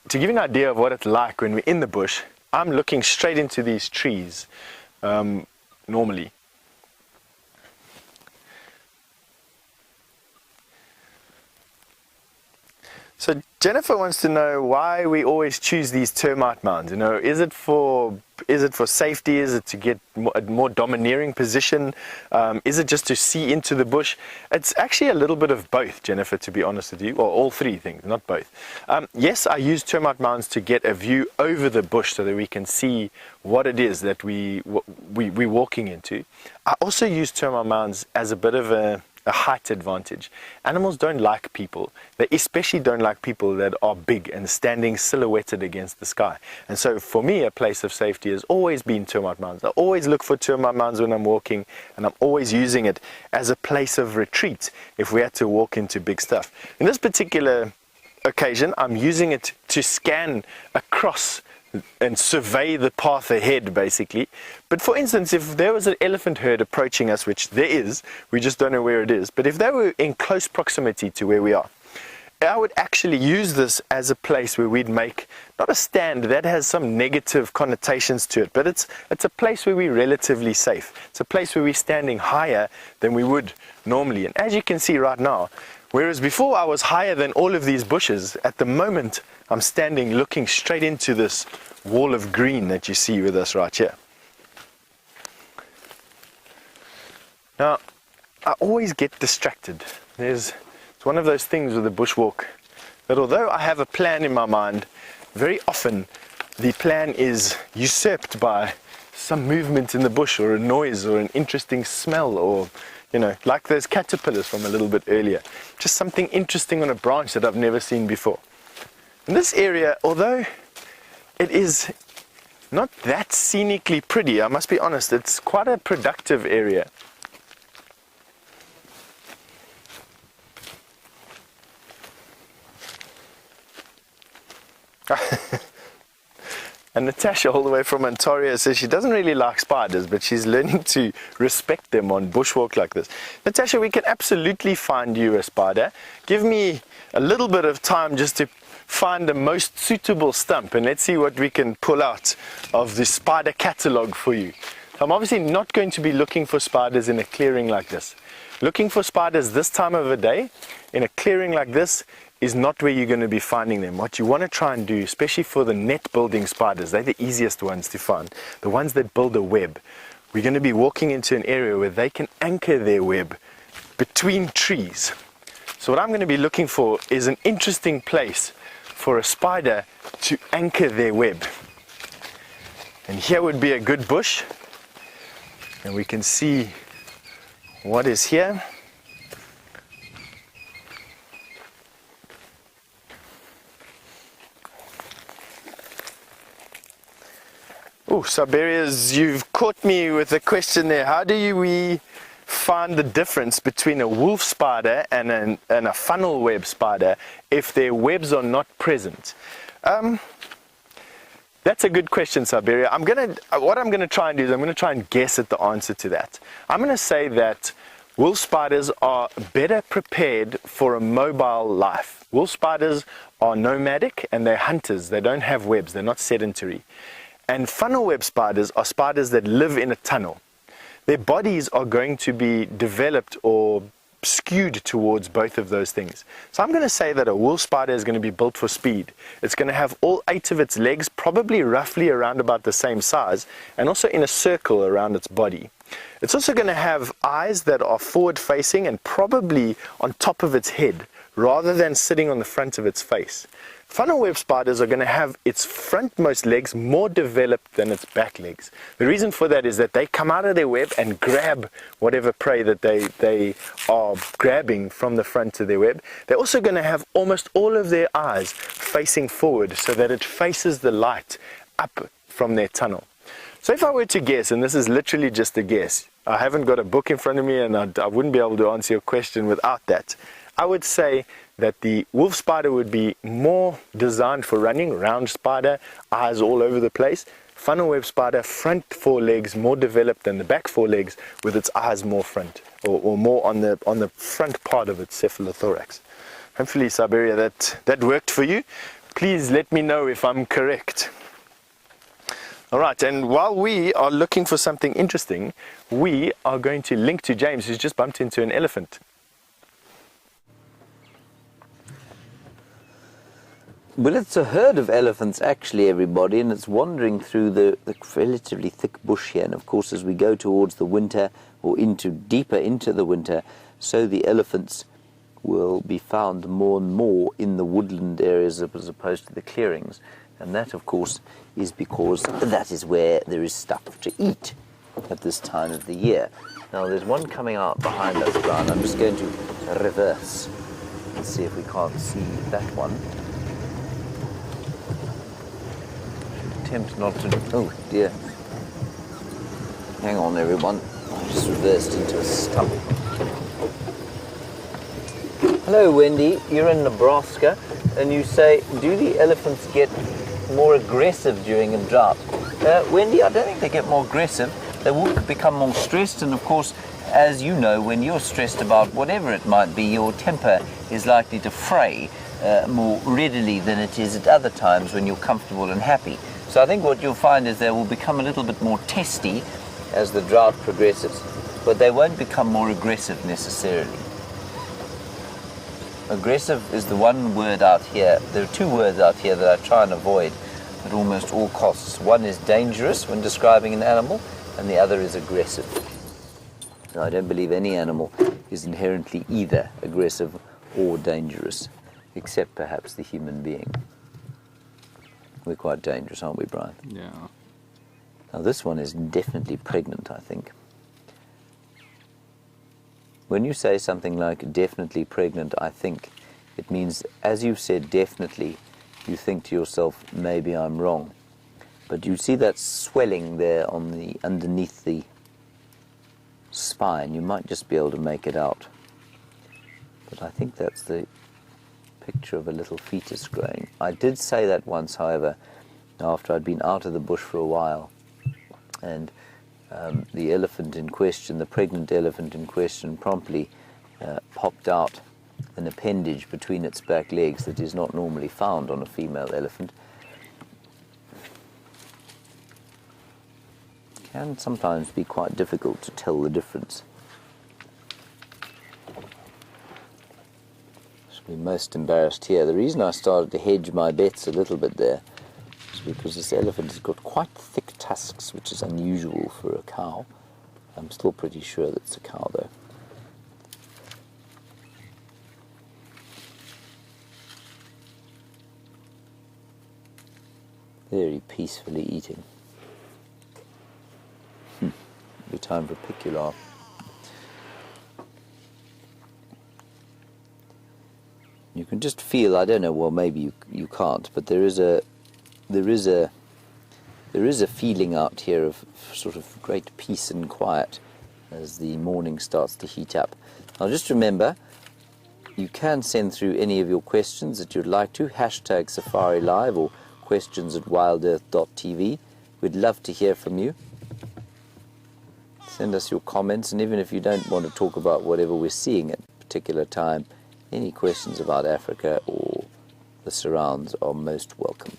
to give you an idea of what it's like when we're in the bush, I'm looking straight into these trees normally. So Jennifer wants to know why we always choose these termite mounds. You know, is it for safety? Is it to get a more domineering position? Is it just to see into the bush? It's actually a little bit of both, Jennifer, to be honest with you. Well, all three things, not both. Yes, I use termite mounds to get a view over the bush so that we can see what it is that we're walking into. I also use termite mounds as a bit of a height advantage. Animals don't like people. They especially don't like people that are big and standing silhouetted against the sky. And so for me, a place of safety has always been termite mounds. I always look for termite mounds when I'm walking, and I'm always using it as a place of retreat if we had to walk into big stuff. In this particular occasion, I'm using it to scan across and survey the path ahead, basically. But for instance, if there was an elephant herd approaching us, which there is, we just don't know where it is, but if they were in close proximity to where we are, I would actually use this as a place where we'd make, not a stand, that has some negative connotations to it, but it's a place where we're relatively safe. It's a place where we're standing higher than we would normally. And as you can see right now, whereas before I was higher than all of these bushes, at the moment I'm standing looking straight into this wall of green that you see with us right here. Now, I always get distracted. It's one of those things with the bushwalk that although I have a plan in my mind, very often the plan is usurped by some movement in the bush or a noise or an interesting smell, or you know, like those caterpillars from a little bit earlier. Just something interesting on a branch that I've never seen before. In this area, although it is not that scenically pretty, I must be honest, it's quite a productive area. And Natasha, all the way from Ontario, says she doesn't really like spiders, but she's learning to respect them on bushwalk like this. Natasha, we can absolutely find you a spider. Give me a little bit of time just to find the most suitable stump, and let's see what we can pull out of the spider catalogue for you. So I'm obviously not going to be looking for spiders in a clearing like this. Looking for spiders this time of the day in a clearing like this is not where you're going to be finding them. What you want to try and do, especially for the net building spiders, they're the easiest ones to find, the ones that build a web. We're going to be walking into an area where they can anchor their web between trees. So what I'm going to be looking for is an interesting place for a spider to anchor their web. And here would be a good bush, and we can see what is here. Oh, Siberia's, you've caught me with a question there. How do we find the difference between a wolf spider and a funnel web spider if their webs are not present? That's a good question, Siberia. What I'm gonna try and do is I'm gonna try and guess at the answer to that. I'm gonna say that wolf spiders are better prepared for a mobile life. Wolf spiders are nomadic and they're hunters. They don't have webs, they're not sedentary. And funnel web spiders are spiders that live in a tunnel. Their bodies are going to be developed or skewed towards both of those things. So I'm going to say that a wolf spider is going to be built for speed. It's going to have all 8 of its legs probably roughly around about the same size, and also in a circle around its body. It's also going to have eyes that are forward facing and probably on top of its head rather than sitting on the front of its face. Funnel web spiders are going to have its frontmost legs more developed than its back legs. The reason for that is that they come out of their web and grab whatever prey that they are grabbing from the front of their web. They're also going to have almost all of their eyes facing forward so that it faces the light up from their tunnel. So if I were to guess, and this is literally just a guess, I haven't got a book in front of me and I wouldn't be able to answer your question without that, I would say that the wolf spider would be more designed for running, round spider, eyes all over the place. funnel web spider, front forelegs more developed than the back forelegs, with its eyes more front, or more on the front part of its cephalothorax. Hopefully, Siberia, that worked for you. Please let me know if I'm correct. All right, and while we are looking for something interesting, we are going to link to James, who's just bumped into an elephant. Well, it's a herd of elephants, actually, everybody, and it's wandering through the relatively thick bush here. And, of course, as we go towards the winter, or deeper into the winter, so the elephants will be found more and more in the woodland areas as opposed to the clearings. And that, of course, is because that is where there is stuff to eat at this time of the year. Now, there's one coming out behind us, Bryan. I'm just going to reverse and see if we can't see that one. Attempt not to... Oh, dear. Hang on, everyone. I just reversed into a stump. Hello, Wendy. You're in Nebraska, and you say, do the elephants get more aggressive during a drought? Wendy, I don't think they get more aggressive. They will become more stressed, and of course, as you know, when you're stressed about whatever it might be, your temper is likely to fray more readily than it is at other times when you're comfortable and happy. So I think what you'll find is they will become a little bit more testy as the drought progresses, but they won't become more aggressive necessarily. Aggressive is the one word out here. There are two words out here that I try and avoid at almost all costs. One is dangerous when describing an animal, and the other is aggressive. Now, I don't believe any animal is inherently either aggressive or dangerous, except perhaps the human being. We're quite dangerous, aren't we, Bryan? Yeah. Now, this one is definitely pregnant, I think. When you say something like definitely pregnant, I think, it means, as you've said definitely, you think to yourself, maybe I'm wrong. But you see that swelling there on the underneath the spine. You might just be able to make it out. But I think that's the picture of a little fetus growing. I did say that once, however, after I'd been out of the bush for a while, and the elephant in question, the pregnant elephant in question, promptly popped out an appendage between its back legs that is not normally found on a female elephant. It can sometimes be quite difficult to tell the difference. Should be most embarrassed here. The reason I started to hedge my bets a little bit there is because this elephant has got quite thick tusks, which is unusual for a cow. I'm still pretty sure that it's a cow, though. Very peacefully eating. Be time for picular. You can just feel, I don't know, well, maybe you can't, but there is a feeling out here of sort of great peace and quiet as the morning starts to heat up. Now just remember, you can send through any of your questions that you'd like to, hashtag SafariLIVE or questions at wildearth.tv. We'd love to hear from you. Send us your comments, and even if you don't want to talk about whatever we're seeing at a particular time, any questions about Africa or the surrounds are most welcome.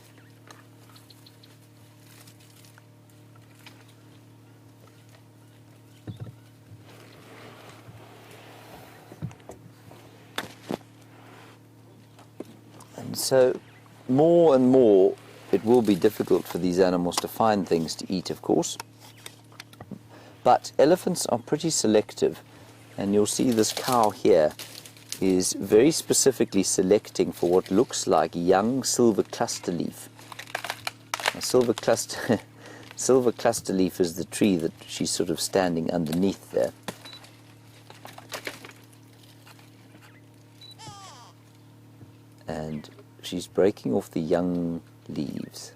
And so, more and more, it will be difficult for these animals to find things to eat, of course. But elephants are pretty selective, and you'll see this cow here is very specifically selecting for what looks like young silver cluster leaf. Now, silver cluster leaf is the tree that she's sort of standing underneath there. And she's breaking off the young leaves.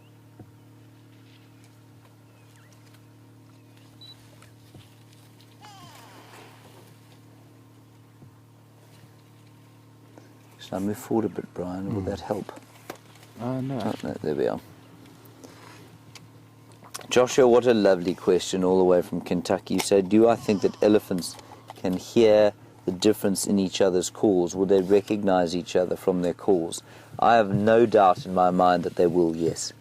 Should I move forward a bit, Bryan? Will that help? No. Oh, no, there we are. Joshua, what a lovely question all the way from Kentucky. You say, do I think that elephants can hear the difference in each other's calls? Will they recognize each other from their calls? I have no doubt in my mind that they will, yes.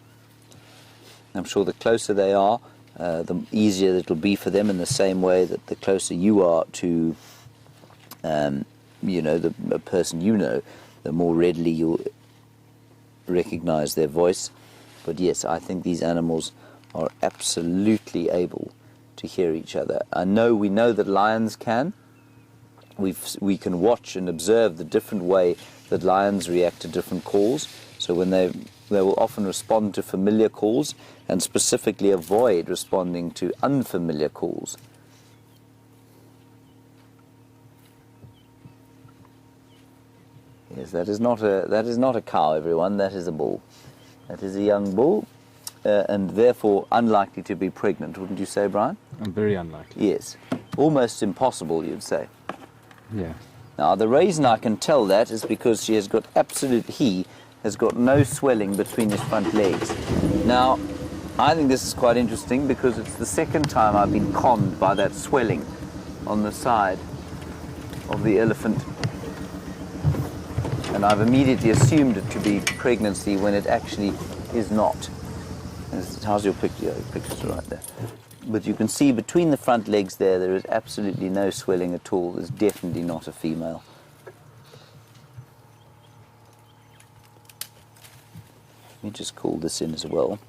I'm sure the closer they are, the easier it will be for them, in the same way that the closer you are to, the person you know, the more readily you'll recognize their voice. But yes, I think these animals are absolutely able to hear each other. We know that lions can. We can watch and observe the different way that lions react to different calls. So when they will often respond to familiar calls and specifically avoid responding to unfamiliar calls. Yes, that is not a cow, everyone. That is a bull. That is a young bull, and therefore unlikely to be pregnant, wouldn't you say, Bryan? Very unlikely. Yes, almost impossible, you'd say. Yeah. Now, the reason I can tell that is because he has got no swelling between his front legs. Now, I think this is quite interesting because it's the second time I've been conned by that swelling on the side of the elephant. And I've immediately assumed it to be pregnancy when it actually is not. How's your picture? Your picture's right there. But you can see between the front legs there is absolutely no swelling at all. There's definitely not a female. Let me just call this in as well.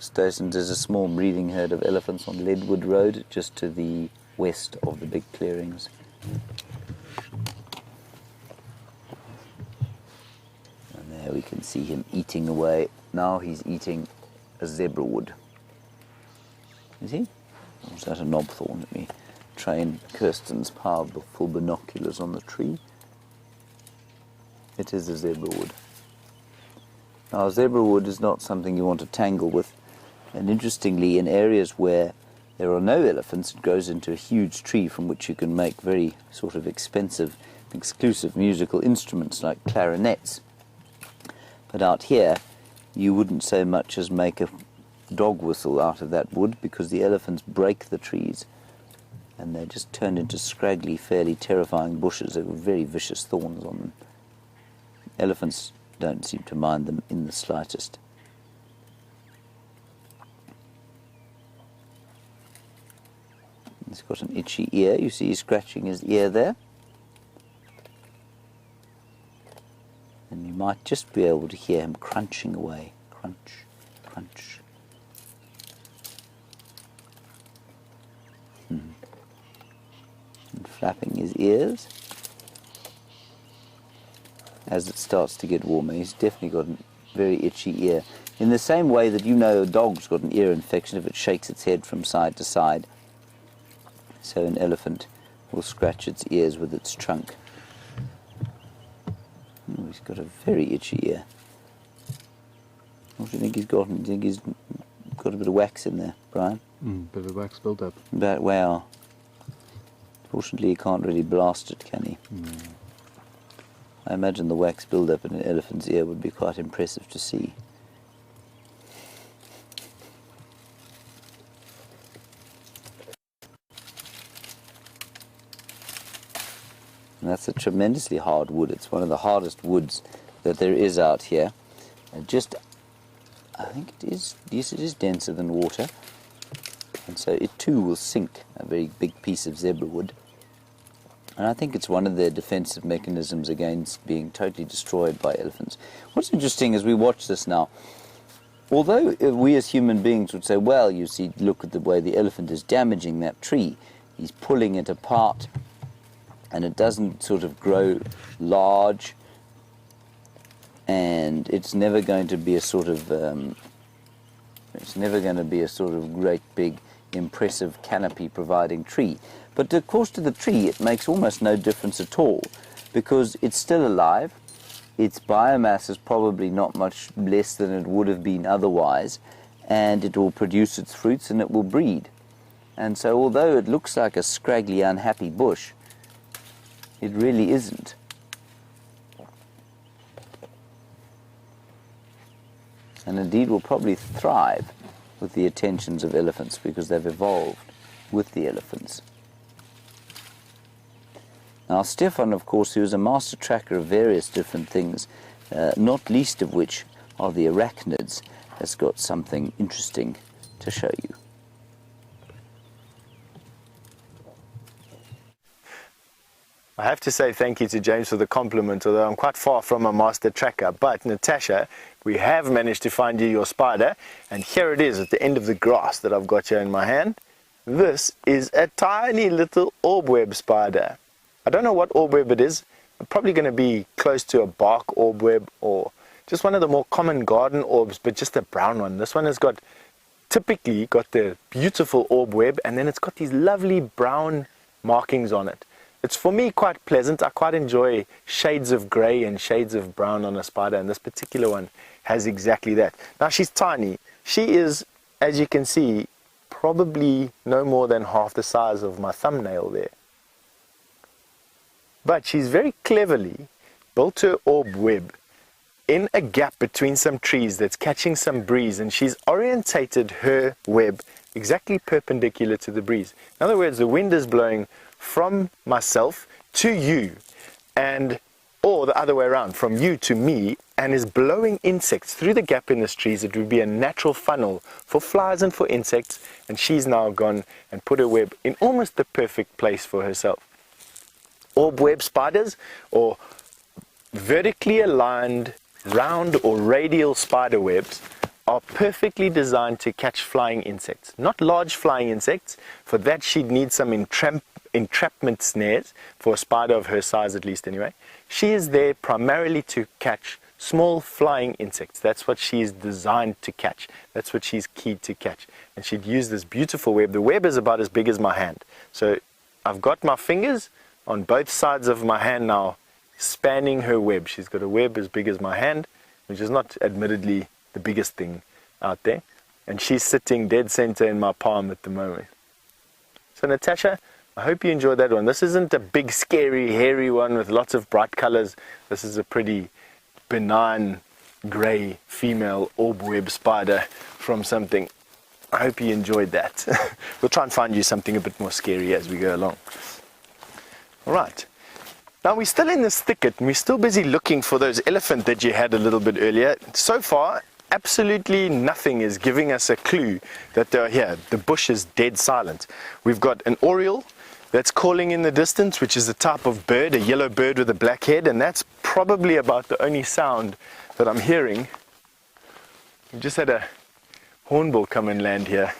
Stosons is a small breeding herd of elephants on Leadwood Road, just to the west of the big clearings. And there we can see him eating away. Now he's eating a zebra wood. Is he? Or is that a knobthorn? Let me train Kirsten's powerful binoculars on the tree. It is a zebra wood. Now, zebra wood is not something you want to tangle with. And interestingly, in areas where there are no elephants, it grows into a huge tree from which you can make very sort of expensive, exclusive musical instruments like clarinets. But out here, you wouldn't so much as make a dog whistle out of that wood, because the elephants break the trees and they're just turned into scraggly, fairly terrifying bushes. They've got very vicious thorns on them. Elephants don't seem to mind them in the slightest. He's got an itchy ear. You see he's scratching his ear there. And you might just be able to hear him crunching away. Crunch, crunch. And flapping his ears as it starts to get warmer. He's definitely got a very itchy ear. In the same way that a dog's got an ear infection if it shakes its head from side to side. So an elephant will scratch its ears with its trunk. Oh, he's got a very itchy ear. What do you think he's got? Do you think he's got a bit of wax in there, Bryan? Bit of wax build up. But, well, fortunately he can't really blast it, can he? I imagine the wax build-up in an elephant's ear would be quite impressive to see. And that's a tremendously hard wood. It's one of the hardest woods that there is out here. And I think it is, yes, it is denser than water. And so it too will sink, a very big piece of zebra wood. And I think it's one of their defensive mechanisms against being totally destroyed by elephants. What's interesting as we watch this now, although we as human beings would say, well, you see, look at the way the elephant is damaging that tree. He's pulling it apart, and it doesn't sort of grow large, and it's never going to be a sort of great big impressive canopy providing tree. But of course to the tree it makes almost no difference at all, because it's still alive. Its biomass is probably not much less than it would have been otherwise, and it will produce its fruits and it will breed. And so although it looks like a scraggly unhappy bush, it really isn't. and indeed will probably thrive with the attentions of elephants because they've evolved with the elephants. Now Stefan, of course, who is a master tracker of various different things, not least of which are the arachnids, has got something interesting to show you. I have to say thank you to James for the compliment, although I'm quite far from a master tracker. But Natasha, we have managed to find you your spider, and here it is at the end of the grass that I've got here in my hand. This is a tiny little orbweb spider. I don't know what orbweb it is. It's probably going to be close to a bark orbweb or just one of the more common garden orbs, but just a brown one. This one has typically got the beautiful orbweb, and then it's got these lovely brown markings on it. It's for me quite pleasant. I quite enjoy shades of grey and shades of brown on a spider, and this particular one has exactly that. Now she's tiny. She is, as you can see, probably no more than half the size of my thumbnail there. But she's very cleverly built her orb web in a gap between some trees that's catching some breeze, and she's orientated her web exactly perpendicular to the breeze. In other words, the wind is blowing from myself to you, or the other way around, from you to me, and is blowing insects through the gap in the trees. It would be a natural funnel for flies and for insects, and she's now gone and put her web in almost the perfect place for herself. Orb web spiders, or vertically aligned round or radial spider webs, are perfectly designed to catch flying insects. Not large flying insects. For that she'd need some entrapment snares, for a spider of her size at least anyway. She is there primarily to catch small flying insects. That's what she's designed to catch. That's what she's keyed to catch. And she'd use this beautiful web. The web is about as big as my hand. So I've got my fingers on both sides of my hand now spanning her web. She's got a web as big as my hand, which is not admittedly the biggest thing out there. And she's sitting dead center in my palm at the moment. So Natasha, I hope you enjoyed that one. This isn't a big, scary, hairy one with lots of bright colors. This is a pretty benign, grey, female orb web spider from something. I hope you enjoyed that. We'll try and find you something a bit more scary as we go along. All right. Now we're still in this thicket, and we're still busy looking for those elephant that you had a little bit earlier. So far, absolutely nothing is giving us a clue that they're here. The bush is dead silent. We've got an oriole that's calling in the distance, which is a type of bird, a yellow bird with a black head, and that's probably about the only sound that I'm hearing. We've just had a hornbill come and land here.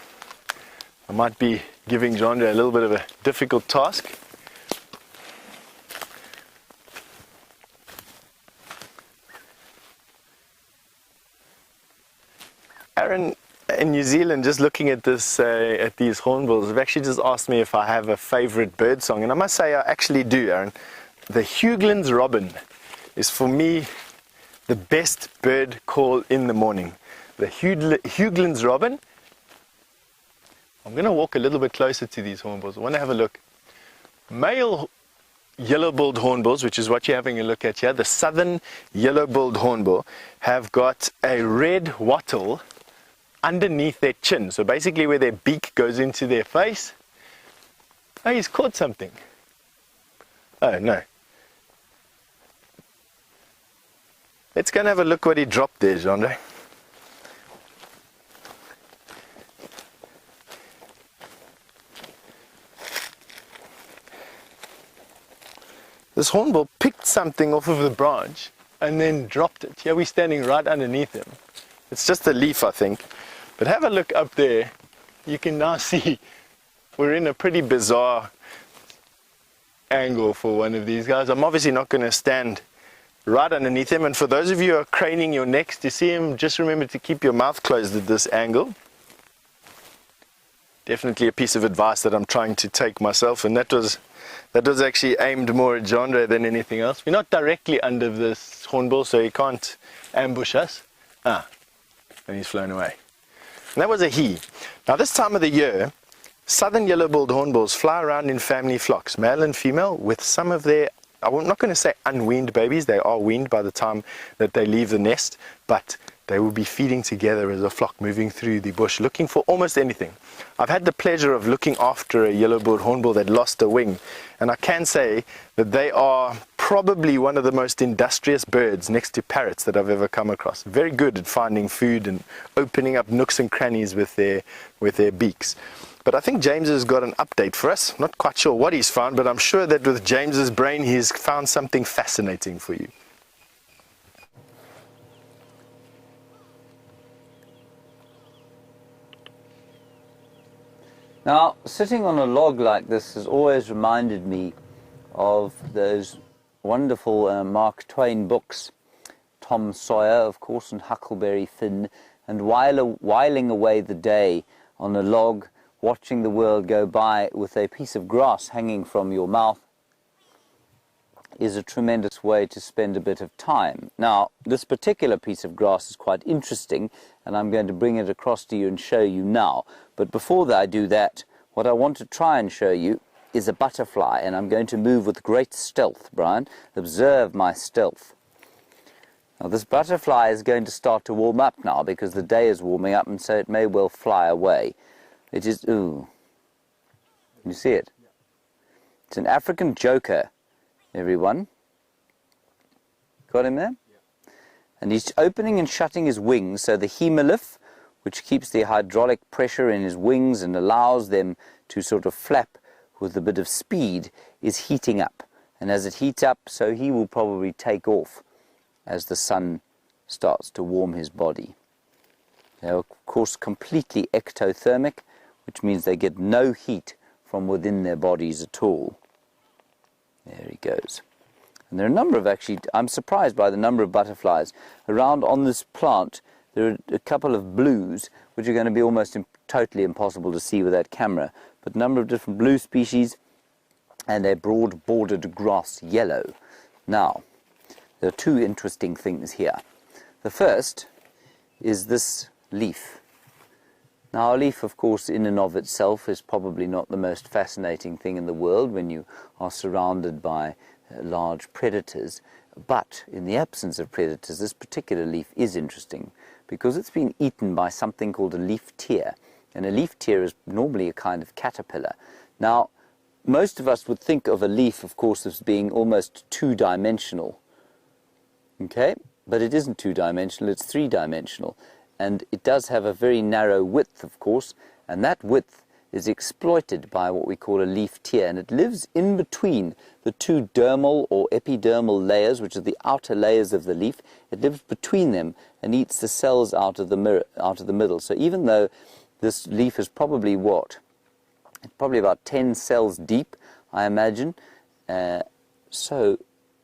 I might be giving Jeandre a little bit of a difficult task. Aaron in New Zealand, just looking at this, at these hornbills, have actually just asked me if I have a favorite bird song, and I must say I actually do, Aaron. The Hughlins robin is for me the best bird call in the morning. The Hughlins robin. I'm going to walk a little bit closer to these hornbills. I want to have a look. Male yellow-billed hornbills, which is what you're having a look at here, the southern yellow-billed hornbill, have got a red wattle underneath their chin, so basically where their beak goes into their face. Oh, he's caught something. Oh no. Let's go and have a look what he dropped there, Jeandre. This hornbill picked something off of the branch and then dropped it. Here we're standing right underneath him. It's just a leaf, I think. But have a look up there. You can now see we're in a pretty bizarre angle for one of these guys. I'm obviously not going to stand right underneath him. And for those of you who are craning your necks to see him, just remember to keep your mouth closed at this angle. Definitely a piece of advice that I'm trying to take myself. And that was actually aimed more at Jeandre than anything else. We're not directly under this hornbill, so he can't ambush us. And he's flown away. And that was a he. Now this time of the year, southern yellow-billed hornbills fly around in family flocks, male and female, with some of their, I'm not going to say unweaned babies, they are weaned by the time that they leave the nest, but they will be feeding together as a flock, moving through the bush, looking for almost anything. I've had the pleasure of looking after a yellow-billed hornbill that lost a wing, and I can say that they are probably one of the most industrious birds next to parrots that I've ever come across. Very good at finding food and opening up nooks and crannies with their beaks. But I think James has got an update for us. Not quite sure what he's found, but I'm sure that with James's brain he's found something fascinating for you. Now, sitting on a log like this has always reminded me of those wonderful Mark Twain books, Tom Sawyer, of course, and Huckleberry Finn, and whiling away the day on a log, watching the world go by with a piece of grass hanging from your mouth is a tremendous way to spend a bit of time. Now, this particular piece of grass is quite interesting, and I'm going to bring it across to you and show you now. But before I do that, what I want to try and show you is a butterfly, and I'm going to move with great stealth, Bryan. Observe my stealth. Now, this butterfly is going to start to warm up now because the day is warming up, and so it may well fly away. It is, ooh, you see it? It's an African joker, everyone. Got him there? And he's opening and shutting his wings, so the hemolith, which keeps the hydraulic pressure in his wings and allows them to sort of flap with a bit of speed, is heating up. And as it heats up, so he will probably take off as the sun starts to warm his body. They're, of course, completely ectothermic, which means they get no heat from within their bodies at all. There he goes. And there are a number of, actually, I'm surprised by the number of butterflies around on this plant. There are a couple of blues, which are going to be almost totally impossible to see with that camera, but a number of different blue species and a broad-bordered grass yellow. Now, there are two interesting things here. The first is this leaf. Now, a leaf, of course, in and of itself is probably not the most fascinating thing in the world when you are surrounded by large predators, but in the absence of predators, this particular leaf is interesting because it's been eaten by something called a leaf tear, and a leaf tear is normally a kind of caterpillar. Now, most of us would think of a leaf, of course, as being almost two-dimensional, okay? But it isn't two-dimensional, it's three-dimensional. And it does have a very narrow width, of course, and that width is exploited by what we call a leaf tear, and it lives in between the two dermal or epidermal layers, which are the outer layers of the leaf. It lives between them and eats the cells out of the middle. So even though this leaf is probably what? It's probably about 10 cells deep, I imagine. So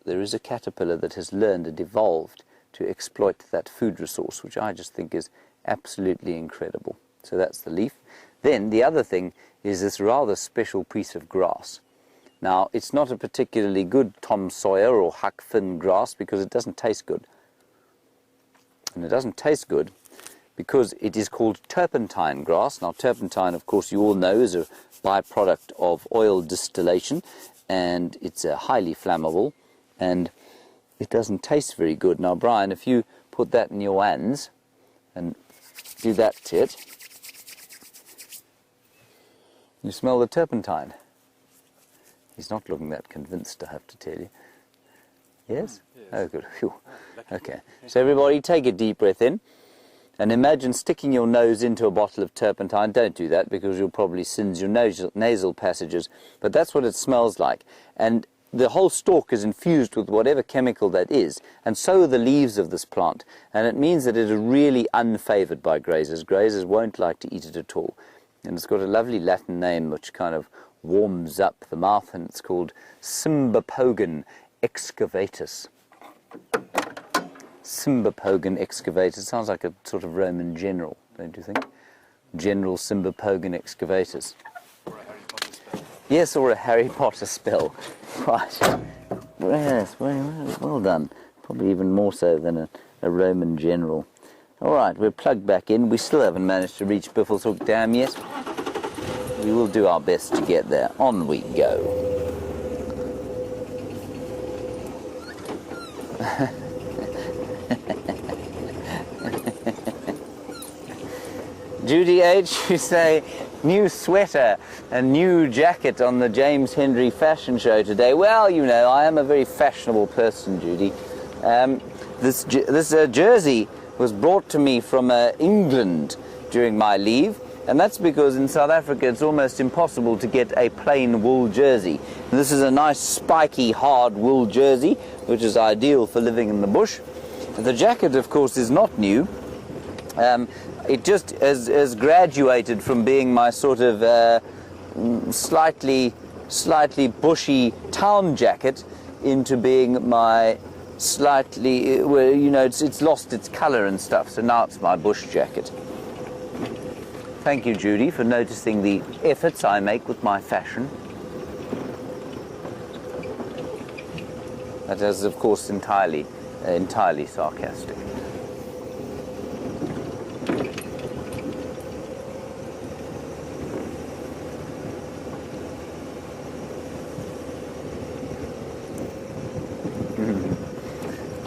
there is a caterpillar that has learned and evolved to exploit that food resource, which I just think is absolutely incredible. So that's the leaf. Then the other thing is this rather special piece of grass. Now, it's not a particularly good Tom Sawyer or Huck Finn grass because it doesn't taste good. And it doesn't taste good because it is called turpentine grass. Now, turpentine, of course, you all know, is a byproduct of oil distillation, and it's highly flammable, and it doesn't taste very good. Now, Bryan, if you put that in your hands and do that to it, you smell the turpentine. He's not looking that convinced, I have to tell you. Yes? Oh, good. Phew. Okay. So everybody take a deep breath in and imagine sticking your nose into a bottle of turpentine. Don't do that because you'll probably singe your nasal passages. But that's what it smells like. And the whole stalk is infused with whatever chemical that is, and so are the leaves of this plant. And it means that it is really unfavoured by grazers. Grazers won't like to eat it at all. And it's got a lovely Latin name which kind of warms up the mouth, and it's called Cymbopogon excavatus. Cymbopogon excavatus. Sounds like a sort of Roman general, don't you think? General Cymbopogon excavatus. Yes, or a Harry Potter spell. Right. Yes, well done. Probably even more so than a Roman general. All right, we're plugged back in. We still haven't managed to reach Buffelshoek Dam yet. We will do our best to get there. On we go. Judy H, you say, new sweater and new jacket on the James Hendry fashion show today. Well, you know, I am a very fashionable person, Judy. This jersey was brought to me from England during my leave, and that's because in South Africa it's almost impossible to get a plain wool jersey. And this is a nice spiky hard wool jersey, which is ideal for living in the bush. The jacket, of course, is not new. It just has graduated from being my sort of slightly bushy town jacket into being my slightly, well, you know, it's lost its colour and stuff, so now it's my bush jacket. Thank you, Judy, for noticing the efforts I make with my fashion. That is, of course, entirely sarcastic.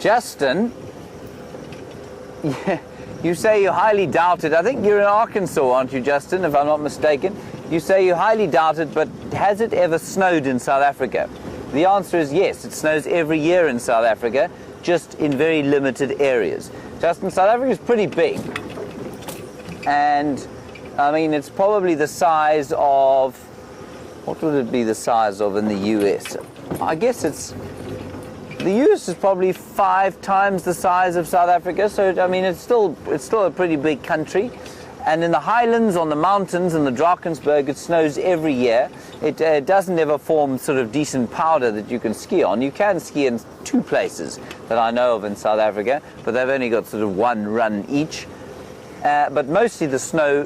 Justin, yeah, you say you highly doubt it. I think you're in Arkansas, aren't you, Justin, if I'm not mistaken? You say you highly doubt it, but has it ever snowed in South Africa? The answer is yes. It snows every year in South Africa, just in very limited areas. Justin, South Africa is pretty big. And, I mean, it's probably the size of... What would it be the size of in the US? I guess it's... The US is probably 5 times the size of South Africa, so I mean it's still a pretty big country. And in the highlands, on the mountains, in the Drakensberg, it snows every year. It doesn't ever form sort of decent powder that you can ski on. You can ski in 2 places that I know of in South Africa, but they've only got sort of 1 run each. But mostly the snow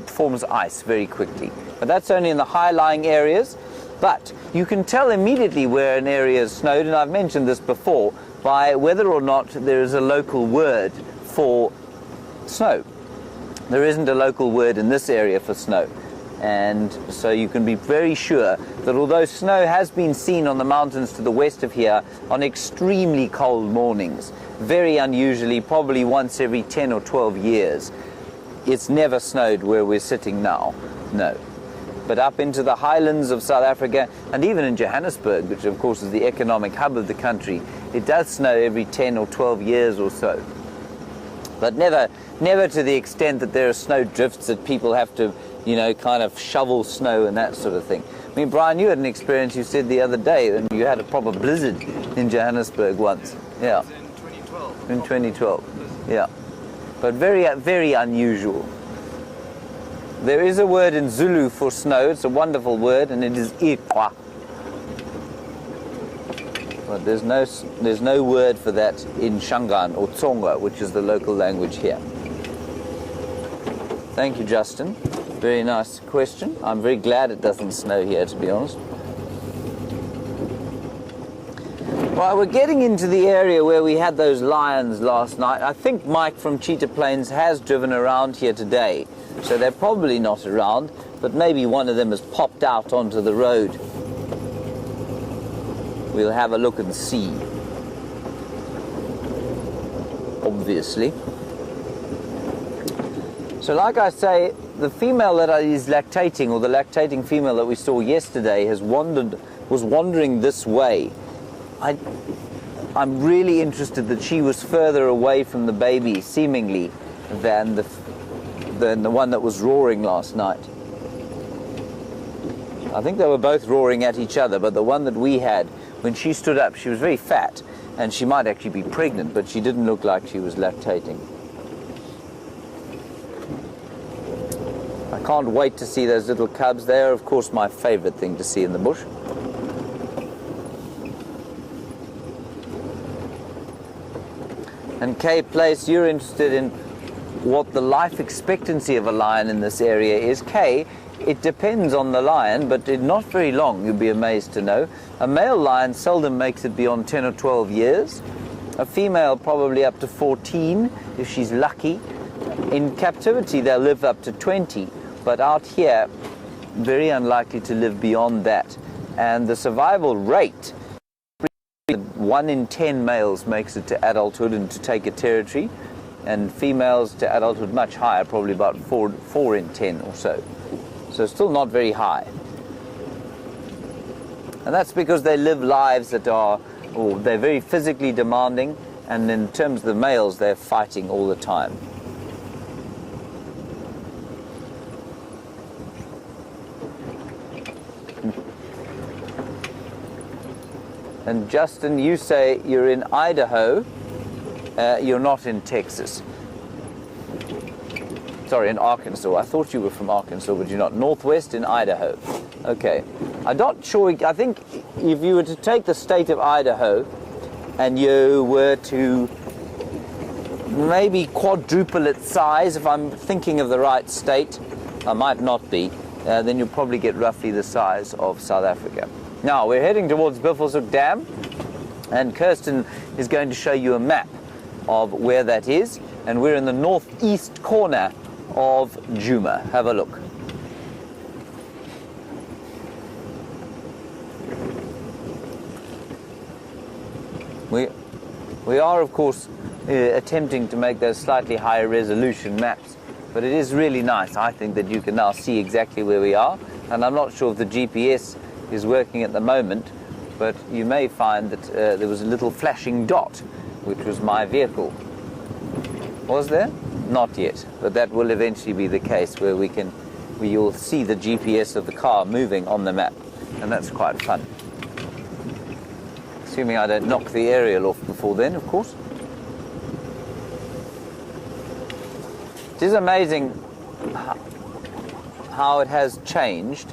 forms ice very quickly. But that's only in the high-lying areas. But you can tell immediately where an area is snowed, and I've mentioned this before, by whether or not there is a local word for snow. There isn't a local word in this area for snow. And so you can be very sure that although snow has been seen on the mountains to the west of here on extremely cold mornings, very unusually, probably once every 10 or 12 years, it's never snowed where we're sitting now, no. But up into the highlands of South Africa, and even in Johannesburg, which of course is the economic hub of the country, it does snow every 10 or 12 years or so. But never to the extent that there are snow drifts that people have to, you know, kind of shovel snow and that sort of thing. I mean, Bryan, you had an experience, you said the other day, and you had a proper blizzard in Johannesburg once. Yeah. In 2012. In 2012, yeah. But very unusual. There is a word in Zulu for snow. It's a wonderful word, and it is iqwa. But there's no word for that in Shangaan or Tsonga, which is the local language here. Thank you, Justin. Very nice question. I'm very glad it doesn't snow here, to be honest. Well, we're getting into the area where we had those lions last night. I think Mike from Cheetah Plains has driven around here today. So they're probably not around, but maybe one of them has popped out onto the road. We'll have a look and see. Obviously. So like I say, the female that is lactating, or the lactating female that we saw yesterday, was wandering this way. I'm really interested that she was further away from the baby, seemingly, than the one that was roaring last night. I think they were both roaring at each other, but the one that we had, when she stood up, she was very fat, and she might actually be pregnant, but she didn't look like she was lactating. I can't wait to see those little cubs. They are, of course, my favorite thing to see in the bush. And Kay Place, you're interested in what the life expectancy of a lion in this area is. Kay, it depends on the lion, but not very long, you'll be amazed to know. A male lion seldom makes it beyond 10 or 12 years. A female probably up to 14, if she's lucky. In captivity, they'll live up to 20, but out here, very unlikely to live beyond that. And the survival rate, 1 in 10 males makes it to adulthood and to take a territory. and females to adulthood much higher, probably about 4 in 10 or so. So still not very high. And that's because they live lives that are, or they're very physically demanding, and in terms of the males, they're fighting all the time. And Justin, you say you're in Idaho, you're not in Texas. Sorry, in Arkansas. I thought you were from Arkansas, but you're not. Northwest in Idaho. Okay. I'm not sure, I think if you were to take the state of Idaho and you were to maybe quadruple its size, if I'm thinking of the right state, I might not be, then you'll probably get roughly the size of South Africa. Now, we're heading towards Buffelshoek Dam, and Kirsten is going to show you a map of where that is, and we're in the northeast corner of Djuma. Have a look. We are, of course, attempting to make those slightly higher resolution maps, but it is really nice, I think, that you can now see exactly where we are, and I'm not sure if the GPS is working at the moment, but you may find that there was a little flashing dot, which was my vehicle. Was there? Not yet, but that will eventually be the case, where you'll see the GPS of the car moving on the map, and that's quite fun. Assuming I don't knock the aerial off before then, of course. It is amazing how it has changed.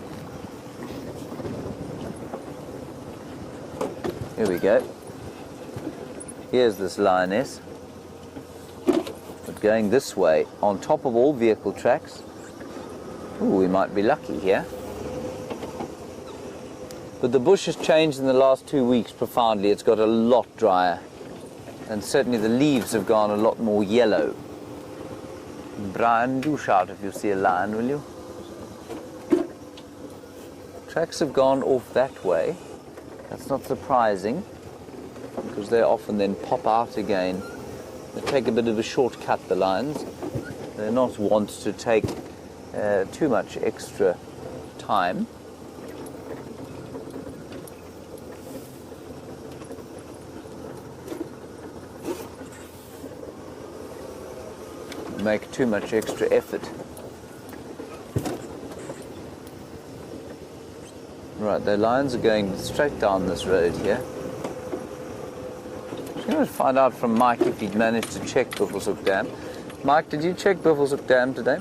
Here we go. Here's this lioness. But going this way, on top of all vehicle tracks. Ooh, we might be lucky here. But the bush has changed in the last 2 weeks profoundly. It's got a lot drier. And certainly the leaves have gone a lot more yellow. Bryan, do shout if you see a lion, will you? Tracks have gone off that way. That's not surprising, because they often then pop out again. They take a bit of a shortcut, the lions. They're not wont to take too much extra time. Make too much extra effort. Right, the lions are going straight down this road here. I'm going to find out from Mike if he'd managed to check Buffelshoek Dam. Mike, did you check Buffelshoek Dam today?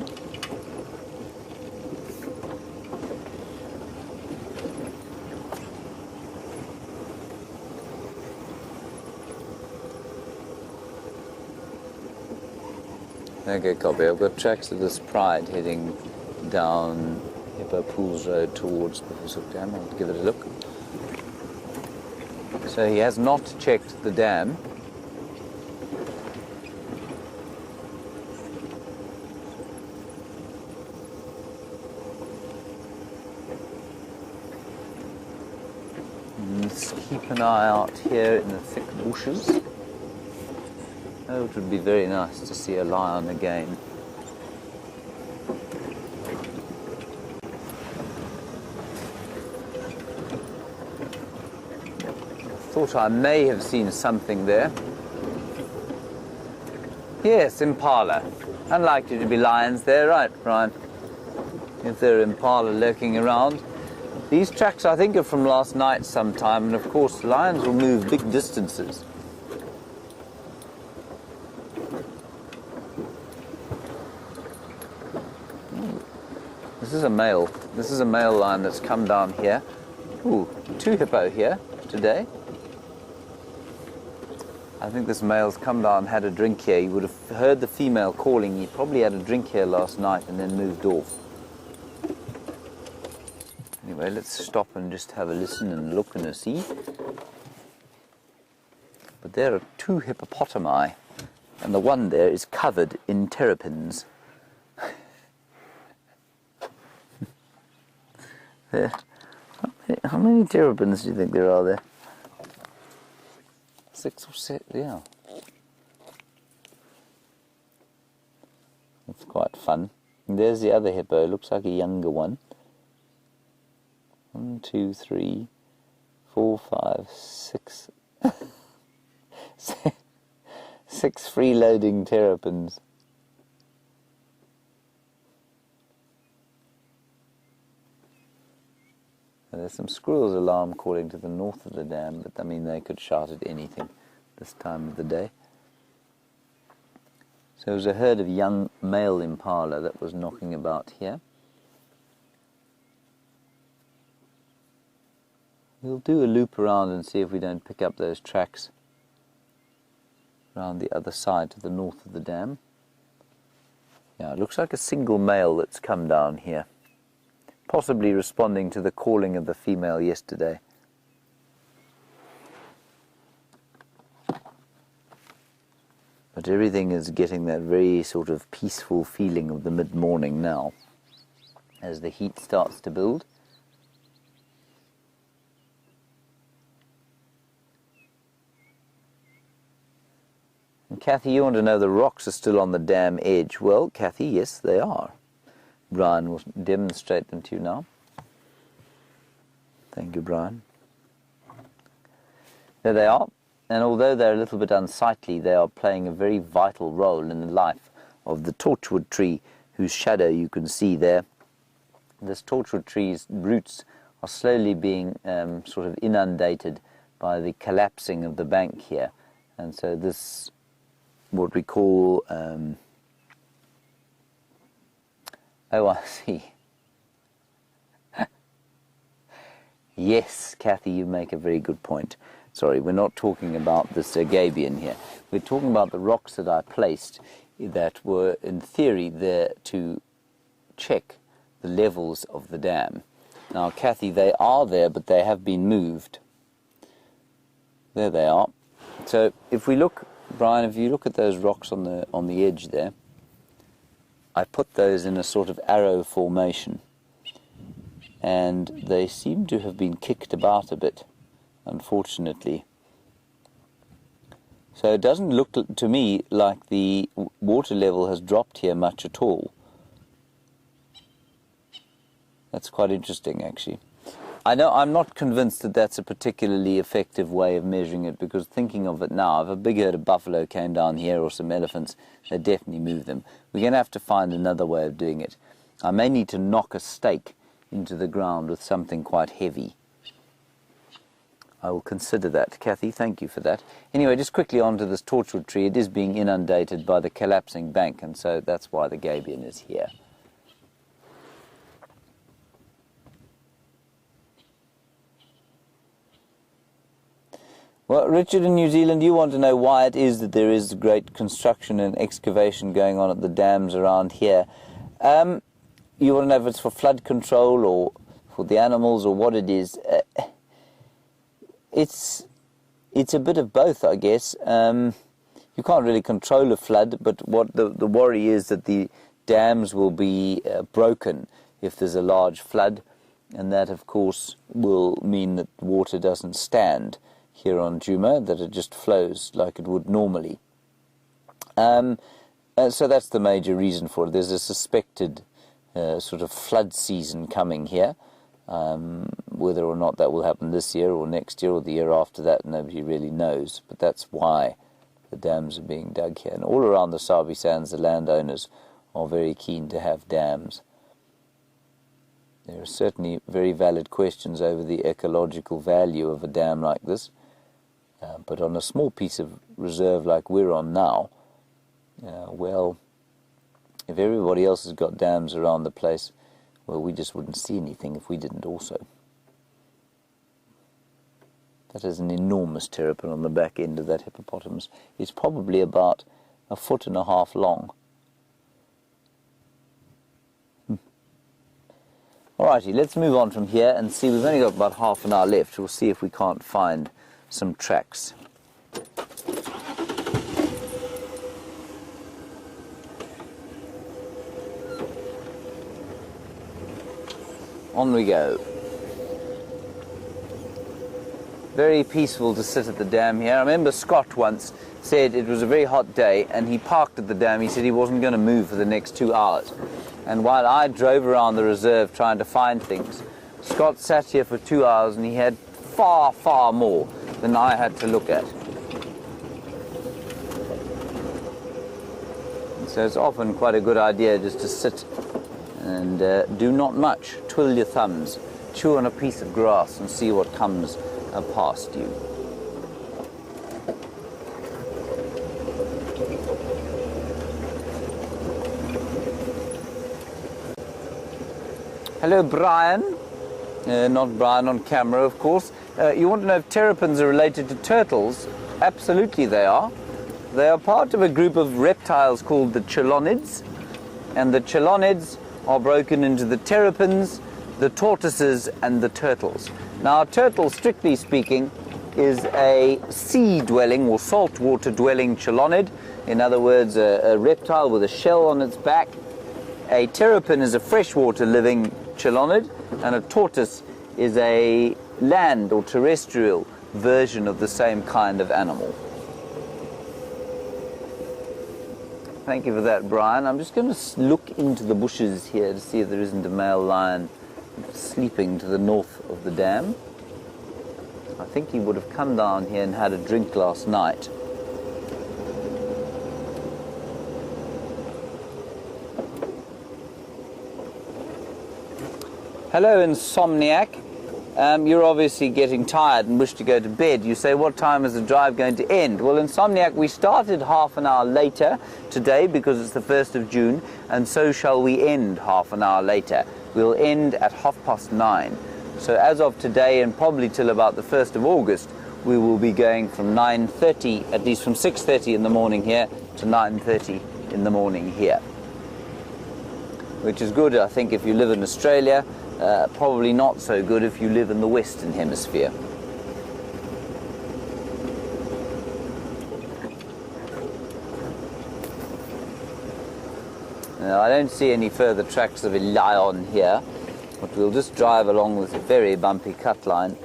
Okay, copy. I've got tracks of this Pride heading down Hippo Pools Road towards Buffelshoek Dam. I'll give it a look. So he has not checked the dam. Let's keep an eye out here in the thick bushes. Oh, it would be very nice to see a lion again. Thought I may have seen something there. Yes, impala. Unlikely to be lions there, right, Bryan? If there are impala lurking around. These tracks, I think, are from last night sometime, and of course lions will move big distances. This is a male. This is a male lion that's come down here. Ooh, 2 hippo here today. I think this male's come down, had a drink here. He would have heard the female calling. He probably had a drink here last night and then moved off. Anyway, let's stop and just have a listen and look and a see. But there are 2 hippopotami, and the one there is covered in terrapins. There. How many terrapins do you think there are there? 6 or 7, yeah. It's quite fun. And there's the other hippo. Looks like a younger one. 1, 2, 3, 4, 5, 6. 6 freeloading terrapins. There's some squirrels alarm calling to the north of the dam, but I mean they could shout at anything this time of the day. So there was a herd of young male impala that was knocking about here. We'll do a loop around and see if we don't pick up those tracks around the other side to the north of the dam. Yeah, it looks like a single male that's come down here, possibly responding to the calling of the female yesterday. But everything is getting that very sort of peaceful feeling of the mid-morning now, as the heat starts to build. And Kathy, you want to know the rocks are still on the dam edge. Well, Kathy, yes, they are. Bryan will demonstrate them to you now. Thank you, Bryan. There they are. And although they're a little bit unsightly, they are playing a very vital role in the life of the torchwood tree, whose shadow you can see there. This torchwood tree's roots are slowly being sort of inundated by the collapsing of the bank here. And so this, what we call, oh, I see. Yes, Kathy, you make a very good point. Sorry, we're not talking about this gabion here. We're talking about the rocks that I placed that were, in theory, there to check the levels of the dam. Now, Kathy, they are there, but they have been moved. There they are. So, if we look, Bryan, if you look at those rocks on the edge there, I put those in a sort of arrow formation, and they seem to have been kicked about a bit, unfortunately. So it doesn't look to me like the water level has dropped here much at all. That's quite interesting, actually. I know I'm not convinced that that's a particularly effective way of measuring it, because thinking of it now, if a big herd of buffalo came down here or some elephants, they'd definitely move them. We're going to have to find another way of doing it. I may need to knock a stake into the ground with something quite heavy. I will consider that. Kathy, thank you for that. Anyway, just quickly on to this torchwood tree. It is being inundated by the collapsing bank, and so that's why the gabion is here. Well, Richard in New Zealand, you want to know why it is that there is great construction and excavation going on at the dams around here. You want to know if it's for flood control or for the animals or what it is. It's a bit of both, I guess. You can't really control a flood, but what the worry is that the dams will be broken if there's a large flood, and that, of course, will mean that water doesn't stand here on Djuma, that it just flows like it would normally. So that's the major reason for it. There's a suspected sort of flood season coming here. Whether or not that will happen this year or next year or the year after that, nobody really knows. But that's why the dams are being dug here. And all around the Sabi Sands, the landowners are very keen to have dams. There are certainly very valid questions over the ecological value of a dam like this. But on a small piece of reserve like we're on now, well, if everybody else has got dams around the place, well, we just wouldn't see anything if we didn't also. That is an enormous terrapin on the back end of that hippopotamus. It's probably about 1.5 foot long. Alrighty, let's move on from here and see. We've only got about half an hour left. We'll see if we can't find some tracks. On we go. Very peaceful to sit at the dam here. I remember Scott once said it was a very hot day and he parked at the dam. He said he wasn't going to move for the next 2 hours. And while I drove around the reserve trying to find things, Scott sat here for 2 hours and he had far, far more than I had to look at. So it's often quite a good idea just to sit and do not much. Twiddle your thumbs, chew on a piece of grass and see what comes past you. Hello, Bryan. Not Bryan on camera, of course. You want to know if terrapins are related to turtles? Absolutely they are. They are part of a group of reptiles called the chelonids, and the chelonids are broken into the terrapins, the tortoises, and the turtles. Now, a turtle, strictly speaking, is a sea-dwelling or saltwater-dwelling chelonid. In other words, a reptile with a shell on its back. A terrapin is a freshwater-living chelonid, and a tortoise is a land or terrestrial version of the same kind of animal. Thank you for that, Bryan. I'm just going to look into the bushes here to see if there isn't a male lion sleeping to the north of the dam. I think he would have come down here and had a drink last night. Hello, Insomniac. You're obviously getting tired and wish to go to bed. You say, what time is the drive going to end? Well, Insomniac, we started half an hour later today because it's the 1st of June, and so shall we end half an hour later. We'll end at 9:30. So as of today, and probably till about the 1st of August, we will be going from 9:30, at least from 6:30 in the morning here, to 9:30 in the morning here. Which is good, I think, if you live in Australia. Probably not so good if you live in the Western Hemisphere. Now, I don't see any further tracks of a lion here, but we'll just drive along this very bumpy cut line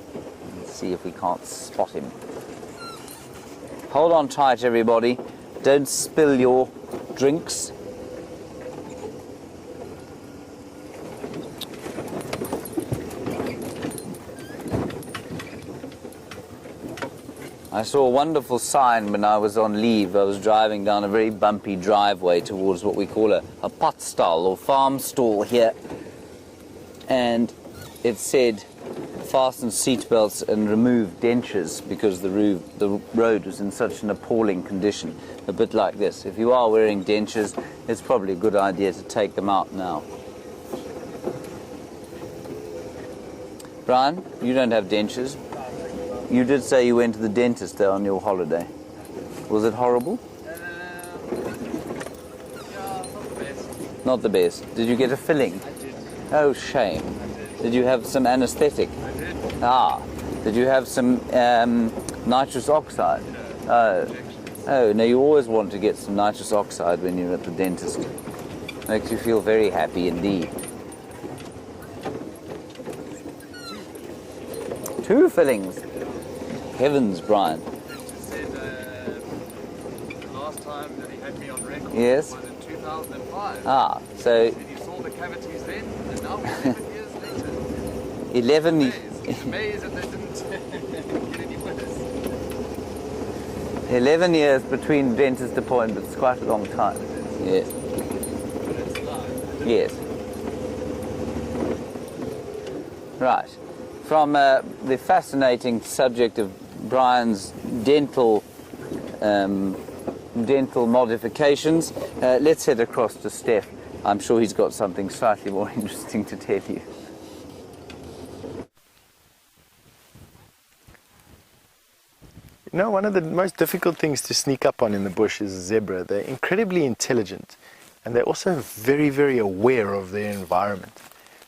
and see if we can't spot him. Hold on tight, everybody. Don't spill your drinks. I saw a wonderful sign when I was on leave. I was driving down a very bumpy driveway towards what we call a pot stall or farm stall here. And it said, fasten seatbelts and remove dentures, because the road was in such an appalling condition. A bit like this. If you are wearing dentures, it's probably a good idea to take them out now. Bryan, you don't have dentures. You did say you went to the dentist there on your holiday. Was it horrible? Yeah, not the best. Not the best. Did you get a filling? I did. Oh, shame. I did. Did you have some anesthetic? I did. Ah. Did you have some nitrous oxide? Oh, no, you always want to get some nitrous oxide when you're at the dentist. Makes you feel very happy indeed. 2 fillings. Heavens, Bryan. He said the last time that he had me on record Yes. was in 2005. Ah, so He said he saw the cavities then, and now 11 years later. 11 He's amazed that they didn't get any worse. 11 years between dentist appointments, quite a long time. Yes. But it's live. Yes. Right. From the fascinating subject of Bryan's dental modifications, let's head across to Stef. I'm sure he's got something slightly more interesting to tell you. You know, one of the most difficult things to sneak up on in the bush is a zebra. They're incredibly intelligent, and they're also very, very aware of their environment.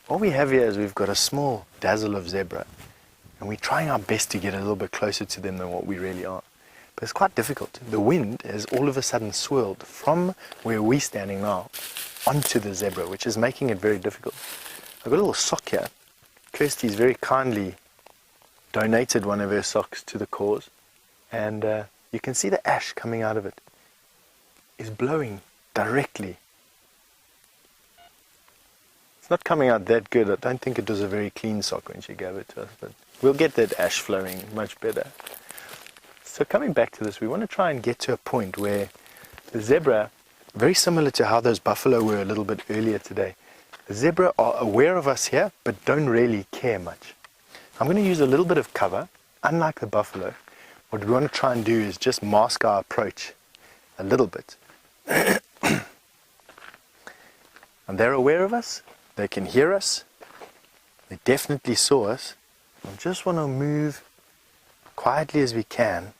What we have here is we've got a small dazzle of zebra, and we're trying our best to get a little bit closer to them than what we really are. But it's quite difficult. The wind has all of a sudden swirled from where we're standing now onto the zebra, which is making it very difficult. I've got a little sock here. Kirsty's very kindly donated one of her socks to the cause, and you can see the ash coming out of it is blowing directly. It's not coming out that good. I don't think it was a very clean sock when she gave it to us, but we'll get that ash flowing much better. So coming back to this, we want to try and get to a point where the zebra, very similar to how those buffalo were a little bit earlier today, the zebra are aware of us here, but don't really care much. I'm going to use a little bit of cover. Unlike the buffalo, what we want to try and do is just mask our approach a little bit. And they're aware of us. They can hear us. They definitely saw us. I just want to move quietly as we can,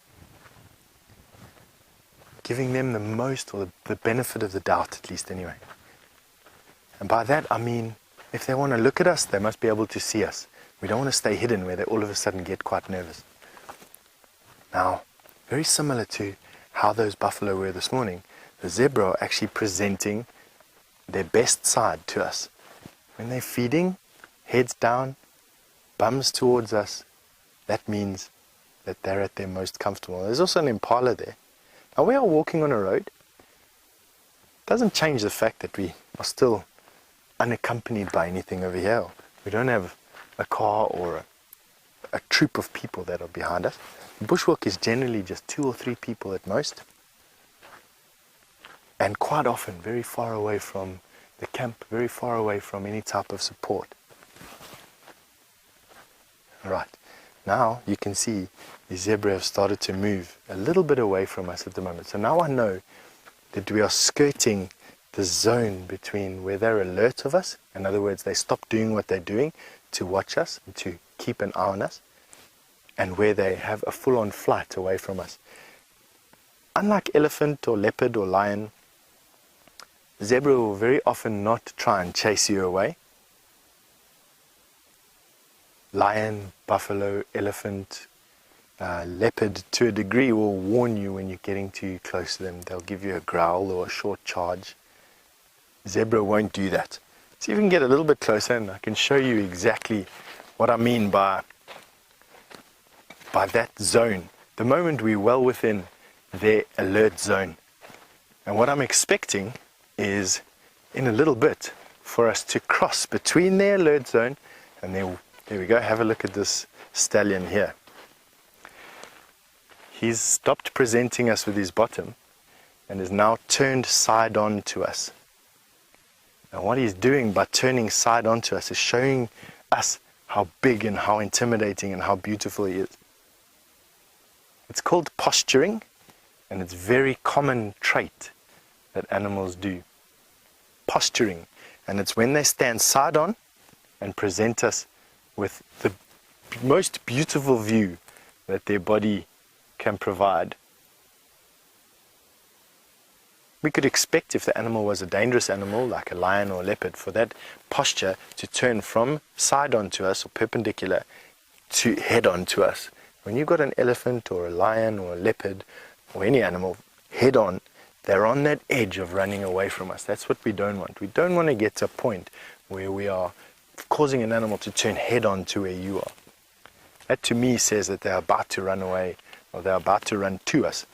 giving them the most, or the benefit of the doubt, at least anyway. And by that I mean, if they want to look at us, they must be able to see us. We don't want to stay hidden where they all of a sudden get quite nervous. Now, very similar to how those buffalo were this morning, the zebra are actually presenting their best side to us. When they're feeding, heads down, bums towards us, that means that they're at their most comfortable. There's also an impala there. Now we are walking on a road. It doesn't change the fact that we are still unaccompanied by anything over here. We don't have a car or a troop of people that are behind us. The bushwalk is generally just 2 or 3 people at most. And quite often very far away from the camp, very far away from any type of support. Right, now you can see the zebra have started to move a little bit away from us at the moment. So now I know that we are skirting the zone between where they're alert of us. In other words, they stop doing what they're doing to watch us and to keep an eye on us, and where they have a full-on flight away from us. Unlike elephant or leopard or lion, zebra will very often not try and chase you away. Lion, buffalo, elephant, leopard to a degree will warn you when you're getting too close to them. They'll give you a growl or a short charge. Zebra won't do that. See if we can get a little bit closer and I can show you exactly what I mean by that zone. The moment we're well within their alert zone. And what I'm expecting is in a little bit for us to cross between their alert zone and there we go. Have a look at this stallion here. He's stopped presenting us with his bottom and is now turned side on to us. And what he's doing by turning side on to us is showing us how big and how intimidating and how beautiful he is. It's called posturing, and it's a very common trait that animals do. Posturing, and it's when they stand side on and present us with the most beautiful view that their body can provide. We could expect, if the animal was a dangerous animal like a lion or a leopard, for that posture to turn from side on to us or perpendicular to head on to us. When you've got an elephant or a lion or a leopard or any animal head on, they're on that edge of running away from us. That's what we don't want. We don't want to get to a point where we are causing an animal to turn head on to where you are. That to me says that they're about to run away or they're about to run to us.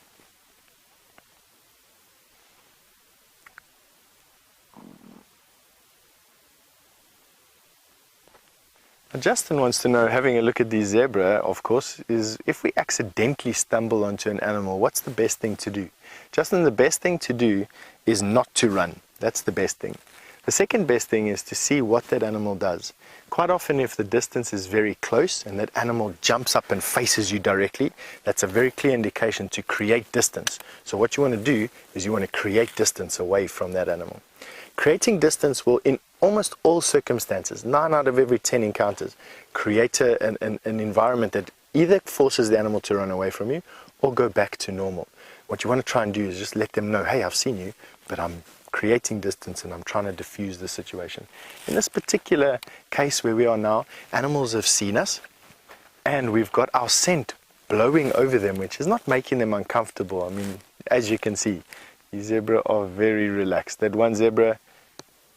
Justin wants to know, having a look at the zebra, of course, is if we accidentally stumble onto an animal, what's the best thing to do? Justin, the best thing to do is not to run. That's the best thing. The second best thing is to see what that animal does. Quite often, if the distance is very close and that animal jumps up and faces you directly, that's a very clear indication to create distance. So what you want to do is you want to create distance away from that animal. Creating distance will, in almost all circumstances, 9 out of every 10 encounters, create an environment that either forces the animal to run away from you or go back to normal. What you want to try and do is just let them know, hey, I've seen you, but I'm creating distance and I'm trying to diffuse the situation. In this particular case where we are now, animals have seen us and we've got our scent blowing over them, which is not making them uncomfortable. I mean, as you can see, these zebra are very relaxed. That one zebra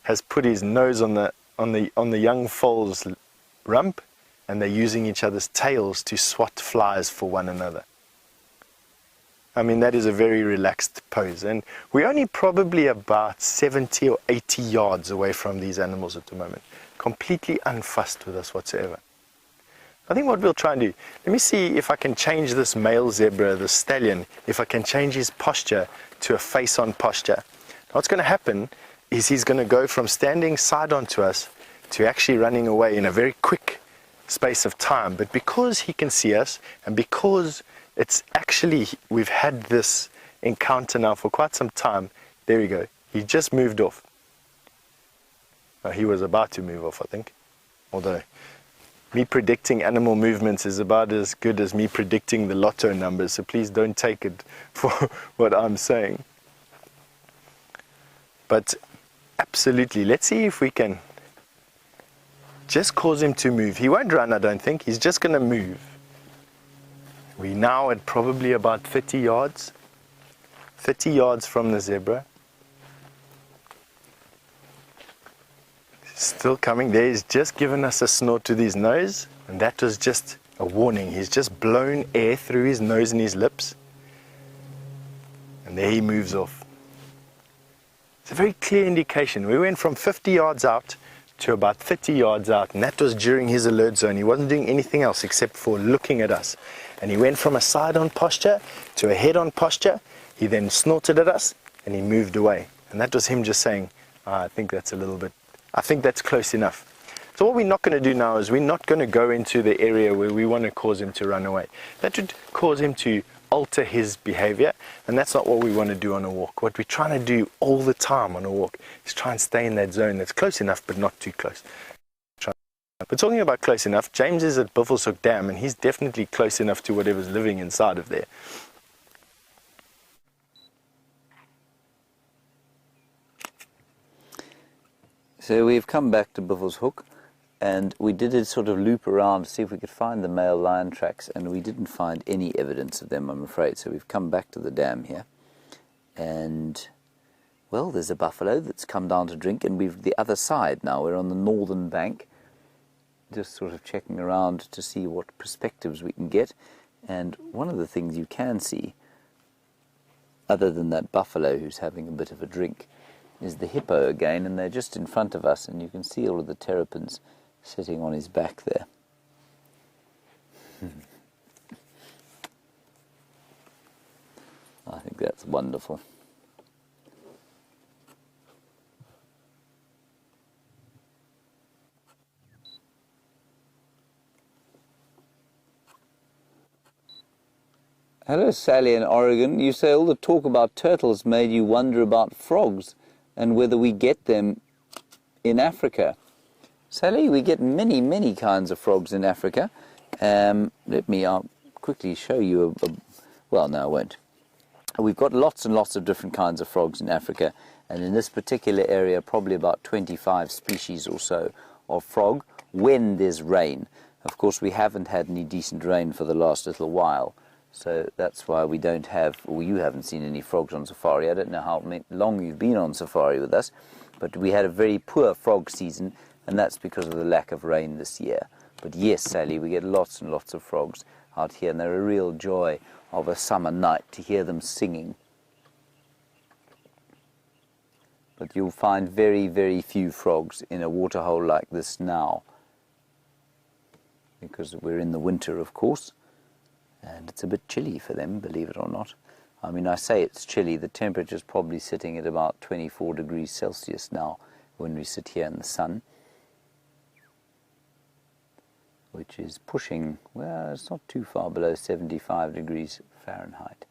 has put his nose on the young foal's rump and they're using each other's tails to swat flies for one another. I mean, that is a very relaxed pose, and we're only probably about 70 or 80 yards away from these animals at the moment, completely unfussed with us whatsoever. I think what we'll try and do, let me see if I can change this male zebra, the stallion, if I can change his posture to a face-on posture. What's going to happen is he's going to go from standing side on to us to actually running away in a very quick space of time. But because he can see us, and because it's actually, we've had this encounter now for quite some time, there we go, he just moved off. He was about to move off, I think, although me predicting animal movements is about as good as me predicting the lotto numbers, so please don't take it for what I'm saying. But absolutely, let's see if we can just cause him to move. He won't run, I don't think, he's just going to move. We're now at probably about 30 yards from the zebra. Still coming there. He's just given us a snort with his nose, and that was just a warning. He's just blown air through his nose and his lips, and there he moves off. It's a very clear indication. We went from 50 yards out to about 30 yards out, and that was during his alert zone. He wasn't doing anything else except for looking at us. And he went from a side-on posture to a head-on posture. He then snorted at us, and he moved away. And that was him just saying, I think that's close enough. So what we're not going to do now is we're not going to go into the area where we want to cause him to run away. That would cause him to alter his behavior, and that's not what we want to do on a walk. What we're trying to do all the time on a walk is try and stay in that zone that's close enough but not too close. But talking about close enough, James is at Buffelshoek Dam, and he's definitely close enough to whatever's living inside of there. So we've come back to Buffelshoek, and we did a sort of loop around to see if we could find the male lion tracks, and we didn't find any evidence of them, I'm afraid. So we've come back to the dam here, and well, there's a buffalo that's come down to drink, and we've the other side now. We're on the northern bank, just sort of checking around to see what perspectives we can get. And one of the things you can see, other than that buffalo who's having a bit of a drink, is the hippo again, and they're just in front of us, and you can see all of the terrapins sitting on his back there. I think that's wonderful. Hello, Sally in Oregon. You say all the talk about turtles made you wonder about frogs and whether we get them in Africa. Sally, we get many, many kinds of frogs in Africa. Let me quickly show you well, no, I won't. We've got lots and lots of different kinds of frogs in Africa, and in this particular area, probably about 25 species or so of frog when there's rain. Of course, we haven't had any decent rain for the last little while. So that's why we don't have, or you haven't seen any frogs on safari. I don't know how long you've been on safari with us, but we had a very poor frog season, and that's because of the lack of rain this year. But yes, Sally, we get lots and lots of frogs out here, and they're a real joy of a summer night to hear them singing. But you'll find very, very few frogs in a waterhole like this now, because we're in the winter, of course. And it's a bit chilly for them, believe it or not. I mean, I say it's chilly. The temperature's probably sitting at about 24 degrees Celsius now when we sit here in the sun, which is pushing, well, it's not too far below 75 degrees Fahrenheit.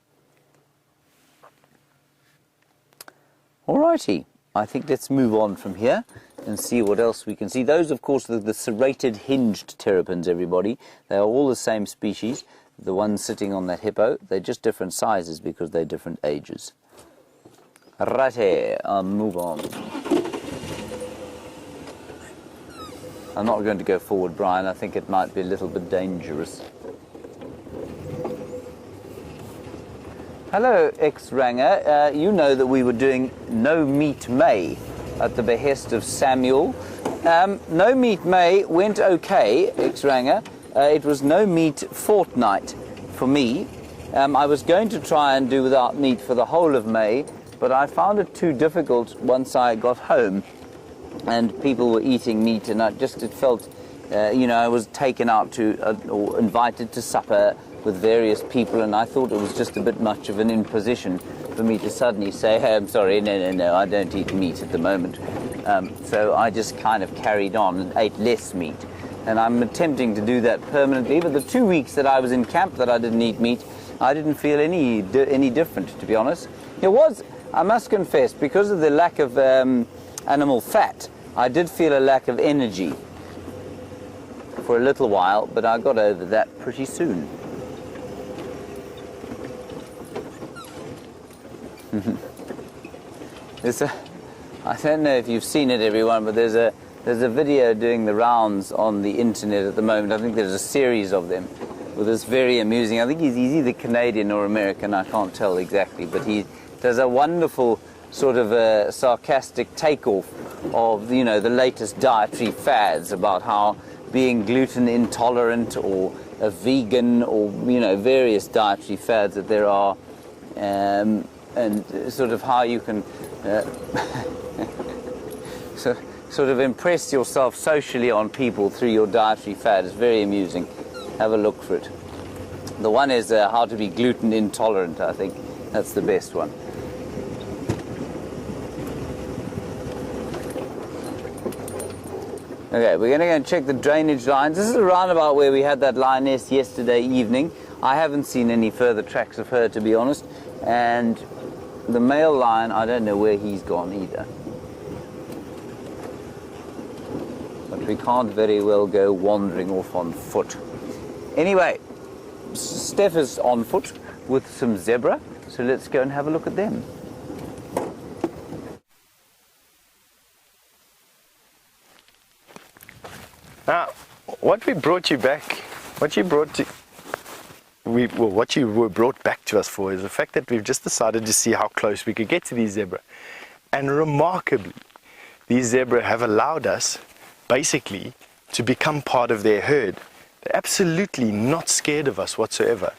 Alrighty, I think let's move on from here and see what else we can see. Those, of course, are the serrated hinged terrapins, everybody. They are all the same species. The ones sitting on that hippo, they're just different sizes because they're different ages. Righty, I'll move on. I'm not going to go forward, Brian. I think it might be a little bit dangerous. Hello, ex-Ranger. You know that we were doing No Meat May at the behest of Samuel. No Meat May went okay, ex-Ranger. it was no meat fortnight for me. I was going to try and do without meat for the whole of May, but I found it too difficult once I got home and people were eating meat, and it felt, I was taken out to or invited to supper with various people, and I thought it was just a bit much of an imposition for me to suddenly say, hey, I'm sorry, no, I don't eat meat at the moment. So I just kind of carried on and ate less meat. And I'm attempting to do that permanently, but the 2 weeks that I was in camp that I didn't eat meat, I didn't feel any different, to be honest. It was, I must confess, because of the lack of animal fat, I did feel a lack of energy for a little while, but I got over that pretty soon. I don't know if you've seen it, everyone, but there's a video doing the rounds on the internet at the moment. I think there's a series of them with this very amusing, I think he's either Canadian or American, I can't tell exactly, but he does a wonderful sort of sarcastic takeoff of, the latest dietary fads about how being gluten intolerant or a vegan or, various dietary fads that there are, and sort of how you can sort of impress yourself socially on people through your dietary fad. Is very amusing. Have a look for it. The one is how to be gluten intolerant, I think. That's the best one. Okay, we're going to go and check the drainage lines. This is around about where we had that lioness yesterday evening. I haven't seen any further tracks of her, to be honest. And the male lion, I don't know where he's gone either. But we can't very well go wandering off on foot. Anyway, Stef is on foot with some zebra, so let's go and have a look at them. Now, what you were brought back to us for is the fact that we've just decided to see how close we could get to these zebra. And remarkably, these zebra have allowed us basically to become part of their herd. They're absolutely not scared of us whatsoever.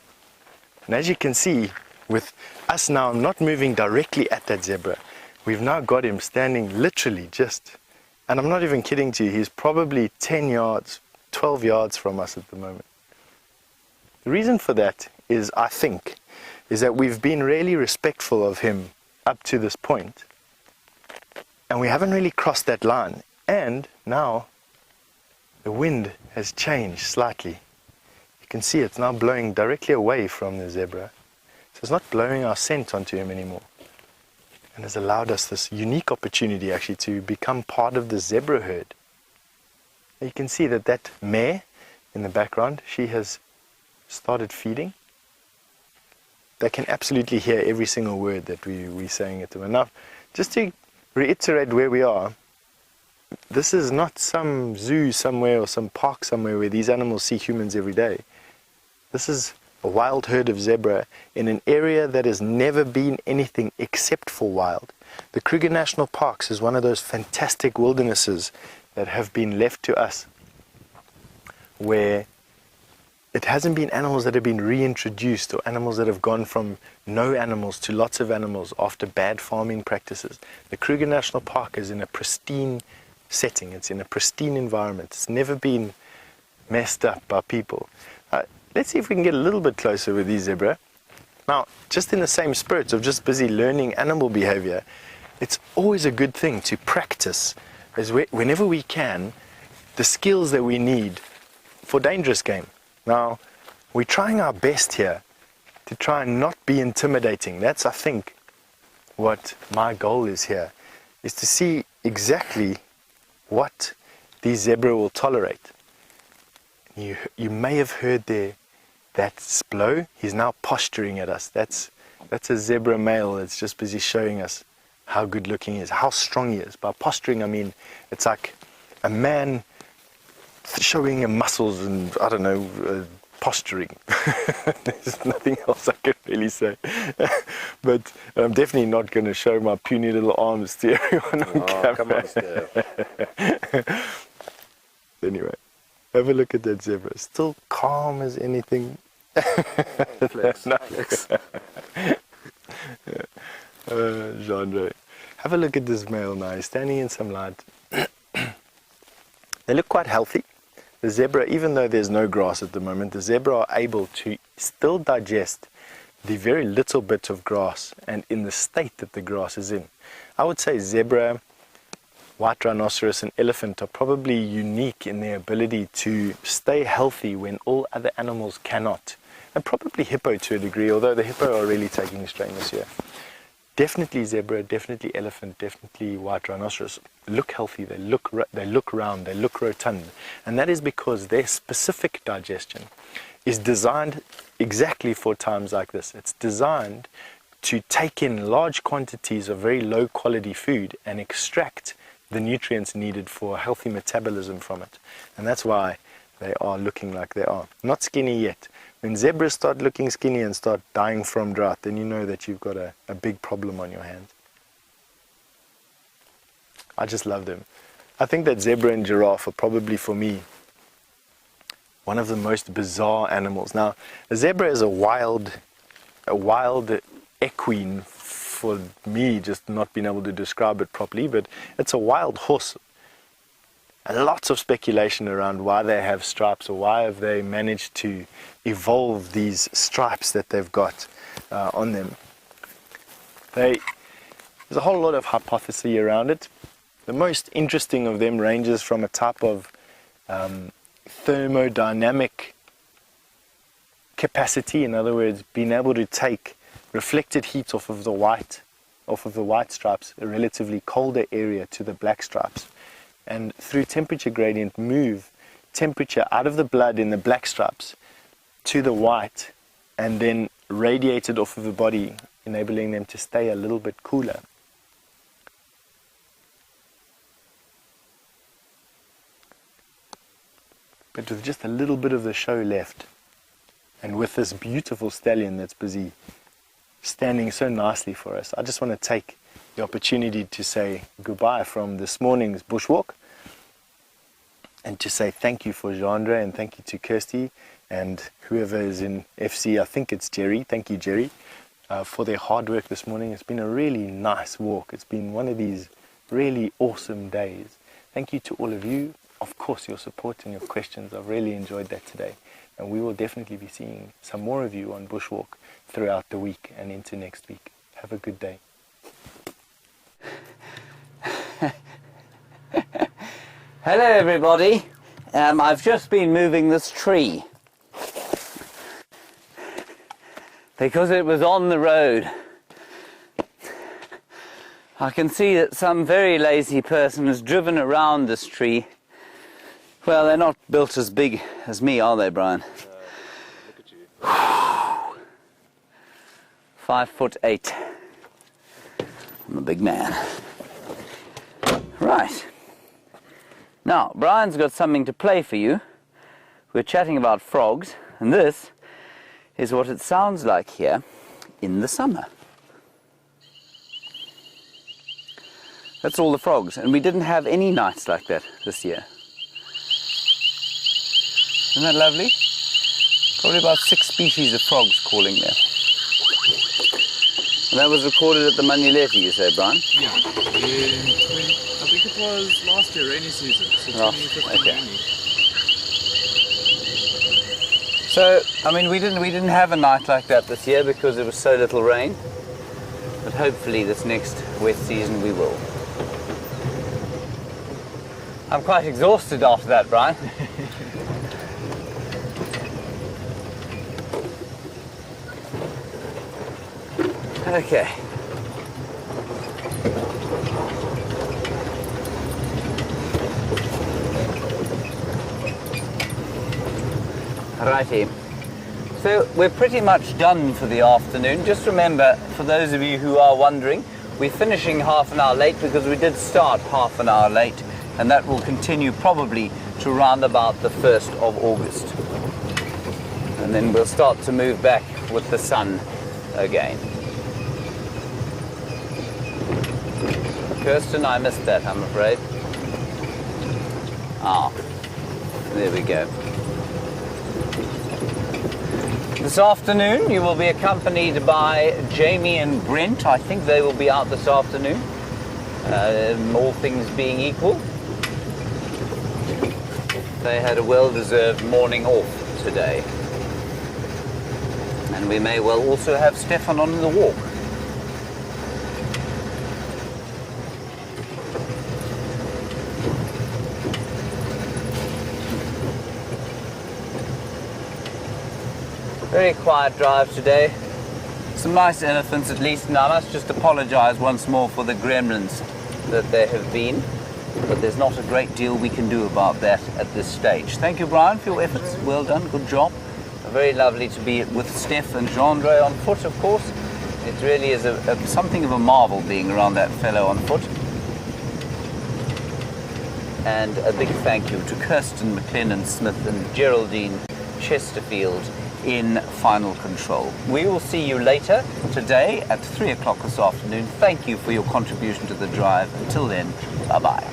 And as you can see, with us now not moving directly at that zebra, we've now got him standing literally just, and I'm not even kidding to you, he's probably 10 yards, 12 yards from us at the moment. The reason for that is, I think, is that we've been really respectful of him up to this point, and we haven't really crossed that line. And now the wind has changed slightly. You can see it's now blowing directly away from the zebra, so it's not blowing our scent onto him anymore, and has allowed us this unique opportunity actually to become part of the zebra herd. You can see that mare in the background, she has started feeding. They can absolutely hear every single word that we're saying at them. And now, just to reiterate where we are, this is not some zoo somewhere or some park somewhere where these animals see humans every day. This is a wild herd of zebra in an area that has never been anything except for wild. The Kruger National Parks is one of those fantastic wildernesses that have been left to us, where it hasn't been animals that have been reintroduced or animals that have gone from no animals to lots of animals after bad farming practices. The Kruger National Park is in a pristine setting. It's in a pristine environment. It's never been messed up by people. Let's see if we can get a little bit closer with these zebra. Now, just in the same spirit of just busy learning animal behavior, it's always a good thing to practice, whenever we can, the skills that we need for dangerous game. Now, we're trying our best here to try and not be intimidating. That's, I think, what my goal is here, is to see exactly what these zebra will tolerate. You may have heard there that blow. He's now posturing at us. That's a zebra male that's just busy showing us how good looking he is, how strong he is. By posturing, I mean it's like a man showing him muscles and, I don't know, posturing. There's nothing else I can really say. But I'm definitely not going to show my puny little arms to everyone on camera. Come on, Stef. Anyway, Have a look at that zebra. Still calm as anything. Flex. No. Flex. Jeandre. Have a look at this male now. He's standing in some light. They look quite healthy. The zebra, even though there's no grass at the moment, the zebra are able to still digest the very little bit of grass and in the state that the grass is in. I would say zebra, white rhinoceros and elephant are probably unique in their ability to stay healthy when all other animals cannot. And probably hippo to a degree, although the hippo are really taking strain this year. Definitely zebra, definitely elephant, definitely white rhinoceros look healthy, they look round, they look rotund. And that is because their specific digestion is designed exactly for times like this. It's designed to take in large quantities of very low quality food and extract the nutrients needed for a healthy metabolism from it. And that's why they are looking like they are. Not skinny yet. When zebras start looking skinny and start dying from drought, then you know that you've got a big problem on your hands. I just love them. I think that zebra and giraffe are probably, for me, one of the most bizarre animals. Now, a zebra is a wild equine, for me just not being able to describe it properly, but it's a wild horse. And lots of speculation around why they have stripes, or why have they managed to evolve these stripes that they've got on them. There's a whole lot of hypotheses around it. The most interesting of them ranges from a type of thermodynamic capacity, in other words, being able to take reflected heat off of the white stripes, a relatively colder area, to the black stripes, and through temperature gradient move temperature out of the blood in the black stripes to the white, and then radiate it off of the body, enabling them to stay a little bit cooler. But with just a little bit of the show left, and with this beautiful stallion that's busy standing so nicely for us, I just want to take the opportunity to say goodbye from this morning's bushwalk, and to say thank you for Jeandre, and thank you to Kirsty and whoever is in FC. I think it's Jerry. Thank you, Jerry, for their hard work this morning. It's been a really nice walk. It's been one of these really awesome days. Thank you to all of you. Of course, your support and your questions. I've really enjoyed that today. And we will definitely be seeing some more of you on Bushwalk throughout the week and into next week. Have a good day. Hello everybody. I've just been moving this tree because it was on the road. I can see that some very lazy person has driven around this tree. Well, they're not built as big as me, are they, Bryan? Look at you. 5'8". I'm a big man. Right. Now, Bryan's got something to play for you. We're chatting about frogs, and this is what it sounds like here in the summer. That's all the frogs, and we didn't have any nights like that this year. Isn't that lovely? Probably about 6 species of frogs calling there. And that was recorded at the Manuleti, you say, Bryan? Yeah. I think it was last year, rainy season. So 2015 okay. rainy. So, I mean, we didn't have a night like that this year because there was so little rain. But hopefully this next wet season we will. I'm quite exhausted after that, Bryan. Okay. Righty. So we're pretty much done for the afternoon. Just remember, for those of you who are wondering, we're finishing half an hour late because we did start half an hour late, and that will continue probably to round about the 1st of August. And then we'll start to move back with the sun again. Kirsten, I missed that, I'm afraid. Ah. There we go. This afternoon you will be accompanied by Jamie and Brent. I think they will be out this afternoon, all things being equal. They had a well-deserved morning off today. And we may well also have Stefan on the walk. Very quiet drive today. Some nice elephants at least, and I must just apologise once more for the gremlins that there have been. But there's not a great deal we can do about that at this stage. Thank you, Bryan, for your efforts. Well done, good job. Very lovely to be with Stef and Jeandre on foot, of course. It really is something of a marvel being around that fellow on foot. And a big thank you to Kirsten McLennan Smith and Geraldine Chesterfield in final control. We will see you later today at 3 o'clock this afternoon. Thank you for your contribution to the drive. Until then, bye-bye.